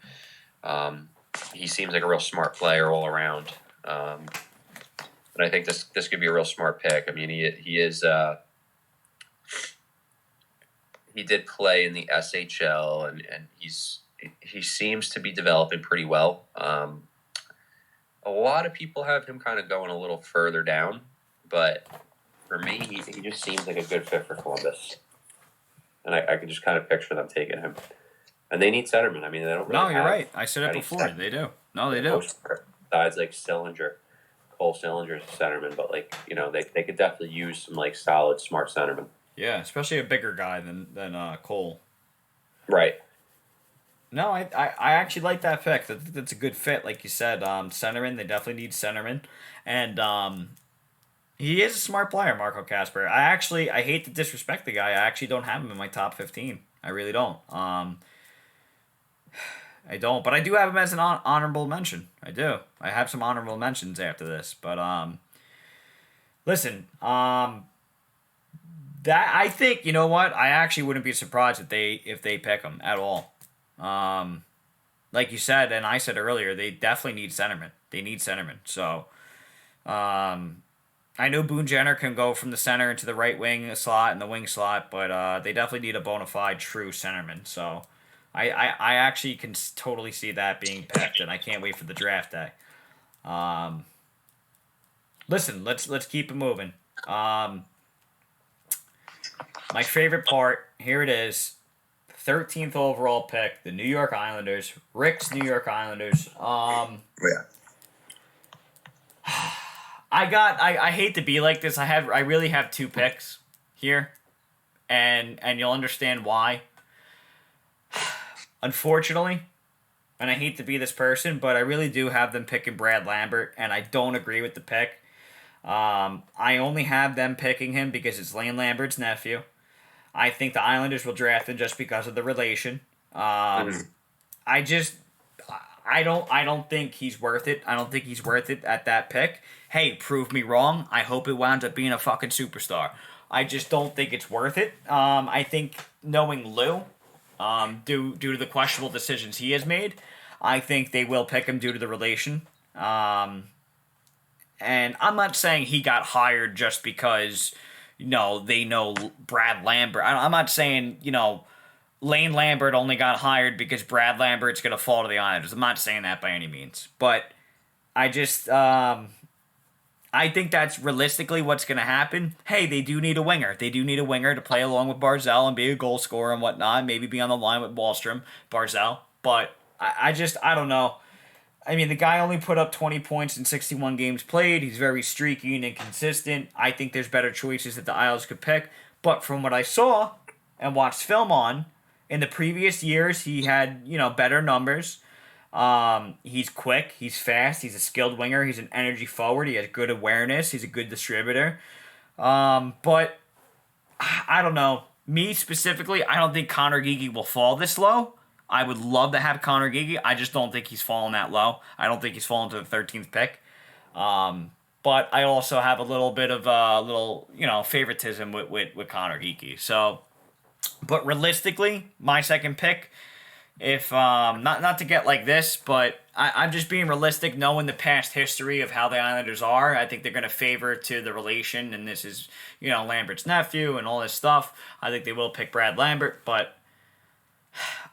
and he seems like a real smart player all around. And I think this could be a real smart pick. I mean, he is he did play in the SHL, and he seems to be developing pretty well. A lot of people have him kind of going a little further down, but for me, he just seems like a good fit for Columbus. And I can just kind of picture them taking him. And they need centermen. I mean, they don't really No, you're right. I said it before. They do. No, they do. Besides, like, Cole Sillinger's a centerman, but, like, you know, they could definitely use some, like, solid, smart centermen. Yeah, especially a bigger guy than Cole. Right. No, I actually like that pick. That's a good fit, like you said. Centerman, they definitely need centerman. And he is a smart player, Marco Casper. I hate to disrespect the guy. I actually don't have him in my top 15. I really don't. I don't, but I do have him as an honorable mention. I do. I have some honorable mentions after this. But listen, that I think, you know what? I actually wouldn't be surprised if they pick him at all. Like you said, and I said earlier, they definitely need centerman. They need centerman. So, I know Boone Jenner can go from the center into the right wing slot and the wing slot, but they definitely need a bona fide true centerman. So, I actually can totally see that being picked, and I can't wait for the draft day. Listen, let's keep it moving. My favorite part, here it is. 13th overall pick, the New York Islanders. Rick's New York Islanders. Yeah. I hate to be like this. I really have two picks here, and you'll understand why. Unfortunately, and I hate to be this person, but I really do have them picking Brad Lambert, and I don't agree with the pick. I only have them picking him because it's Lane Lambert's nephew. I think the Islanders will draft him just because of the relation. I don't think he's worth it. I don't think he's worth it at that pick. Hey, prove me wrong. I hope it winds up being a fucking superstar. I just don't think it's worth it. I think knowing Lou, due to the questionable decisions he has made, I think they will pick him due to the relation. And I'm not saying he got hired just because, they know Brad Lambert. I'm not saying, Lane Lambert only got hired because Brad Lambert's going to fall to the Islanders. I'm not saying that by any means. But I just, I think that's realistically what's going to happen. Hey, they do need a winger. They do need a winger to play along with Barzal and be a goal scorer and whatnot. Maybe be on the line with Wahlstrom, Barzal. But I don't know. I mean, the guy only put up 20 points in 61 games played. He's very streaky and inconsistent. I think there's better choices that the Isles could pick. But from what I saw and watched film on, in the previous years, he had, better numbers. He's quick. He's fast. He's a skilled winger. He's an energy forward. He has good awareness. He's a good distributor. But I don't know. Me specifically, I don't think Connor Geekie will fall this low. I would love to have Connor Geekie. I just don't think he's fallen that low. I don't think he's fallen to the 13th pick. But I also have a little bit of favoritism with Connor Geekie. So, but realistically, my second pick, if not to get like this, but I'm just being realistic, knowing the past history of how the Islanders are. I think they're going to favor to the relation, and this is Lambert's nephew and all this stuff. I think they will pick Brad Lambert, but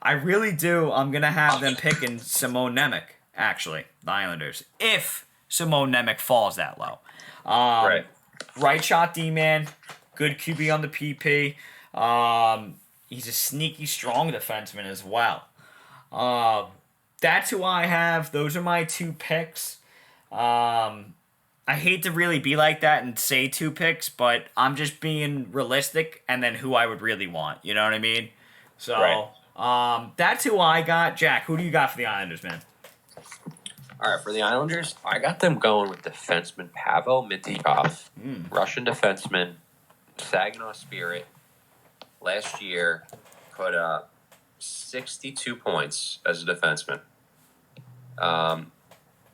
I really do. I'm going to have them picking Simone Nemec, actually, the Islanders, if Simone Nemec falls that low. Right. Right shot D-man, good QB on the PP. He's a sneaky, strong defenseman as well. That's who I have. Those are my two picks. I hate to really be like that and say two picks, but I'm just being realistic and then who I would really want. You know what I mean? So, right. That's who I got. Jack, who do you got for the Islanders, man? All right, for the Islanders, I got them going with defenseman Pavel Mintyukov, Russian defenseman, Saginaw Spirit. Last year, put up 62 points as a defenseman.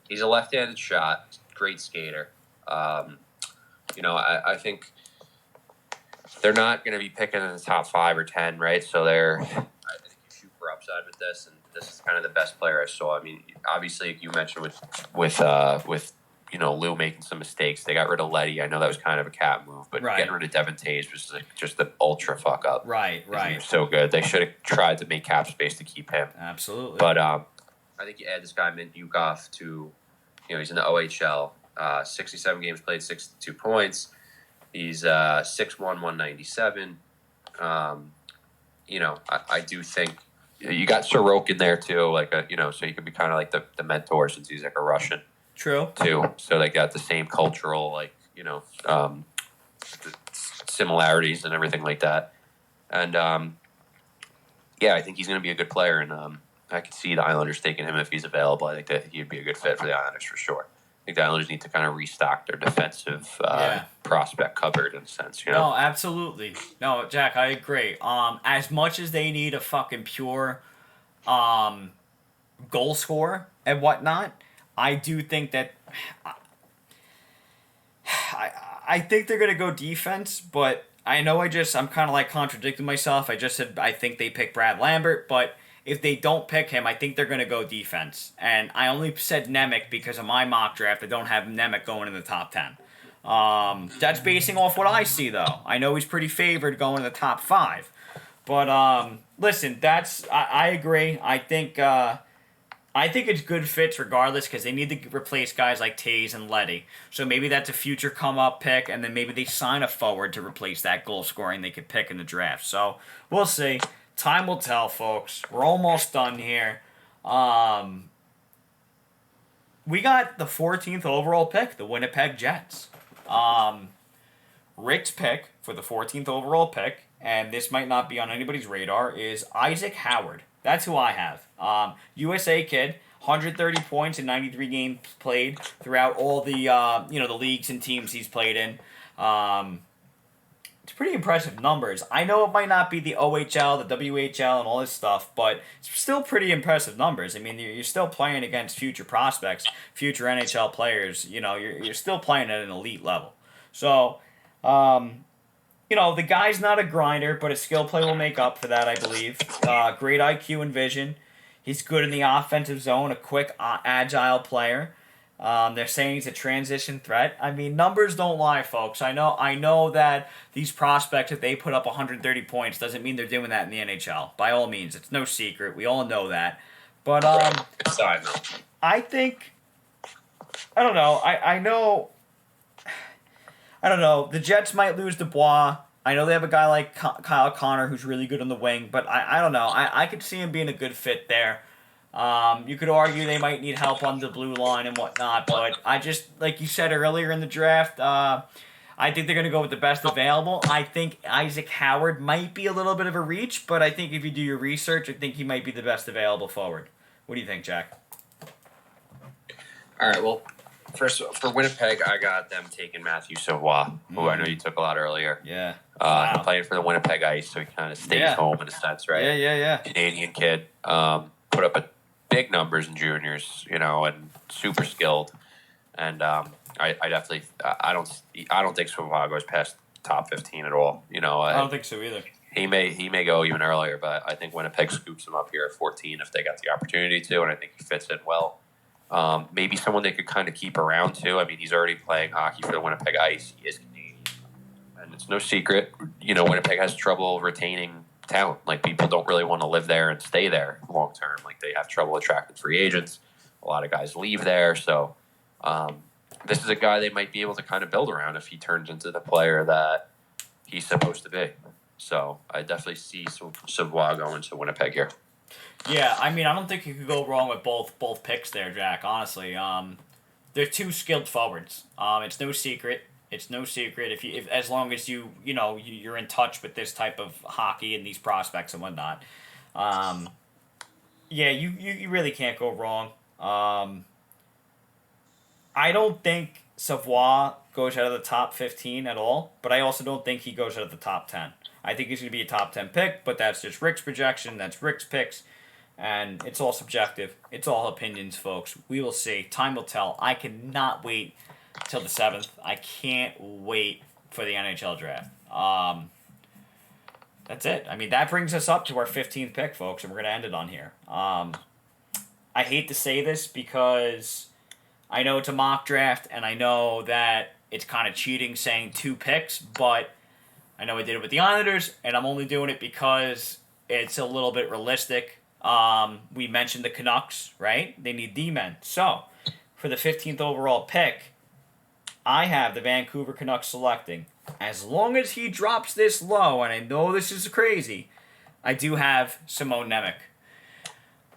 He's a left-handed shot, great skater. I think they're not going to be picking in the top 5 or 10, right? So I think you shoot for upside with this, and this is kind of the best player I saw. I mean, obviously, you mentioned with Lou making some mistakes. They got rid of Letty. I know that was kind of a cat move, but getting rid of Devin Taves was just an ultra fuck up. Right. He was so good. They should have tried to make cap space to keep him. Absolutely. But I think you add this guy Mint Yukoff to, he's in the OHL. 67 games played, 62 points. He's 6'1", 197. I do think you got Sorokin there too, so he could be kind of like the mentor since he's like a Russian. True. Too. So they got the same cultural, similarities and everything like that. And I think he's going to be a good player, and I could see the Islanders taking him if he's available. I think that he'd be a good fit for the Islanders for sure. I think the Islanders need to kind of restock their defensive prospect cupboard in a sense. No, absolutely. No, Jack, I agree. As much as they need a fucking pure goal scorer and whatnot, I do think that I think they're gonna go defense, but I know I'm kind of like contradicting myself. I just said I think they pick Brad Lambert, but if they don't pick him, I think they're going to go defense. And I only said Nemec because of my mock draft. I don't have Nemec going in the top 10. That's basing off what I see, though. I know he's pretty favored going in the top 5. But, listen, I agree. I think it's good fits regardless because they need to replace guys like Taves and Letty. So maybe that's a future come-up pick, and then maybe they sign a forward to replace that goal scoring they could pick in the draft. So we'll see. Time will tell, folks. We're almost done here. We got the 14th overall pick, the Winnipeg Jets. Rick's pick for the 14th overall pick, and this might not be on anybody's radar, is Isaac Howard. That's who I have. USA kid, 130 points in 93 games played throughout all the the leagues and teams he's played in. It's pretty impressive numbers. I know it might not be the OHL, the WHL, and all this stuff, but it's still pretty impressive numbers. I mean, you're still playing against future prospects, future NHL players. You're still playing at an elite level. So, the guy's not a grinder, but his skill play will make up for that, I believe. Great IQ and vision. He's good in the offensive zone, a quick, agile player. They're saying he's a transition threat. I mean, numbers don't lie, folks. I know that these prospects, if they put up 130 points, doesn't mean they're doing that in the NHL. By all means, it's no secret. We all know that. But I think, I don't know. I don't know. The Jets might lose Dubois. I know they have a guy like Kyle Connor who's really good on the wing, but I don't know. I could see him being a good fit there. You could argue they might need help on the blue line and whatnot, but I just, like you said earlier in the draft, I think they're going to go with the best available. I think Isaac Howard might be a little bit of a reach, but I think if you do your research, I think he might be the best available forward. What do you think, Jack? All right, well, first, for Winnipeg, I got them taking Matthew Savoie, who I know you took a lot earlier. Yeah. Playing for the Winnipeg Ice, so he kind of stays home in a sense, right? Yeah. Canadian kid. Put up big numbers in juniors, and super skilled. And I definitely, I don't think Savoie goes past top 15 at all. I don't think so either. He may go even earlier, but I think Winnipeg scoops him up here at 14 if they got the opportunity to, and I think he fits in well. Maybe someone they could kind of keep around too. I mean, he's already playing hockey for the Winnipeg Ice. He is Canadian, and it's no secret. Winnipeg has trouble retaining talent. Like, people don't really want to live there and stay there long term. Like, they have trouble attracting free agents. A lot of guys leave there, so this is a guy they might be able to kind of build around if he turns into the player that he's supposed to be. So I definitely see Savoie going to Winnipeg here. Yeah, I mean, I don't think you could go wrong with both picks there, Jack. Honestly, they're two skilled forwards. It's no secret. If as long as you're in touch with this type of hockey and these prospects and whatnot. You really can't go wrong. I don't think Savoie goes out of the top 15 at all, but I also don't think he goes out of the top 10. I think he's going to be a top 10 pick, but that's just Rick's projection. That's Rick's picks. And it's all subjective. It's all opinions, folks. We will see. Time will tell. I cannot wait till the 7th. I can't wait for the NHL draft. That's it. I mean, that brings us up to our 15th pick, folks, and we're going to end it on here. I hate to say this because I know it's a mock draft, and I know that it's kind of cheating saying 2 picks, but I know I did it with the Islanders, and I'm only doing it because it's a little bit realistic. We mentioned the Canucks, right? They need D-men. So, for the 15th overall pick, I have the Vancouver Canucks selecting. As long as he drops this low, and I know this is crazy, I do have Simon Nemec.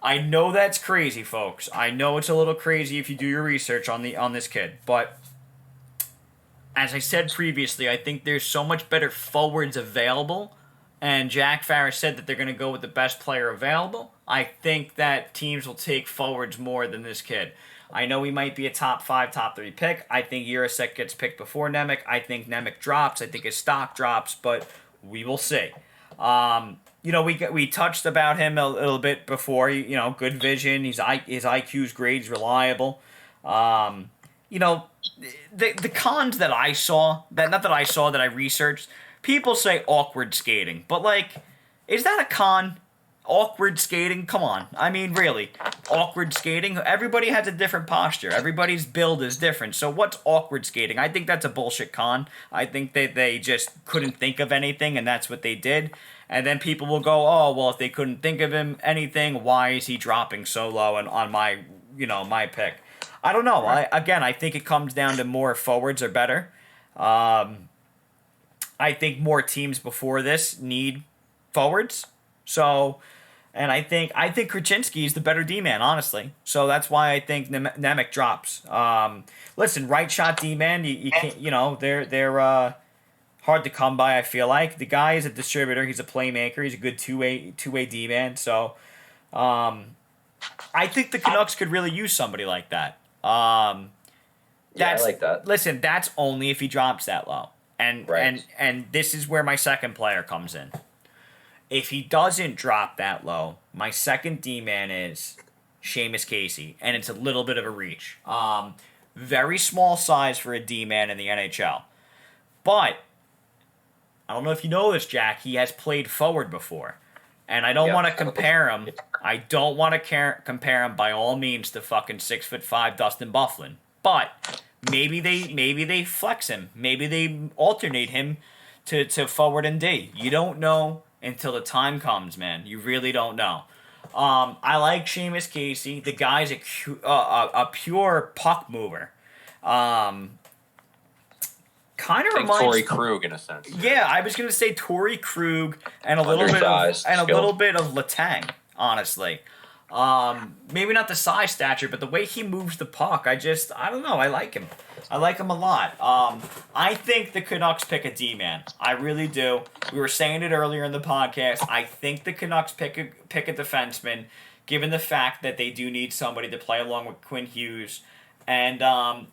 I know that's crazy, folks. I know it's a little crazy if you do your research on this kid, but as I said previously, I think there's so much better forwards available, and Jack Farris said that they're going to go with the best player available. I think that teams will take forwards more than this kid. I know he might be a top 5, top 3 pick. I think Urasek gets picked before Nemec. I think Nemec drops. I think his stock drops, but we will see. We touched about him a little bit before. Good vision. His IQ's great. He's reliable. The cons that I saw, that I researched, people say awkward skating, but is that a con? Awkward skating? Come on. I mean, really. Awkward skating? Everybody has a different posture. Everybody's build is different. So what's awkward skating? I think that's a bullshit con. I think that they just couldn't think of anything, and that's what they did. And then people will go, oh, well, if they couldn't think of anything, why is he dropping so low on my pick? I don't know. I think it comes down to more forwards are better. I think more teams before this need forwards. So, and I think Krasinski is the better D-man, honestly. So that's why I think Nemec drops. Listen, right shot D-man, you can't, they're hard to come by, I feel like. The guy is a distributor. He's a playmaker. He's a good two-way D-man. So, I think the Canucks could really use somebody like that. I like that. Listen, that's only if he drops that low. And this is where my second player comes in. If he doesn't drop that low, my second D-man is Seamus Casey, and it's a little bit of a reach. Very small size for a D-man in the NHL. But, I don't know if you know this, Jack, he has played forward before. And I don't want to compare him. I don't want to compare him by all means to fucking 6'5" Dustin Byfuglien. But maybe they flex him. Maybe they alternate him to forward and D. You don't know until the time comes, man. You really don't know. I like Seamus Casey. The guy's a pure puck mover. Kind of reminds Torrey Krug in a sense. Yeah, I was gonna say Torrey Krug and a little bit of Letang, honestly. Maybe not the size stature, but the way he moves the puck, I don't know. I like him. I like him a lot. I think the Canucks pick a D-man. I really do. We were saying it earlier in the podcast. I think the Canucks pick a defenseman, given the fact that they do need somebody to play along with Quinn Hughes. And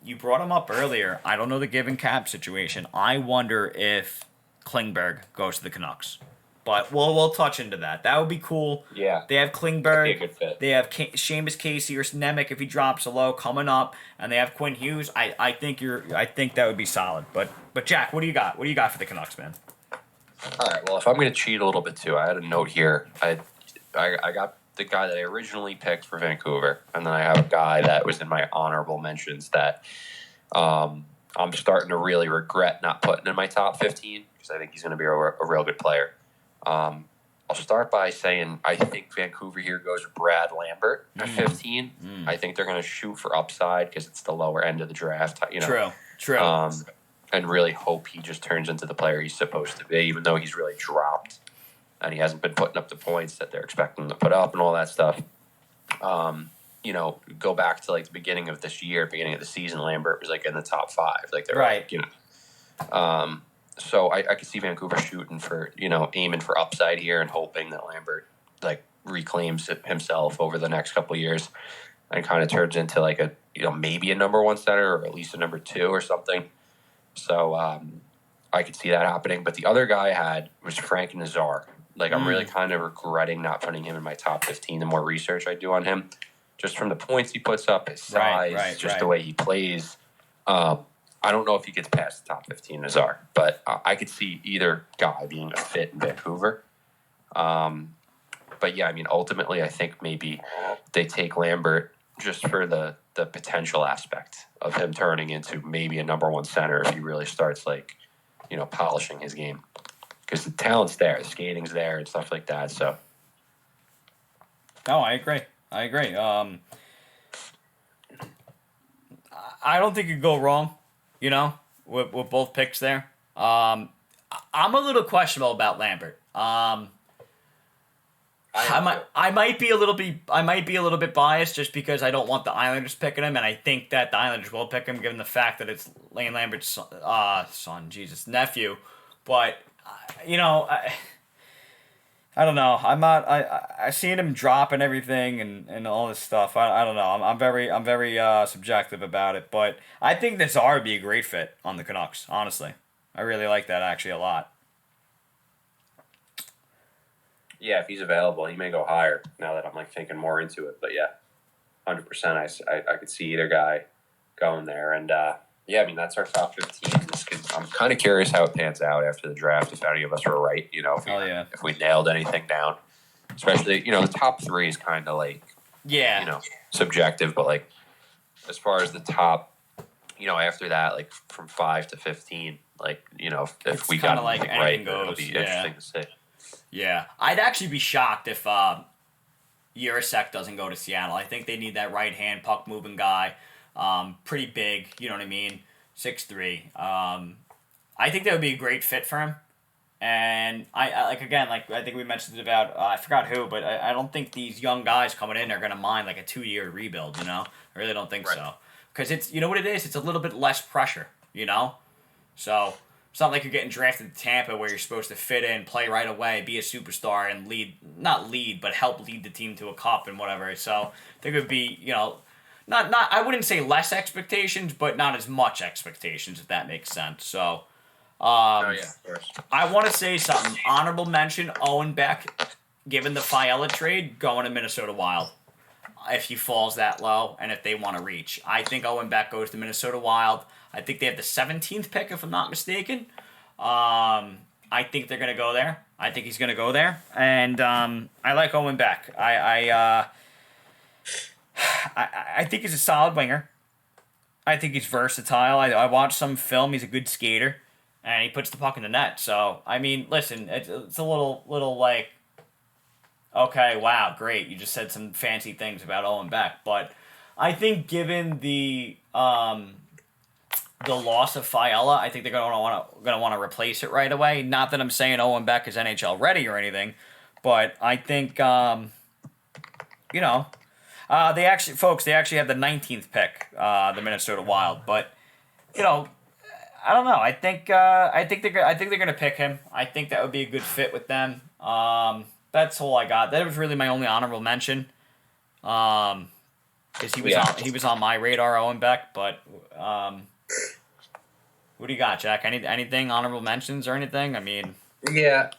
you brought him up earlier. I don't know the given cap situation. I wonder if Klingberg goes to the Canucks. But we'll touch into that. That would be cool. Yeah. They have Klingberg. That'd be a good fit. They have Seamus Casey or Nemec if he drops a low coming up, and they have Quinn Hughes. I think that would be solid. But Jack, what do you got? What do you got for the Canucks, man? All right. Well, if I'm going to cheat a little bit too, I had a note here. I got the guy that I originally picked for Vancouver, and then I have a guy that was in my honorable mentions that I'm starting to really regret not putting in my top 15 because I think he's going to be a real good player. I'll start by saying I think Vancouver here goes with Brad Lambert at 15. I think they're going to shoot for upside because it's the lower end of the draft. True. And really hope he just turns into the player he's supposed to be, even though he's really dropped and he hasn't been putting up the points that they're expecting him to put up and all that stuff. Go back to the beginning of this year, beginning of the season, Lambert was in the top 5. So I could see Vancouver shooting for, aiming for upside here and hoping that Lambert reclaims himself over the next couple of years and kind of turns into maybe a number 1 center or at least a number 2 or something. So I could see that happening. But the other guy I had was Frank Nazar. Like, I'm really kind of regretting not putting him in my top 15 the more research I do on him. Just from the points he puts up, his size, the way he plays. I don't know if he gets past the top 15 Nazar, but I could see either guy being a fit in Vancouver. But yeah, I mean, ultimately, I think maybe they take Lambert just for the potential aspect of him turning into maybe a number one center if he really starts, like, you know, polishing his game. Because the talent's there, the skating's there, and stuff like that. So, no, I agree. I don't think you could go wrong, you know, with both picks there. I'm a little questionable about Lambert. I might be a little bit biased just because I don't want the Islanders picking him, and I think that the Islanders will pick him given the fact that it's Lane Lambert's nephew. But you know, I don't know. I'm not. I seen him drop and everything and all this stuff. I don't know. I'm very subjective about it, but I think Nazar would be a great fit on the Canucks. Honestly, I really like that actually a lot. Yeah, if he's available, he may go higher now that I'm like thinking more into it. But yeah, 100%. I could see either guy going there. And yeah, I mean, that's our top 15. I'm kind of curious how it pans out after the draft, if any of us were right, you know, if we nailed anything down. Especially, you know, the top 3 is kind of like, you know, subjective. But like, as far as the top, you know, after that, like from 5 to 15, like, you know, if we got anything right, it'll be interesting to see. Yeah, I'd actually be shocked if Jiricek doesn't go to Seattle. I think they need that right-hand puck-moving guy, pretty big, you know what I mean, 6'3". I think that would be a great fit for him. And I think we mentioned it about, I forgot who, but I don't think these young guys coming in are going to mind like a 2-year rebuild, you know? I really don't think so. Because it's, you know what it is? It's a little bit less pressure, you know? So it's not like you're getting drafted to Tampa where you're supposed to fit in, play right away, be a superstar, and help lead the team to a cup and whatever. So there could be, you know, not I wouldn't say less expectations, but not as much expectations, if that makes sense. So of course. I want to say something. Honorable mention, Owen Beck, given the Fiala trade, going to Minnesota Wild. If he falls that low and if they want to reach. I think Owen Beck goes to Minnesota Wild. I think they have the 17th pick, if I'm not mistaken. I think they're going to go there. I think he's going to go there. And I like Owen Beck. I think he's a solid winger. I think he's versatile. I watched some film. He's a good skater. And he puts the puck in the net. So, I mean, listen, it's a little like, okay, wow, great. You just said some fancy things about Owen Beck. But I think given the loss of Fiala, I think they're going to want to replace it right away. Not that I'm saying Owen Beck is NHL ready or anything, but I think you know, they actually have the 19th pick, the Minnesota Wild. But you know, I don't know. I think they're going to pick him. I think that would be a good fit with them. That's all I got. That was really my only honorable mention. Because he was on my radar, Owen Beck, but. What do you got, Jack? Anything honorable mentions or anything? I mean, yeah.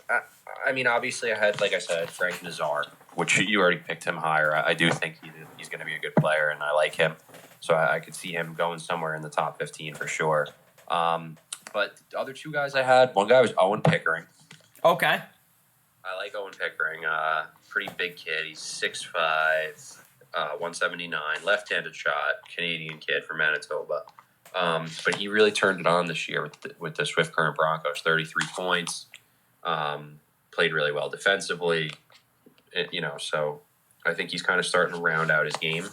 I mean, obviously, I had, like I said, Frank Nazar, which you already picked him higher. I do think he's going to be a good player, and I like him. So I could see him going somewhere in the top 15 for sure. But the other 2 guys I had, one guy was Owen Pickering. Okay. I like Owen Pickering. Pretty big kid. He's 6'5", 179, left-handed shot, Canadian kid from Manitoba. But he really turned it on this year with the Swift Current Broncos. 33 points, played really well defensively. You know, so I think he's kind of starting to round out his game,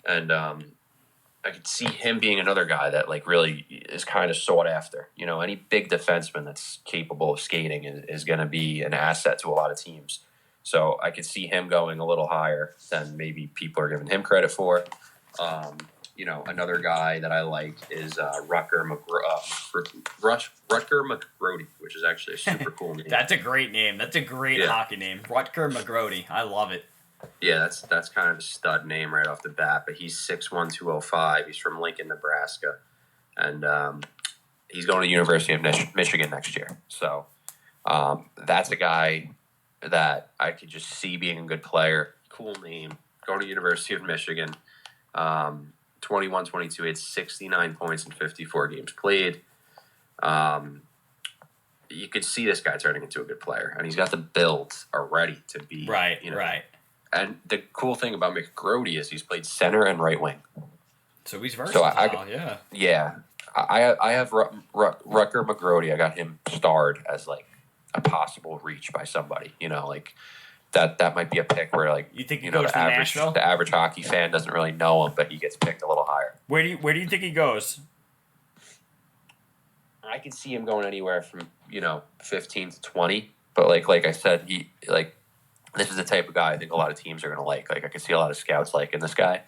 and I could see him being another guy that like really is kind of sought after. You know, any big defenseman that's capable of skating is going to be an asset to a lot of teams. So I could see him going a little higher than maybe people are giving him credit for. You know, another guy that I like is Rutger McGrody, which is actually a super cool name. That's a great name. That's a great hockey name. Rutger McGrody. I love it. Yeah, that's kind of a stud name right off the bat, but he's 6'1", 205. He's from Lincoln, Nebraska. And he's going to the University of Michigan next year. So that's a guy that I could just see being a good player. Cool name. Going to University of Michigan. 21-22. He had 69 points in 54 games played. You could see this guy turning into a good player, and he's got the build already to be right. And the cool thing about McGrody is he's played center and right wing, so he's versatile. Yeah. I have Rutger McGrody. I got him starred as like a possible reach by somebody. Like that might be a pick where like you think he goes to Nashville? The average hockey fan doesn't really know him, but he gets picked a little higher. Where do you think he goes? I can see him going anywhere from 15 to 20, but like I said, this is the type of guy I think a lot of teams are going to like. Like I can see a lot of scouts liking this guy,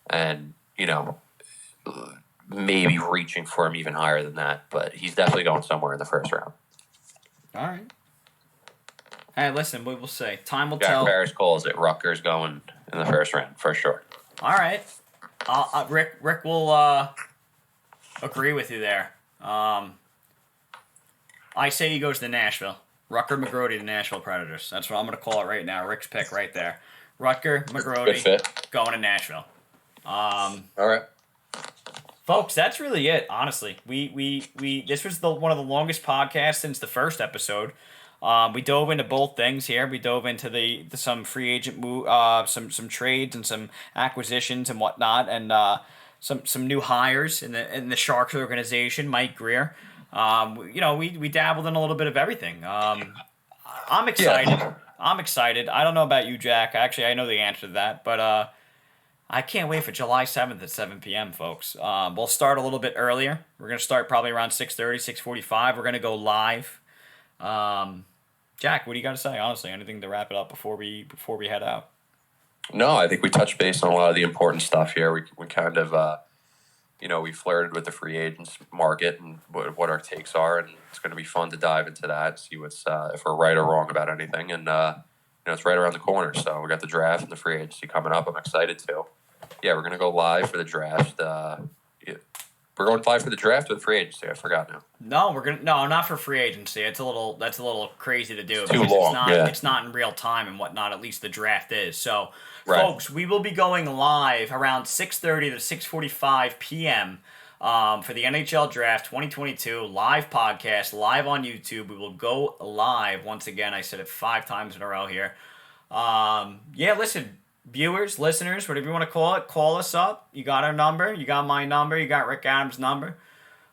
and maybe reaching for him even higher than that. But he's definitely going somewhere in the first round. All right. Hey, listen, we will see. Time will tell. Farris calls it. Rutgers going in the first round for sure. All right. Rick will agree with you there. I say he goes to Nashville. Rutger McGrody to Nashville Predators. That's what I'm going to call it right now. Rick's pick right there. Rutger McGrody going to Nashville. All right. Folks, that's really it, honestly. We this was one of the longest podcasts since the first episode. We dove into both things here. We dove into some free agent some trades and some acquisitions and whatnot, and some new hires in the Sharks organization. Mike Greer. We dabbled in a little bit of everything. I'm excited. Yeah. I'm excited. I don't know about you, Jack. Actually, I know the answer to that, but I can't wait for July 7th at 7 p.m., folks. We'll start a little bit earlier. We're going to start probably around 6:30, 6:45. We're going to go live. Jack, what do you got to say? Honestly, anything to wrap it up before we head out? No, I think we touched base on a lot of the important stuff here. We kind of, we flirted with the free agents market and what our takes are, and it's going to be fun to dive into that, see what's if we're right or wrong about anything, and it's right around the corner. So we got the draft and the free agency coming up. I'm excited too. Yeah, we're going to go live for the draft. We're going live for the draft or the free agency. I forgot now. No, not for free agency. That's a little crazy to do. It's too long. It's not in real time and whatnot. At least the draft is. So, folks, we will be going live around 6:30 to 6:45 p.m. For the NHL Draft 2022 live podcast, live on YouTube. We will go live once again. I said it 5 times in a row here. Listen. Viewers, listeners, whatever you want to call it, call us up. You got our number. You got my number. You got Rick Adams' number.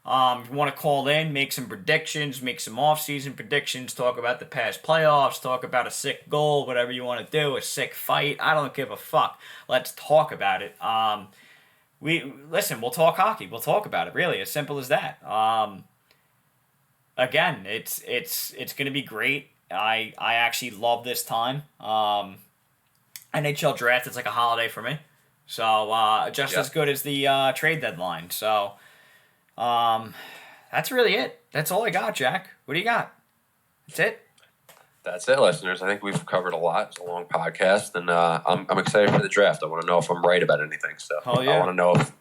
If you want to call in, make some predictions, make some off-season predictions, talk about the past playoffs, talk about a sick goal, whatever you want to do, a sick fight. I don't give a fuck. Let's talk about it. We'll talk hockey. We'll talk about it. Really, as simple as that. Again, it's going to be great. I actually love this time. NHL Draft, it's like a holiday for me. So, as good as the trade deadline. So, that's really it. That's all I got, Jack. What do you got? That's it? That's it, listeners. I think we've covered a lot. It's a long podcast, and I'm excited for the draft. I want to know if I'm right about anything. So I want to know if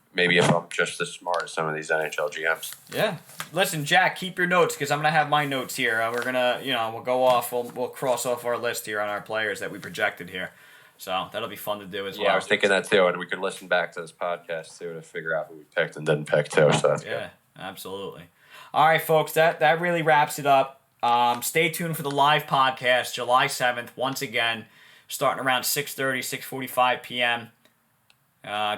I'm just as smart as some of these NHL GMs. Yeah. Listen, Jack, keep your notes because I'm going to have my notes here. We're going to, we'll go off. We'll cross off our list here on our players that we projected here. So that'll be fun to do as well. Yeah, I was thinking that too, and we could listen back to this podcast too to figure out who we picked and didn't pick too. So that's good. Absolutely. All right, folks, that really wraps it up. Stay tuned for the live podcast, July 7th, once again, starting around 6:30, 6:45 p.m.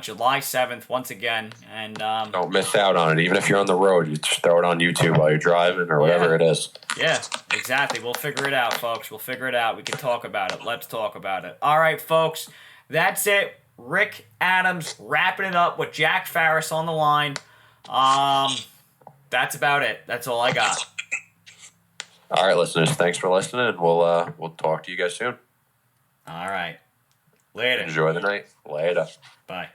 July 7th, once again. And don't miss out on it. Even if you're on the road, you just throw it on YouTube while you're driving or whatever it is. Yeah, exactly. We'll figure it out, folks. We'll figure it out. We can talk about it. Let's talk about it. All right, folks. That's it. Rick Adams wrapping it up with Jack Farris on the line. That's about it. That's all I got. All right, listeners. Thanks for listening, and we'll talk to you guys soon. All right. Later. Enjoy the night. Later. Bye.